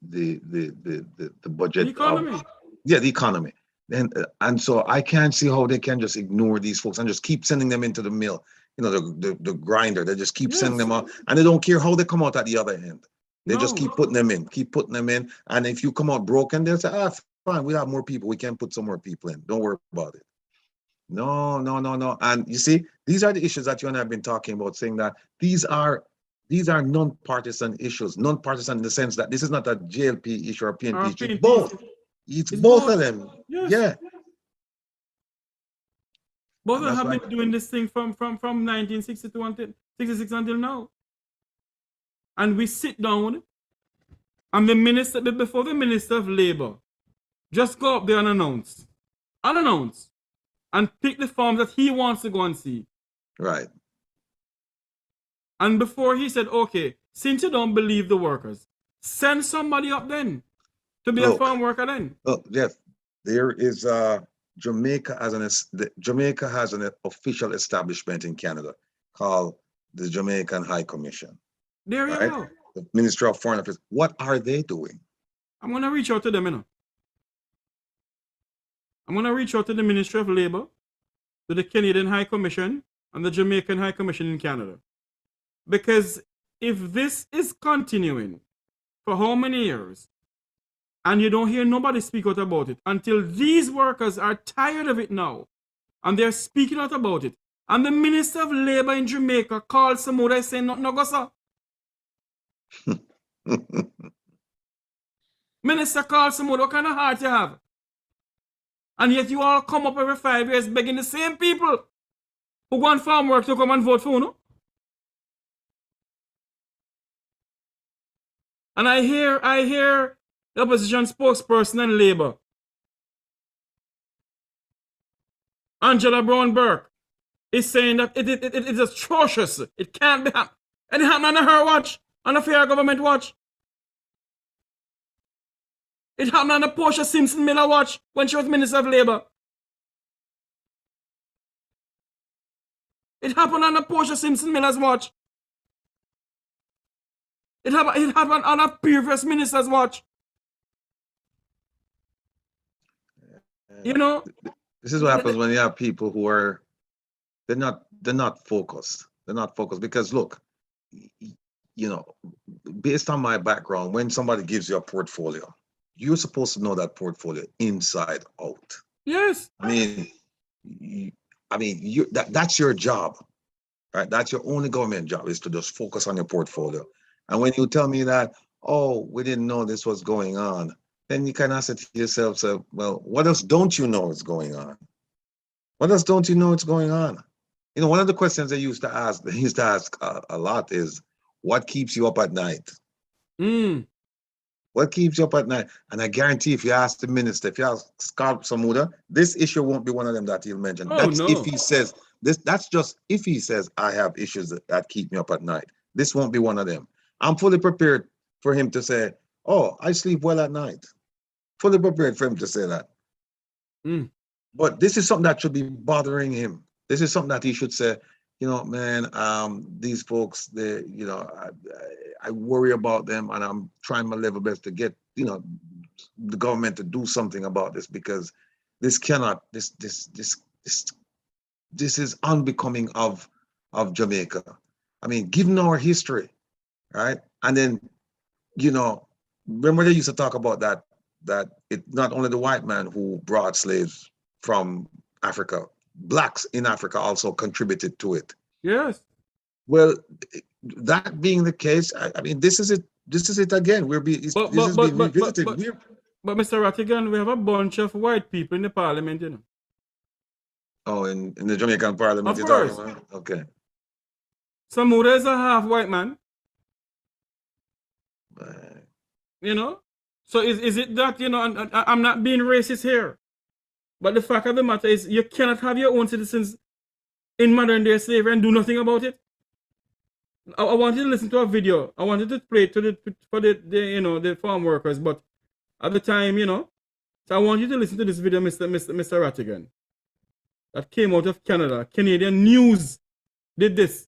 budget. The economy. The economy. And so I can't see how they can just ignore these folks and just keep sending them into the mill, you know, the grinder. They just keep sending them out, and they don't care how they come out at the other end. They just keep putting them in. And if you come out broken, they'll say, fine, we have more people. We can put some more people in. Don't worry about it. No. And you see, these are the issues that you and I have been talking about, saying that these are non-partisan issues. Non-partisan in the sense that this is not a JLP issue or a PNP issue. It's both. It's both of them. Yes. Yeah. Both of them have been doing this thing from 1962 until 66 until now. And we sit down, and before the Minister of Labor just go up there and unannounced, and pick the forms that he wants to go and see. Right. And before he said, okay, since you don't believe the workers, send somebody up then to be a farm worker then. Look, Jeff, there is Jamaica has an official establishment in Canada called the Jamaican High Commission. There you go. The Ministry of Foreign Affairs. What are they doing? I'm going to reach out to them, you know. I'm going to reach out to the Ministry of Labor, to the Canadian High Commission, and the Jamaican High Commission in Canada. Because if this is continuing for how many years, and you don't hear nobody speak out about it, until these workers are tired of it now, and they're speaking out about it, and the Minister of Labor in Jamaica called somebody saying nothing no go, sir. Minister called somebody, what kind of heart you have? And yet you all come up every 5 years begging the same people who go on farm work to come and vote for you, no? And I hear the opposition spokesperson in Labour, Angela Brown Burke, is saying that it is atrocious. It can't be happening. And it happened on her watch, on the fair government watch. It happened on the Portia Simpson Miller watch when she was Minister of Labour. It happened on the Portia Simpson Miller's watch. It happened on a previous minister's watch. You know? This is what happens when you have people who are, they're not focused. They're not focused because look, you know, based on my background, when somebody gives you a portfolio, you're supposed to know that portfolio inside out. Yes. I mean, that's your job, right? That's your only government job, is to just focus on your portfolio. And when you tell me that, oh, we didn't know this was going on, then you kind of say to yourself, so, well, what else don't you know is going on? What else don't you know is going on? You know, one of the questions they used to ask a lot is, what keeps you up at night? What keeps you up at night? And I guarantee if you ask the minister, if you ask Scott Samuda, this issue won't be one of them that he'll mention. Oh, that's no. if he says this, that's just if he says I have issues that keep me up at night. This won't be one of them. I'm fully prepared for him to say, oh, I sleep well at night. Fully prepared for him to say that. But this is something that should be bothering him. This is something that he should say, you know, man, these folks, they, you know, I worry about them, and I'm trying my level best to get, you know, the government to do something about this, because this cannot, this is unbecoming of Jamaica. I mean, given our history, right? And then, you know, remember they used to talk about that it's not only the white man who brought slaves from Africa, blacks in Africa also contributed to it. Yes. Well, that being the case, I mean, this is it again. This is being revisited. But Mr. Rattigan, we have a bunch of white people in the parliament, you know. Oh, in the Jamaican parliament, of you're course. talking about? Okay. Samuda is a half white man. You know? So is it that, you know, and I'm not being racist here, but the fact of the matter is you cannot have your own citizens in modern day slavery and do nothing about it. I wanted to listen to a video. I wanted to play to for the you know, the farm workers, but at the time, you know, so I want you to listen to this video, Mr. Rattigan, that came out of Canada. Canadian News did this.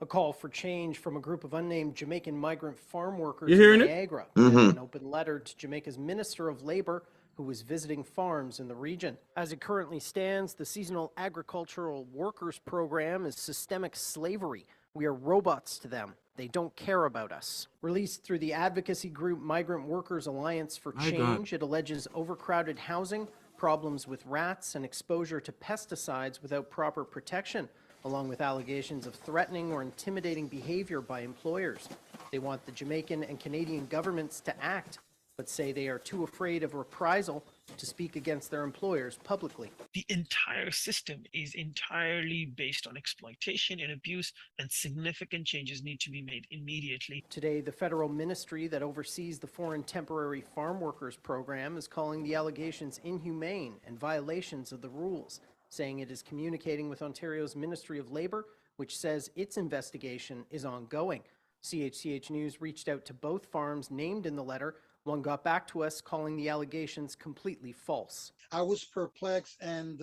A call for change from a group of unnamed Jamaican migrant farm workers You hearing in it? Niagara. Mhm. An open letter to Jamaica's Minister of Labor, who was visiting farms in the region. As it currently stands, the Seasonal Agricultural Workers Program is systemic slavery. We are robots to them. They don't care about us. Released through the advocacy group Migrant Workers Alliance for My Change, it alleges overcrowded housing, problems with rats, and exposure to pesticides without proper protection, along with allegations of threatening or intimidating behavior by employers. They want the Jamaican and Canadian governments to act, but say they are too afraid of reprisal to speak against their employers publicly. The entire system is entirely based on exploitation and abuse, and significant changes need to be made immediately. Today, the federal ministry that oversees the Foreign Temporary Farm Workers Program is calling the allegations inhumane and violations of the rules, saying it is communicating with Ontario's Ministry of Labor, which says its investigation is ongoing. CHCH News reached out to both farms named in the letter. One got back to us calling the allegations completely false. I was perplexed and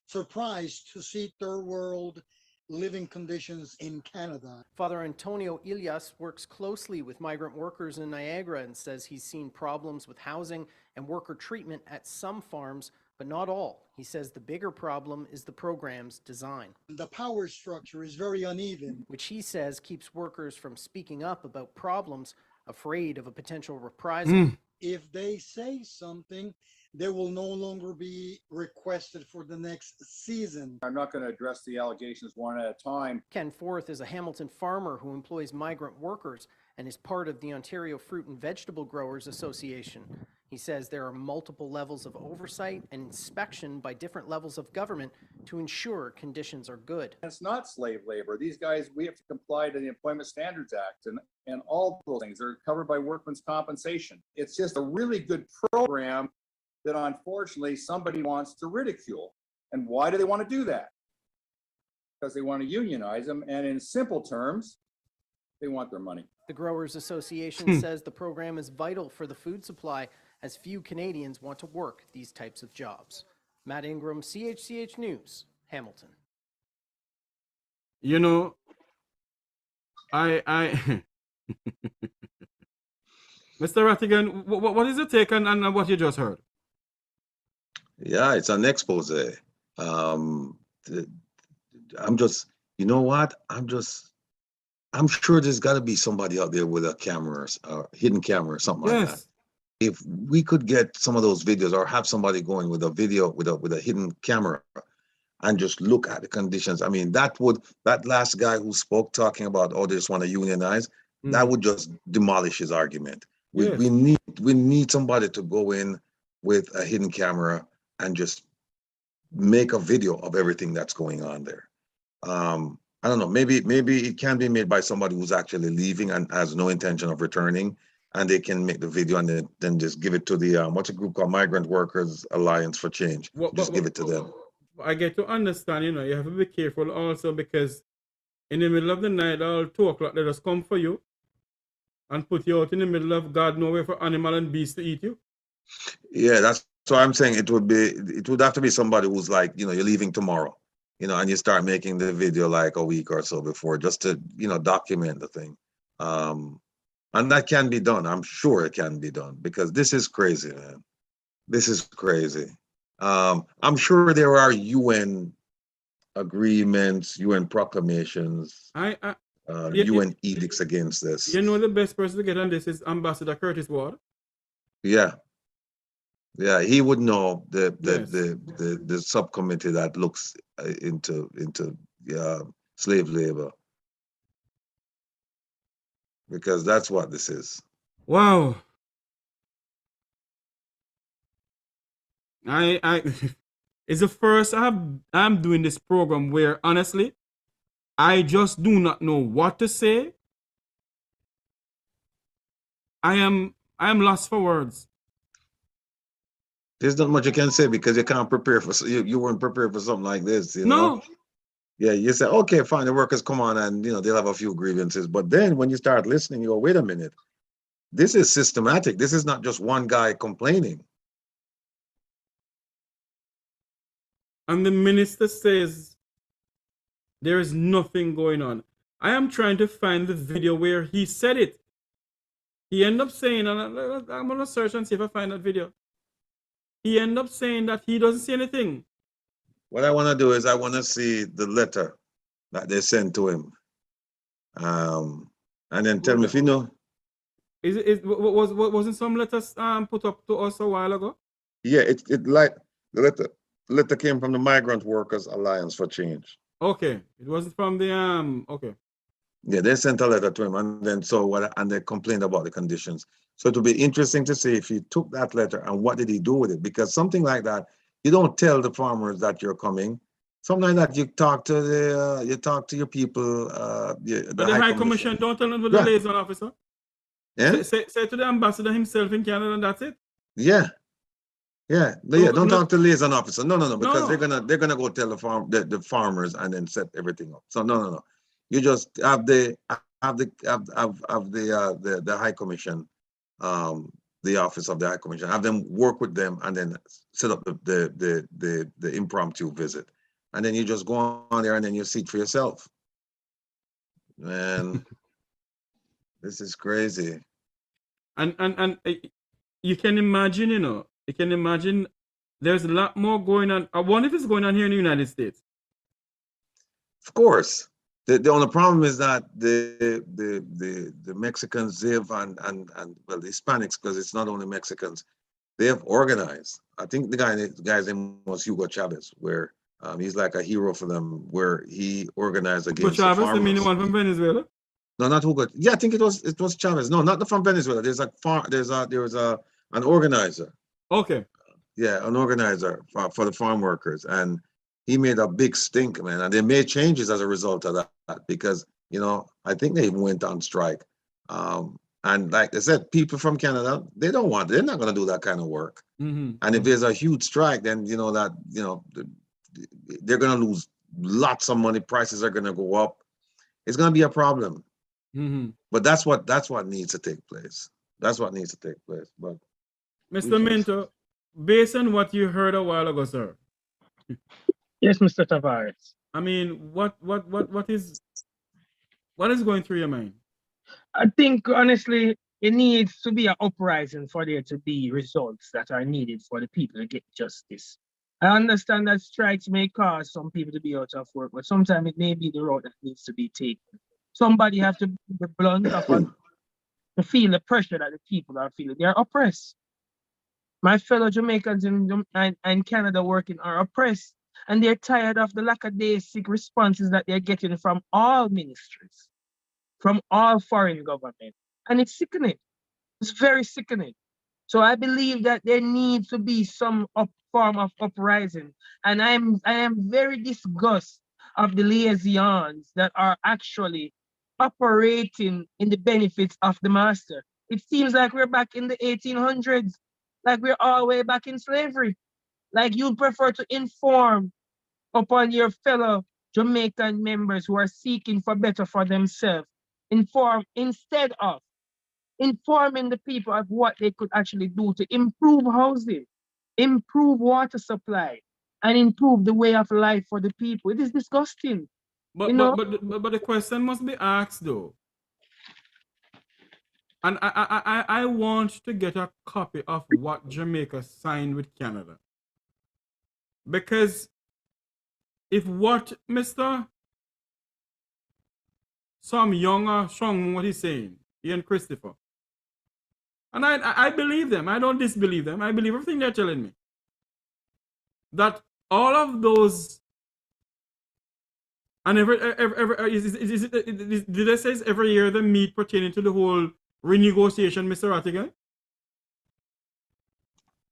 surprised to see third world living conditions in Canada. Father Antonio Ilias works closely with migrant workers in Niagara and says he's seen problems with housing and worker treatment at some farms, but not all. He says the bigger problem is the program's design. The power structure is very uneven, which he says keeps workers from speaking up about problems, afraid of a potential reprisal. If they say something, they will no longer be requested for the next season. I'm not going to address the allegations one at a time. Ken Forth is a Hamilton farmer who employs migrant workers and is part of the Ontario Fruit and Vegetable Growers Association. He says there are multiple levels of oversight and inspection by different levels of government to ensure conditions are good. It's not slave labor. These guys, we have to comply to the Employment Standards Act and all those things are covered by workman's compensation. It's just a really good program that unfortunately somebody wants to ridicule. And why do they want to do that? Because they want to unionize them, and in simple terms, they want their money. The Growers Association says the program is vital for the food supply, as few Canadians want to work these types of jobs. Matt Ingram, CHCH News, Hamilton. You know, I Mr. Rattigan, what is your take on what you just heard? Yeah, it's an expose. I'm just, you know what? I'm sure there's got to be somebody out there with a camera, hidden camera or something like that. If we could get some of those videos or have somebody going with a video with a hidden camera and just look at the conditions. I mean, that last guy who spoke talking about, oh, they just want to unionize, that would just demolish his argument. We need somebody to go in with a hidden camera and just make a video of everything that's going on there. I don't know, maybe it can be made by somebody who's actually leaving and has no intention of returning, and they can make the video and then just give it to the, what's a group called Migrant Workers Alliance for Change. Just give it to them. I get to understand, you know, you have to be careful also, because in the middle of the night, all 2 o'clock, they just come for you and put you out in the middle of God nowhere for animal and beast to eat you. Yeah, that's what I'm saying. It would have to be somebody who's like, you know, you're leaving tomorrow, you know, and you start making the video like a week or so before, just to, you know, document the thing. And that can be done. I'm sure it can be done, because this is crazy, man. This is crazy. I'm sure there are UN agreements, UN proclamations, UN edicts against this. You know, the best person to get on this is Ambassador Curtis Ward. Yeah. Yeah, he would know the subcommittee that looks into slave labor, because that's what this is. Wow. It's the first I'm doing this program where honestly I just do not know what to say. I am lost for words. There's not much you can say, because you can't prepare for, you weren't prepared for something like this, you know? Yeah, you say, okay, fine, the workers come on and, you know, they'll have a few grievances. But then when you start listening, you go, wait a minute, this is systematic. This is not just one guy complaining. And the minister says there is nothing going on. I am trying to find the video where he said it. He ended up saying, and I'm going to search and see if I find that video. He ended up saying that he doesn't see anything. What I want to do is I want to see the letter that they sent to him. And then tell me if you know. Wasn't some letters put up to us a while ago? Yeah, it like the letter came from the Migrant Workers Alliance for Change. Okay, it wasn't from the okay. Yeah, they sent a letter to him, and then and they complained about the conditions. So it will be interesting to see if he took that letter and what did he do with it, because something like that, you don't tell the farmers that you're coming. Something like that, you talk to your people. The High Commission, don't tell them to the liaison officer. Yeah. Say to the ambassador himself in Canada, and that's it. Yeah. Yeah. Don't talk to the liaison officer. No, because they're gonna go tell the farmers and then set everything up. So no. You just have the High Commission, the office of the High Commission, have them work with them and then set up the impromptu visit and then you just go on there and then you see it for yourself. Man, this is crazy. And you can imagine, you can imagine there's a lot more going on. I wonder if it's going on here in the United States. Of course. The only problem is that the Mexicans live and well, the Hispanics, because it's not only Mexicans, they have organized. I think the guy's name was Hugo Chavez, where he's like a hero for them, where he organized Hugo against the Chavez, farmers. I mean the one from Venezuela? No, not Hugo. Yeah, I think it was Chavez. No, not from Venezuela. There was an organizer. Okay. Yeah, an organizer for the farm workers, and he made a big stink, man. And they made changes as a result of that because I think they even went on strike. And like I said, people from Canada, they're not going to do that kind of work. Mm-hmm. And if there's a huge strike, then they're going to lose lots of money. Prices are going to go up. It's going to be a problem. Mm-hmm. But that's what needs to take place. That's what needs to take place. But Mr. Minto, based on what you heard a while ago, sir. Yes, Mr. Tavares. I mean, what is going through your mind? I think honestly, it needs to be an uprising for there to be results that are needed for the people to get justice. I understand that strikes may cause some people to be out of work, but sometimes it may be the road that needs to be taken. Somebody has to be the blunt of to feel the pressure that the people are feeling. They are oppressed. My fellow Jamaicans in Canada working are oppressed, and they're tired of the lackadaisic responses that they're getting from all ministries, from all foreign governments. And it's sickening. It's very sickening. So I believe that there needs to be some form of uprising. And I am very disgusted of the liaisons that are actually operating in the benefits of the master. It seems like we're back in the 1800s, like we're all the way back in slavery. Like you prefer to inform upon your fellow Jamaican members who are seeking for better for themselves, instead of informing the people of what they could actually do to improve housing, improve water supply, and improve the way of life for the people. It is disgusting. But the question must be asked though. And I want to get a copy of what Jamaica signed with Canada. Because if what Mr. Some younger Sean, what he's saying, Ian Christopher, and I believe them. I don't disbelieve them. I believe everything they're telling me. That all of those, and did they say every year they meet pertaining to the whole renegotiation, Mr. Rattigan?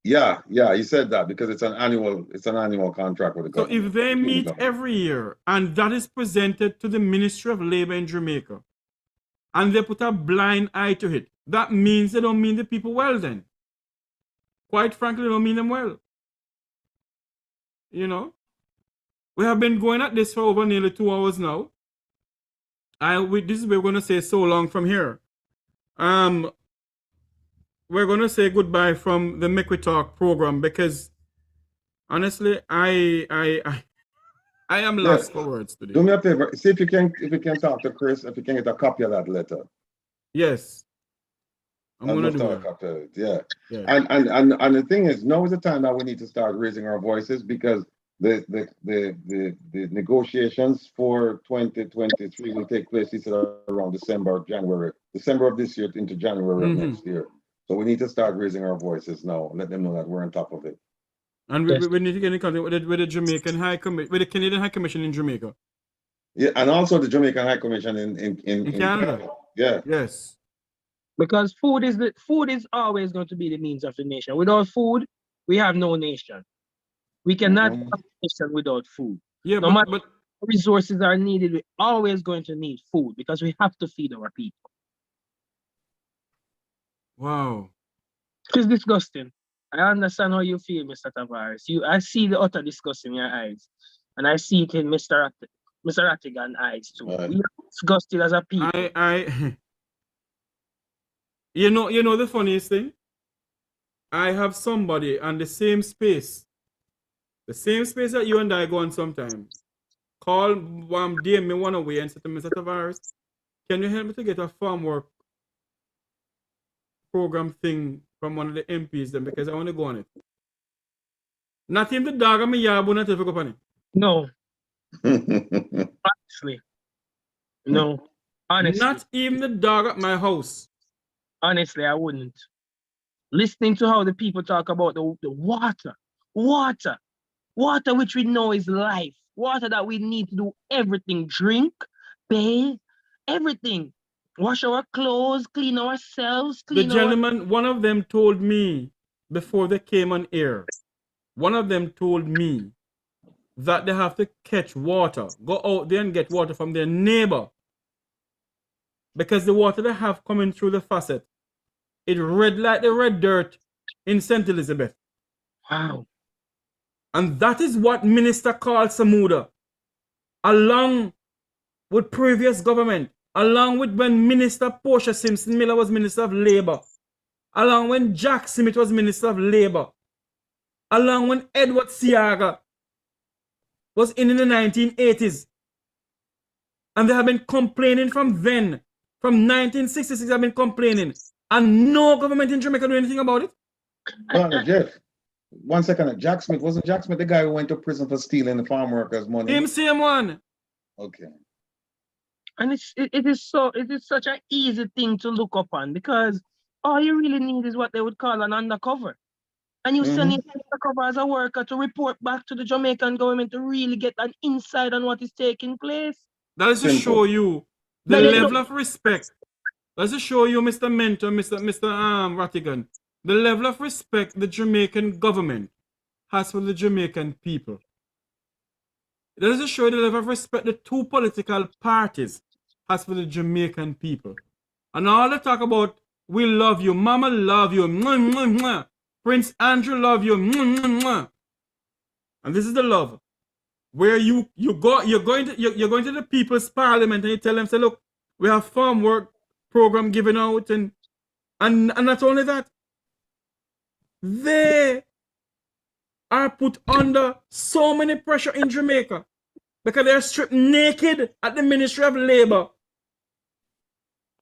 Yeah, he said that because it's an annual contract with the government. So if they meet every year and that is presented to the Ministry of Labor in Jamaica and they put a blind eye to it, that means they don't mean the people well then. Quite frankly, they don't mean them well. We have been going at this for over nearly 2 hours now. This is we're going to say so long from here. We're going to say goodbye from the Make We Talk program because honestly, I am lost for words today. Do me a favor. See if you can talk to Chris, if you can get a copy of that letter. Yes. I'm going to do that. Copy of it. Yeah. And the thing is, now is the time that we need to start raising our voices because the negotiations for 2023 will take place around December of this year into January of next year. So we need to start raising our voices now. Let them know that we're on top of it. And we need to get in contact with the Jamaican High Commission, with the Canadian High Commission in Jamaica. Yeah, and also the Jamaican High Commission in Canada. Yeah. Yes. Because food is always going to be the means of the nation. Without food, we have no nation. We cannot have a nation without food. Yeah, no matter what resources are needed, we're always going to need food because we have to feed our people. Wow. It's disgusting. I understand how you feel, Mr. Tavares. I see the utter disgust in your eyes. And I see it in Mr. Rattigan's eyes too. We are disgusted as a people. You know the funniest thing? I have somebody on the same space The same space that you and I go on sometimes. Call DM me one away and say to Mr. Tavares, can you help me to get a farm work program thing from one of the MPs then because I want to go on it. Not even the dog on my yard will not have to go on it. No. Honestly. No. Honestly. Not even the dog at my house. Honestly, I wouldn't. Listening to how the people talk about the water. Water which we know is life. Water that we need to do everything. Drink, bathe, everything. Wash our clothes, clean ourselves, The gentleman, one of them told me before they came on air, one of them told me that they have to catch water, go out there and get water from their neighbor. Because the water they have coming through the faucet, it red like the red dirt in St. Elizabeth. Wow. And that is what Minister Carl Samuda, along with previous government, along with when Minister Portia Simpson Miller was Minister of Labour, along when Jack Smith was Minister of Labour, along when Edward Siaga was in the 1980s. And they have been complaining from then, from 1966, they have been complaining. And no government in Jamaica do anything about it. Hold on, Jeff. 1 second. Jack Smith, wasn't Jack Smith the guy who went to prison for stealing the farm workers' money? Him same one. Okay. And it is such an easy thing to look upon because all you really need is what they would call an undercover. And you send it undercover as a worker to report back to the Jamaican government to really get an insight on what is taking place. That is to show you the level of respect. That is to show you, Mr. Mentor, Mr. Rattigan, the level of respect the Jamaican government has for the Jamaican people. That is to show you the level of respect the two political parties has for the Jamaican people. And all they talk about, we love you, Mama love you, mwah, mwah, mwah. Prince Andrew love you, mwah, mwah, mwah. And this is the love. Where you're going to the People's Parliament and you tell them, say, look, we have farm work program given out and not only that, they are put under so many pressure in Jamaica because they're stripped naked at the Ministry of Labour.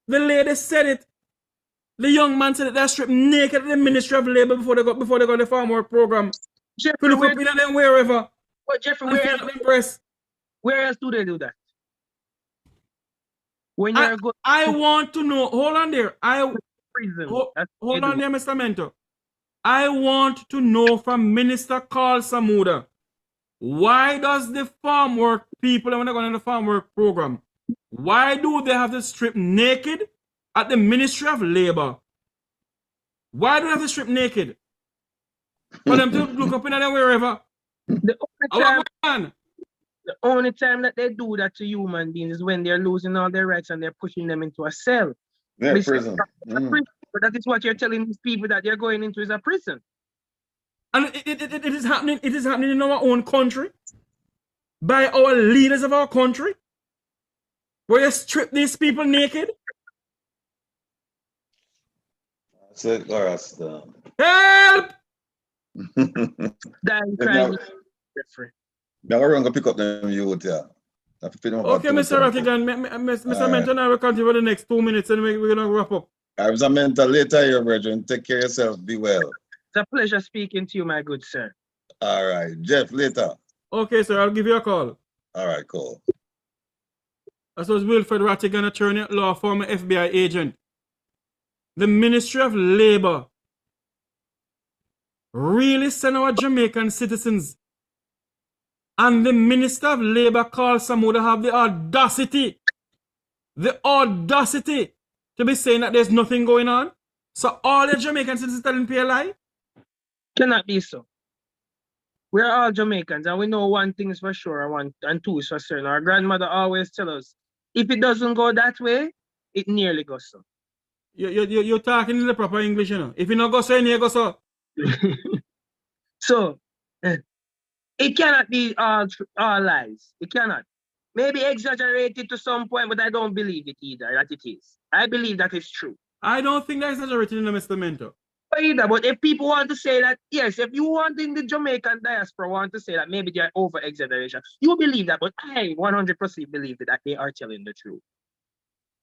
The lady said it. The young man said that they're stripped naked at the Ministry of Labour before they got the farm work program. Jeffrey, look up in them wherever. But Jeffrey, where else do they do that? When you're good, I want to know. Hold on there. prison. Hold on there, Mr. Mentor. I want to know from Minister Carl Samuda, why does the farm work people, when they're going to the farm work program, why do they have to strip naked at the Ministry of Labour? Why do they have to strip naked? For them to look up in there wherever. The only time that they do that to human beings is when they're losing all their rights and they're pushing them into a cell. Yeah, prison. But that is what you're telling these people that they're going into is a prison. And it is happening. It is happening in our own country by our leaders of our country, where you strip these people naked. Help! Now we're going to pick up them youth, yeah. Okay, Mr. Rattigan, Mr. Mentor, now we'll continue for the next 2 minutes and we're going to wrap up. Mr. Mentor, later here, brethren. Take care of yourself. Be well. It's a pleasure speaking to you, my good sir. All right. Jeff, later. Okay, sir. I'll give you a call. All right, cool. That was Wilfred Rattigan, attorney at law, former FBI agent. The Ministry of Labour really sent our Jamaican citizens. And the Minister of Labour, Carl Samuda, have the audacity to be saying that there's nothing going on. So all the Jamaican citizens telling PLI? Cannot be so. We're all Jamaicans and we know one thing is for sure and two is for certain. Our grandmother always tell us, if it doesn't go that way, it nearly goes so. You're talking in the proper English, you know. If you not go so, you go so. So, it cannot be all lies. It cannot. Maybe exaggerated to some point, but I don't believe it either, that it is. I believe that is true. I don't think that's exaggerated in the Mr. Mentor. either. But if people want to say that, yes, if you want in the Jamaican diaspora want to say that maybe they're over exaggeration, you believe that, but I 100% believe that they are telling the truth.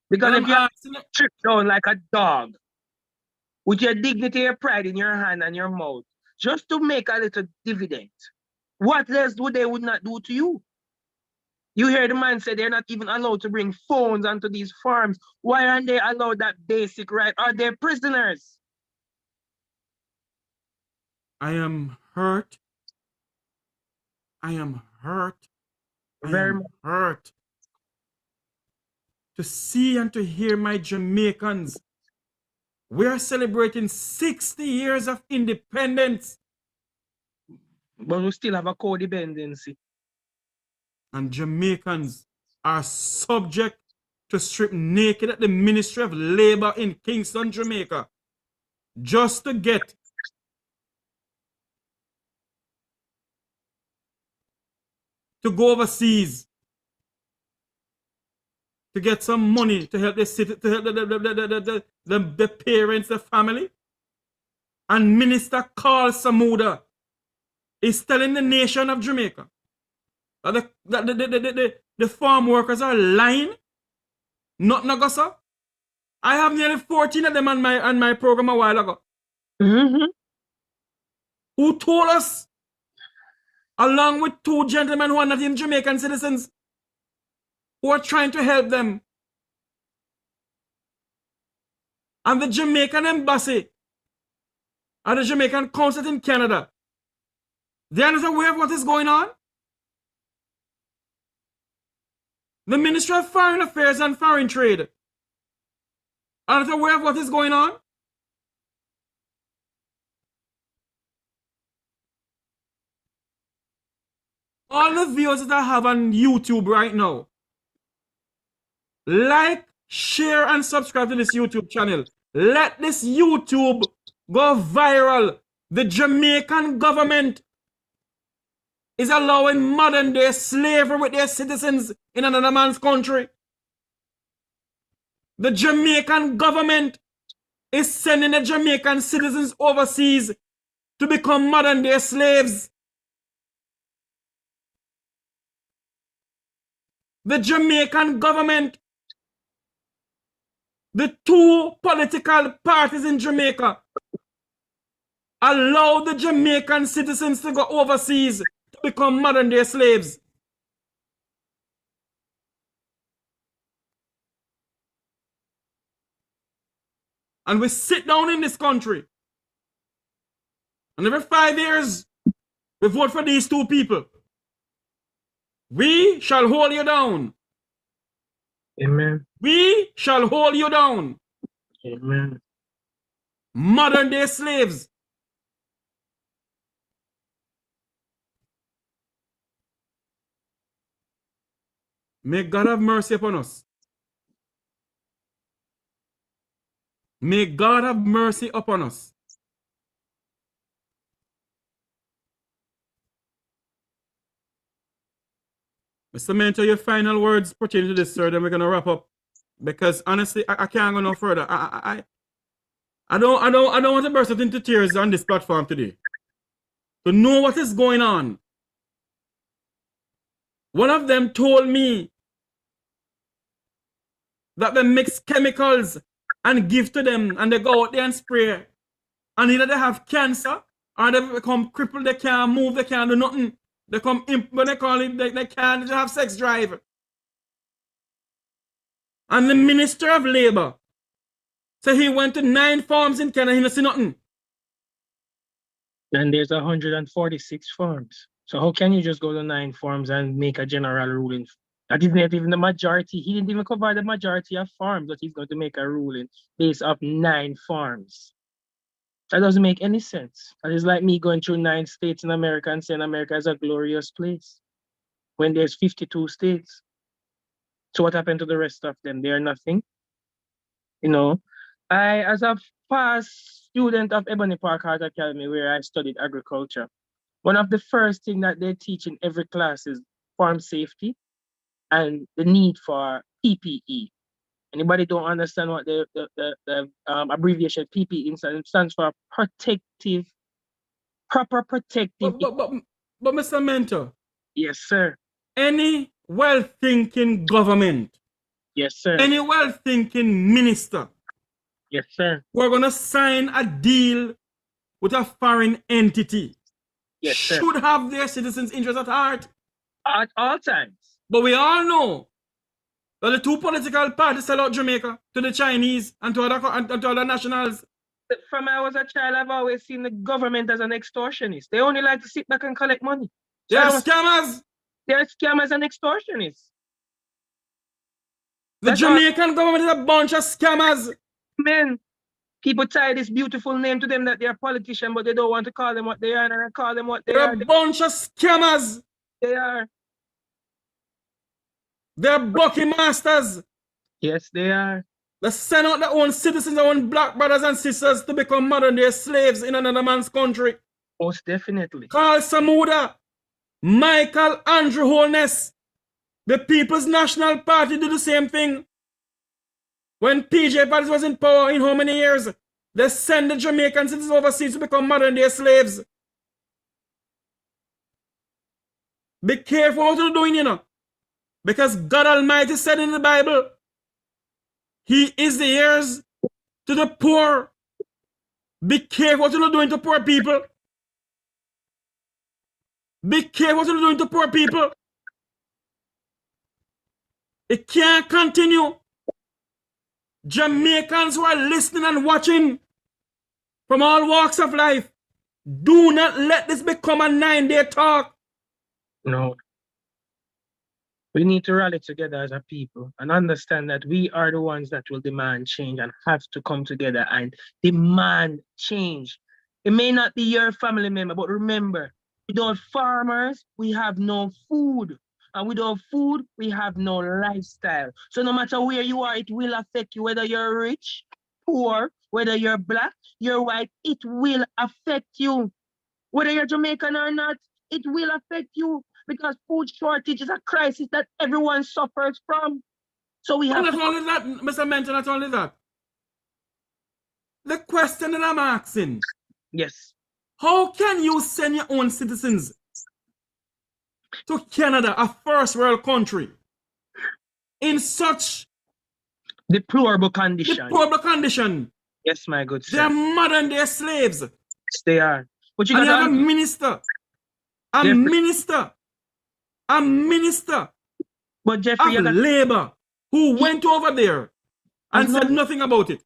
Because if you're stripped down like a dog, with your dignity and pride in your hand and your mouth, just to make a little dividend, what else would they would not do to you? You hear the man say they're not even allowed to bring phones onto these farms. Why aren't they allowed that basic right? Are they prisoners? I am hurt. I am hurt. I Very am hurt to see and to hear my Jamaicans. We are celebrating 60 years of independence. But we still have a codependency. And Jamaicans are subject to strip naked at the Ministry of Labor in Kingston, Jamaica, just to get to go overseas, to get some money to help the city, to help the parents, the family. And Minister Carl Samuda is telling the nation of Jamaica that the farm workers are lying. Not Nagosa. I have nearly 14 of them on my program a while ago. Who told us, along with two gentlemen who are not even Jamaican citizens, who are trying to help them. And the Jamaican embassy and the Jamaican consulate in Canada, they are not aware of what is going on. The Ministry of Foreign Affairs and Foreign Trade are not aware of what is going on. All the viewers that I have on YouTube right now, like, share, and subscribe to this YouTube channel. Let this YouTube go viral. The Jamaican government is allowing modern day slavery with their citizens in another man's country. The Jamaican government is sending the Jamaican citizens overseas to become modern day slaves. The Jamaican government, the two political parties in Jamaica, allow the Jamaican citizens to go overseas to become modern day slaves. And we sit down in this country, and every 5 years, we vote for these two people. We shall hold you down. Amen. We shall hold you down. Amen. Modern day slaves. May God have mercy upon us. May God have mercy upon us. Mr. Mentor, your final words pertaining to this, sir, then we're going to wrap up. Because honestly, I can't go no further. I don't want to burst out into tears on this platform today. To know what is going on. One of them told me that they mix chemicals and give to them, and they go out there and spray. And either they have cancer or they become crippled, they can't move, they can't do nothing. They come when they call it, they can't have sex drive. And the Minister of Labor said he went to 9 farms in Canada, he didn't see nothing. And there's 146 farms. So how can you just go to 9 farms and make a general ruling? That is not even the majority. He didn't even cover the majority of farms that he's going to make a ruling based off 9 farms. That doesn't make any sense. That is like me going through 9 states in America and saying America is a glorious place when there's 52 states. So what happened to the rest of them? They are nothing. You know, I, as a past student of Ebony Park Art Academy, where I studied agriculture, one of the first things that they teach in every class is farm safety and the need for PPE. Anybody don't understand what the abbreviation PPE stands for? Proper protective. But Mr. Mentor. Yes, sir. Any well-thinking government. Yes, sir. Any well-thinking minister. Yes, sir. We're gonna sign a deal with a foreign entity. Yes, sir. Should have their citizens' interests at heart. At all times. But we all know that the two political parties sell out Jamaica to the Chinese and to other nationals. From I was a child, I've always seen the government as an extortionist. They only like to sit back and collect money. They're scammers. They're scammers and extortionists. The Jamaican government is a bunch of scammers. Men, people tie this beautiful name to them that they're politicians, but they don't want to call them what they are, and I call them what they are. They're a bunch of scammers. They are. They're bucky masters. Yes, they are. They send out their own citizens, their own black brothers and sisters to become modern-day slaves in another man's country. Most definitely. Carl Samuda, Michael Andrew Holness, the People's National Party do the same thing. When PJ Party was in power in how many years? They send the Jamaican citizens overseas to become modern-day slaves. Be careful what you're doing, you know. Because God Almighty said in the Bible, He is the heirs to the poor. Be careful what you're doing to poor people. Be careful what you're doing to poor people. It can't continue. Jamaicans who are listening and watching from all walks of life, do not let this become a 9-day talk. No. We need to rally together as a people and understand that we are the ones that will demand change and have to come together and demand change. It may not be your family member, but remember, without farmers, we have no food. And without food, we have no lifestyle. So no matter where you are, it will affect you, whether you're rich, poor, whether you're black, you're white, it will affect you. Whether you're Jamaican or not, it will affect you because food shortage is a crisis that everyone suffers from. So we have not only that, Mr. Mentor, not only that. The question that I'm asking. Yes. How can you send your own citizens to Canada, a first world country, in such deplorable condition? Yes, my good sir. They're modern day slaves. Yes, they are. But you have a minister. A minister. But Jeffrey, of Labour who went over there and said nothing about it.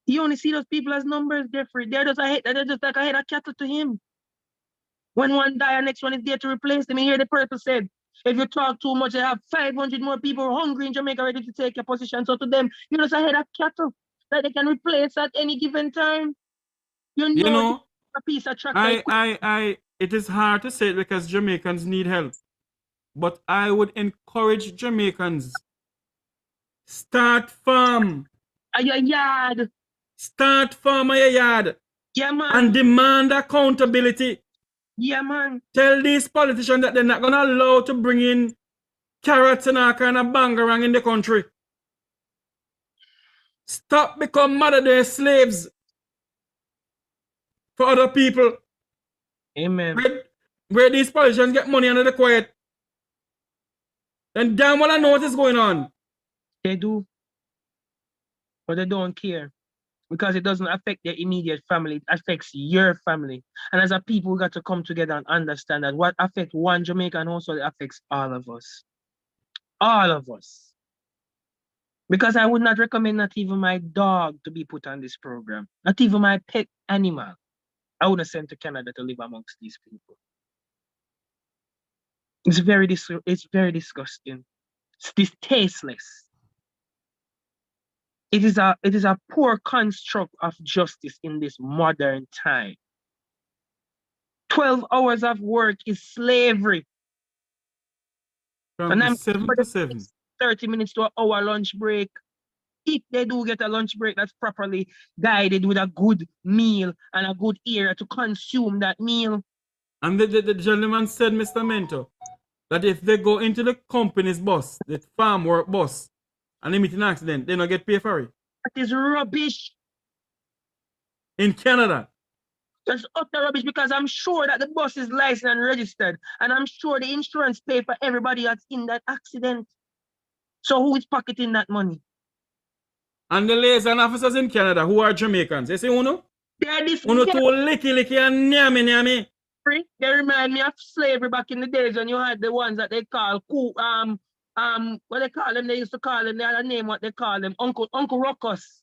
You only see those people as numbers, Jeffrey. They're just like a head of cattle to him. When one die, the next one is there to replace them. You hear the person said, if you talk too much, they have 500 more people hungry in Jamaica ready to take your position. So to them, you're just a head of cattle that they can replace at any given time. You know a piece of track. It is hard to say it because Jamaicans need help. But I would encourage Jamaicans, start farm. At your yard. Start farm at your yard. Yeah, man. And demand accountability. Yeah, man. Tell these politicians that they're not going to allow to bring in carrots and all kind of bangarang in the country. Stop becoming modern day slaves for other people. Amen. Where these politicians get money under the quiet. Then damn well I know what is going on. They do. But they don't care. Because it doesn't affect their immediate family, it affects your family. And as a people, we got to come together and understand that what affects one Jamaican also affects all of us. All of us. Because I would not recommend not even my dog to be put on this program. Not even my pet animal. I would have sent to Canada to live amongst these people. It's very disgusting. It's tasteless. It is a poor construct of justice in this modern time. 12 hours of work is slavery. From 7 to 7. 30 minutes to an hour lunch break. If they do get a lunch break that's properly guided with a good meal and a good area to consume that meal. And the gentleman said, Mr. Mentor, that if they go into the company's bus, the farm work bus, and they meet an accident, they don't get paid for it. That is rubbish. In Canada. That's utter rubbish because I'm sure that the bus is licensed and registered, and I'm sure the insurance pay for everybody that's in that accident. So who is pocketing that money? And the liaison officers in Canada who are Jamaicans, you see Uno? They're this Uno too licky and nyami. They remind me of slavery back in the days when you had the ones that they call what they call them, they used to call them, they had a name what they call them, Uncle Ruckus.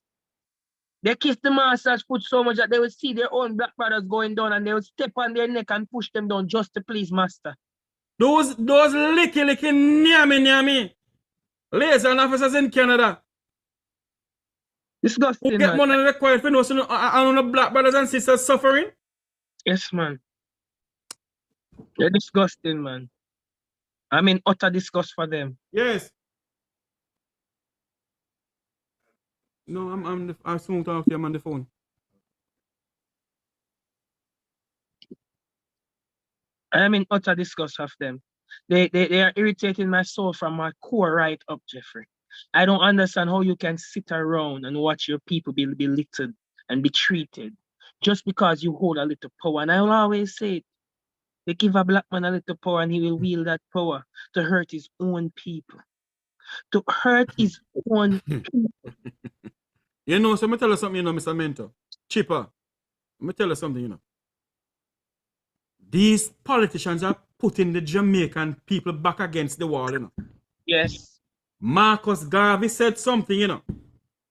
They kissed the master's foot so much that they would see their own black brothers going down and they would step on their neck and push them down just to please master. Those licky nyami liaison officers in Canada. Disgusting. Who get money required for no the black brothers and sisters suffering? Yes, man. They're disgusting, man. I'm in utter disgust for them. Yes. No, I'm soon talk to him on the phone. I am in utter disgust of them. They are irritating my soul from my core right up, Jeffrey. I don't understand how you can sit around and watch your people be belittled and be treated just because you hold a little power. And I will always say it. They give a black man a little power and he will wield that power to hurt his own people. To hurt his own people. You know, so let me tell you something, you know, Mr. Mentor. Chipper, let me tell you something, you know. These politicians are putting the Jamaican people back against the wall, you know. Yes. Marcus Garvey said something, you know.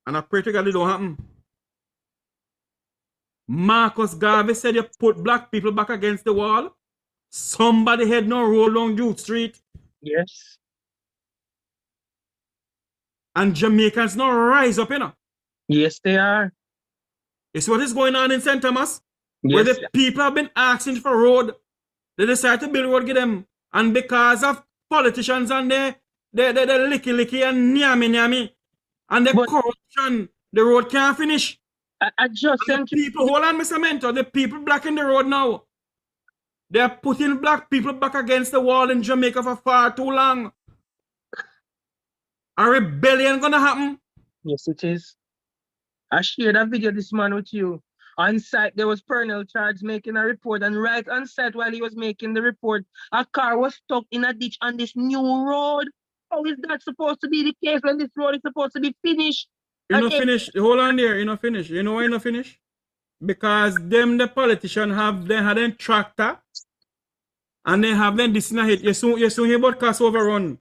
And I pray to God it don't happen. Marcus Garvey said you put black people back against the wall. Somebody head no roll along Youth Street. Yes. And Jamaicans now rise up, you know. Yes, they are. It's what is going on in St. Thomas. Yes. Where the people have been asking for road. They decide to build road, get them. And because of politicians and the licky and nyami and the corruption, the road can't finish. I just and the people, hold on, Mr. Mentor, the people blocking the road now. They are putting black people back against the wall in Jamaica for far too long. A rebellion gonna happen? Yes, it is. I shared a video this morning with you. On site, there was Pernell Charge making a report, and right on site while he was making the report, a car was stuck in a ditch on this new road. How is that supposed to be the case when this road is supposed to be finished? You know finish. Hold on there, you know finish. You know why you know finish? Because them the politician had them tractor and they have them this in a hit. You soon hear about cost overrun.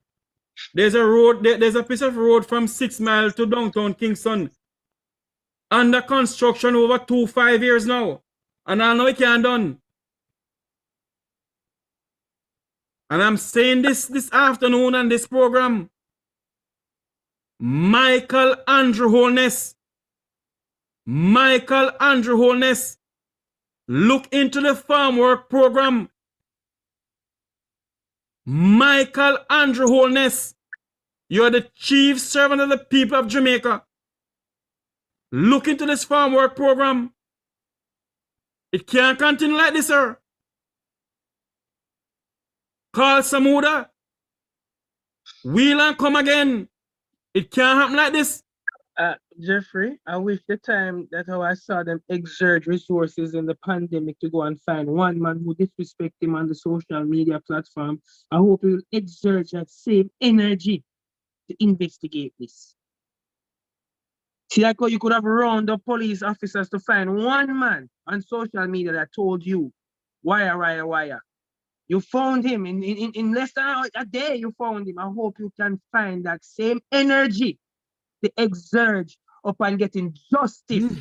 There's a road, there's a piece of road from 6 Mile to downtown Kingston. Under construction over 5 years now. And I know it can't done. And I'm saying this afternoon on this program. Michael Andrew Holness. Look into the farm work program. Michael Andrew Holness. You're the chief servant of the people of Jamaica. Look into this farm work program. It can't continue like this, sir. Call Samuda. Wheel and come again. It can't happen like this. Jeffrey, I wish the time that how I saw them exert resources in the pandemic to go and find one man who disrespect him on the social media platform. I hope he will exert that same energy to investigate this. See, like how you could have rounded up police officers to find one man on social media that told you, wire. You found him in less than a day, you found him. I hope you can find that same energy to exert upon getting justice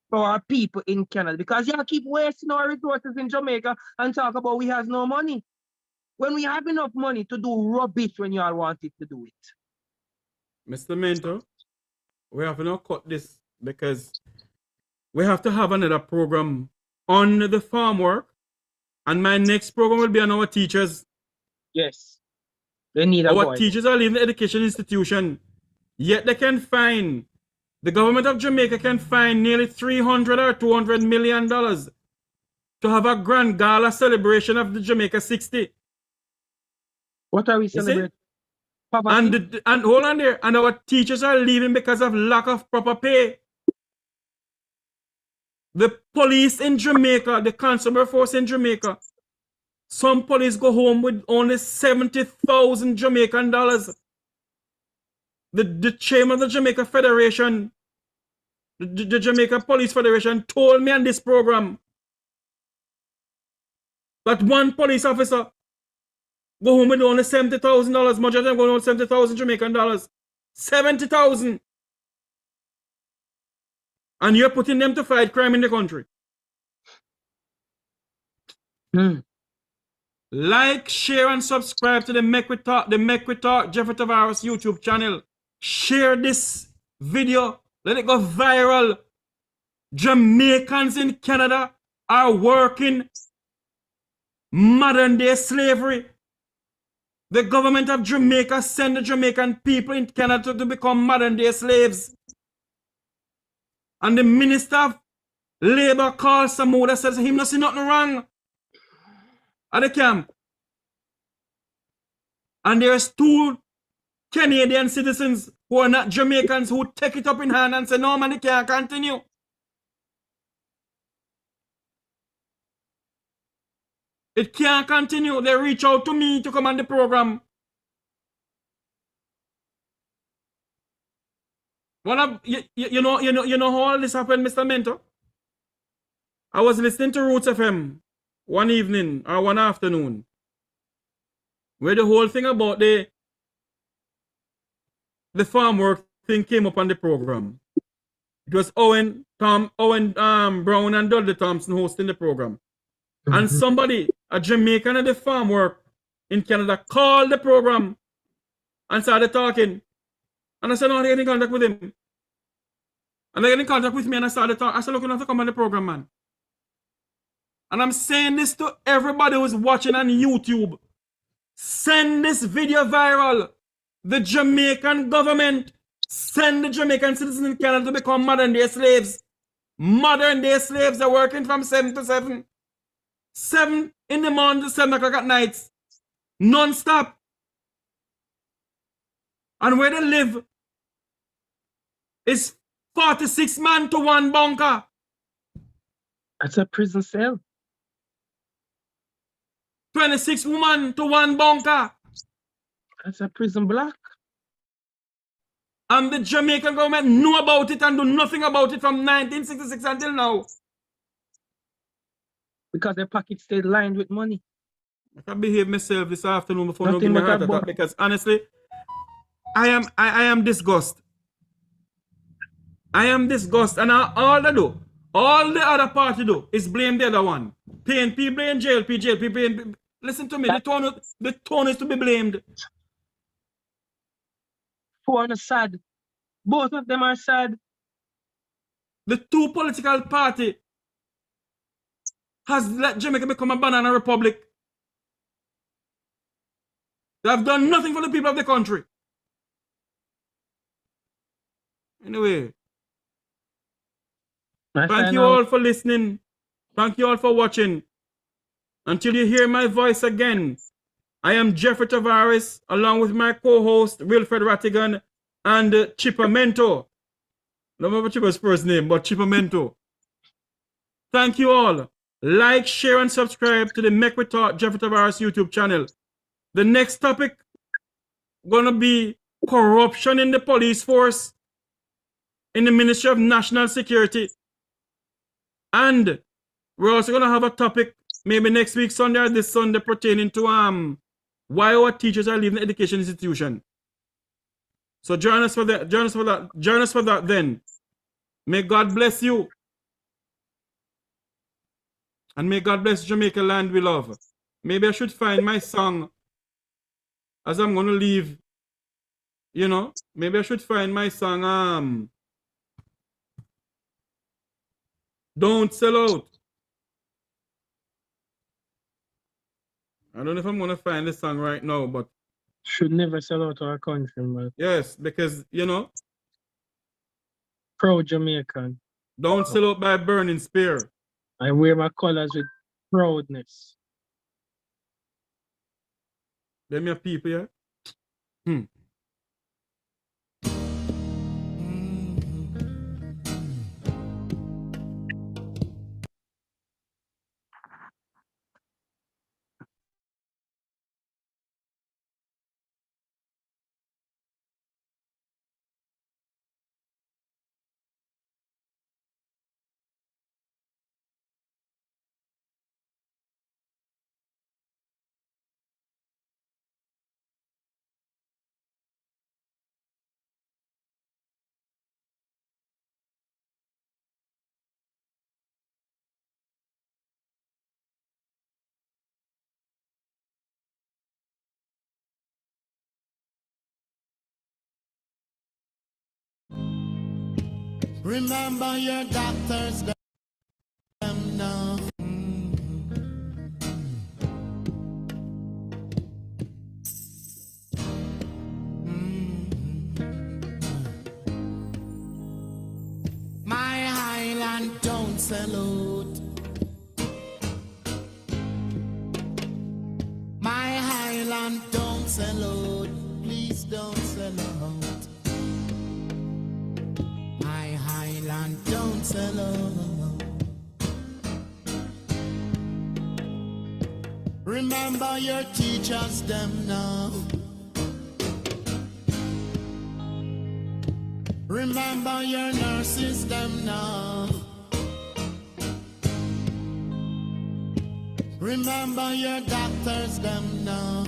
for our people in Canada. Because y'all keep wasting our resources in Jamaica and talk about we have no money. When we have enough money to do rubbish when y'all wanted to do it. Mr. Mentor, we have to now cut this because we have to have another program on the farm work. And my next program will be on our teachers. Yes. They need a Our teachers are leaving the education institution. Yet they can find, the government of Jamaica can find nearly $300 or $200 million to have a grand gala celebration of the Jamaica 60. What are we You see? celebrating? Poverty? And hold on there. And our teachers are leaving because of lack of proper pay. The police in Jamaica, the constable force in Jamaica, some police go home with only 70,000 Jamaican dollars. The chairman of the Jamaica Federation, the Jamaica Police Federation told me on this program that one police officer go home with only $70,000. Much of them go home with 70,000 Jamaican dollars. 70,000. And you're putting them to fight crime in the country. Like, share, and subscribe to the Make We Talk Jeffrey Tavares YouTube channel. Share this video. Let it go viral. Jamaicans in Canada are working modern day slavery. The government of Jamaica sent the Jamaican people in Canada to become modern day slaves. And the Minister of Labour called someone that says him not see nothing wrong at the camp. And there's 2 Canadian citizens who are not Jamaicans who take it up in hand and say, no man, it can't continue. It can't continue. They reach out to me to come on the program. You know how all this happened, Mr. Mentor? I was listening to Roots FM one evening or one afternoon, where the whole thing about the farm work thing came up on the program. It was Owen Brown and Dudley Thompson hosting the program. And somebody, a Jamaican at the farm work in Canada, called the program and started talking. And I said, no, I get in contact with him. And they get in contact with me and I started talking. I said, look, you have to come on the program, man. And I'm saying this to everybody who's watching on YouTube. Send this video viral. The Jamaican government send the Jamaican citizens in Canada to become modern day slaves. Modern day slaves are working from 7 to 7. 7 in the morning to 7 o'clock at night. Non-stop. And where they live is 46 man to 1 bunker. That's a prison cell. 26 woman to 1 bunker. That's a prison block. And the Jamaican government knew about it and do nothing about it from 1966 until now. Because their pockets stayed lined with money. I can behave myself this afternoon before I Nothing give me a but heart that attack, because honestly, I am disgusted. I am disgusted, and all they do, all the other party do, is blame the other one. PNP blame JLP blame. Listen to me, the tone is to be blamed. Four are sad. Both of them are sad. The 2 political party has let Jamaica become a banana republic. They have done nothing for the people of the country. Anyway, thank you all for listening. Thank you all for watching. Until you hear my voice again, I am Jeffrey Tavares, along with my co-host Wilfred Rattigan and Chipamento. I don't remember Chippa's first name, but Chipamento. Thank you all. Like, share, and subscribe to the Make We Talk Jeffrey Tavares YouTube channel. The next topic gonna be corruption in the police force, in the Ministry of National Security. And we're also gonna have a topic maybe next week, Sunday or this Sunday, pertaining to why our teachers are leaving the education institution. So join us for that. Join us for that then. May God bless you. And may God bless Jamaica land we love. Maybe I should find my song as I'm gonna leave. You know, maybe I should find my song, Don't Sell Out. I don't know if I'm gonna find this song right now, but should never sell out our country, man. Yes, because you know, pro Jamaican. Don't Sell Out by Burning Spear. I wear my colors with proudness. Them your people, yeah? Hmm. Remember your doctors, them now. My Highland don't salute. My Highland don't salute. Please don't salute. My Highland don't salute. Remember your teachers, them now. Remember your nurses, them now. Remember your doctors, them now.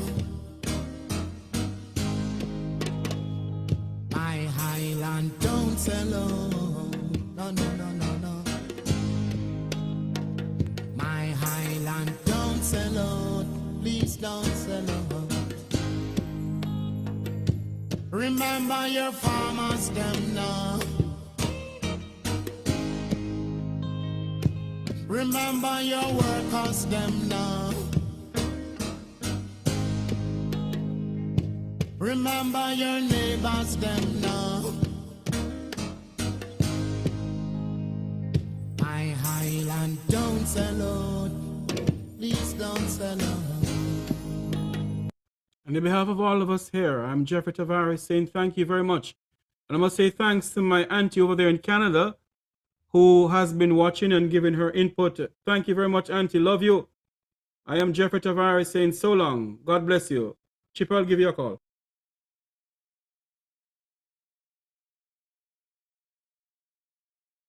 My Highland don't sell out. No, no, no, no, no. My Highland don't sell out. Please don't sell out. Remember your farmers, them now. Remember your workers, them now. Remember your neighbors, them now. My Highland don't sell out. Please don't sell out. And on behalf of all of us here, I'm Jeffrey Tavares saying thank you very much. And I must say thanks to my auntie over there in Canada who has been watching and giving her input. Thank you very much, auntie. Love you. I am Jeffrey Tavares saying so long. God bless you. Chip, I'll give you a call.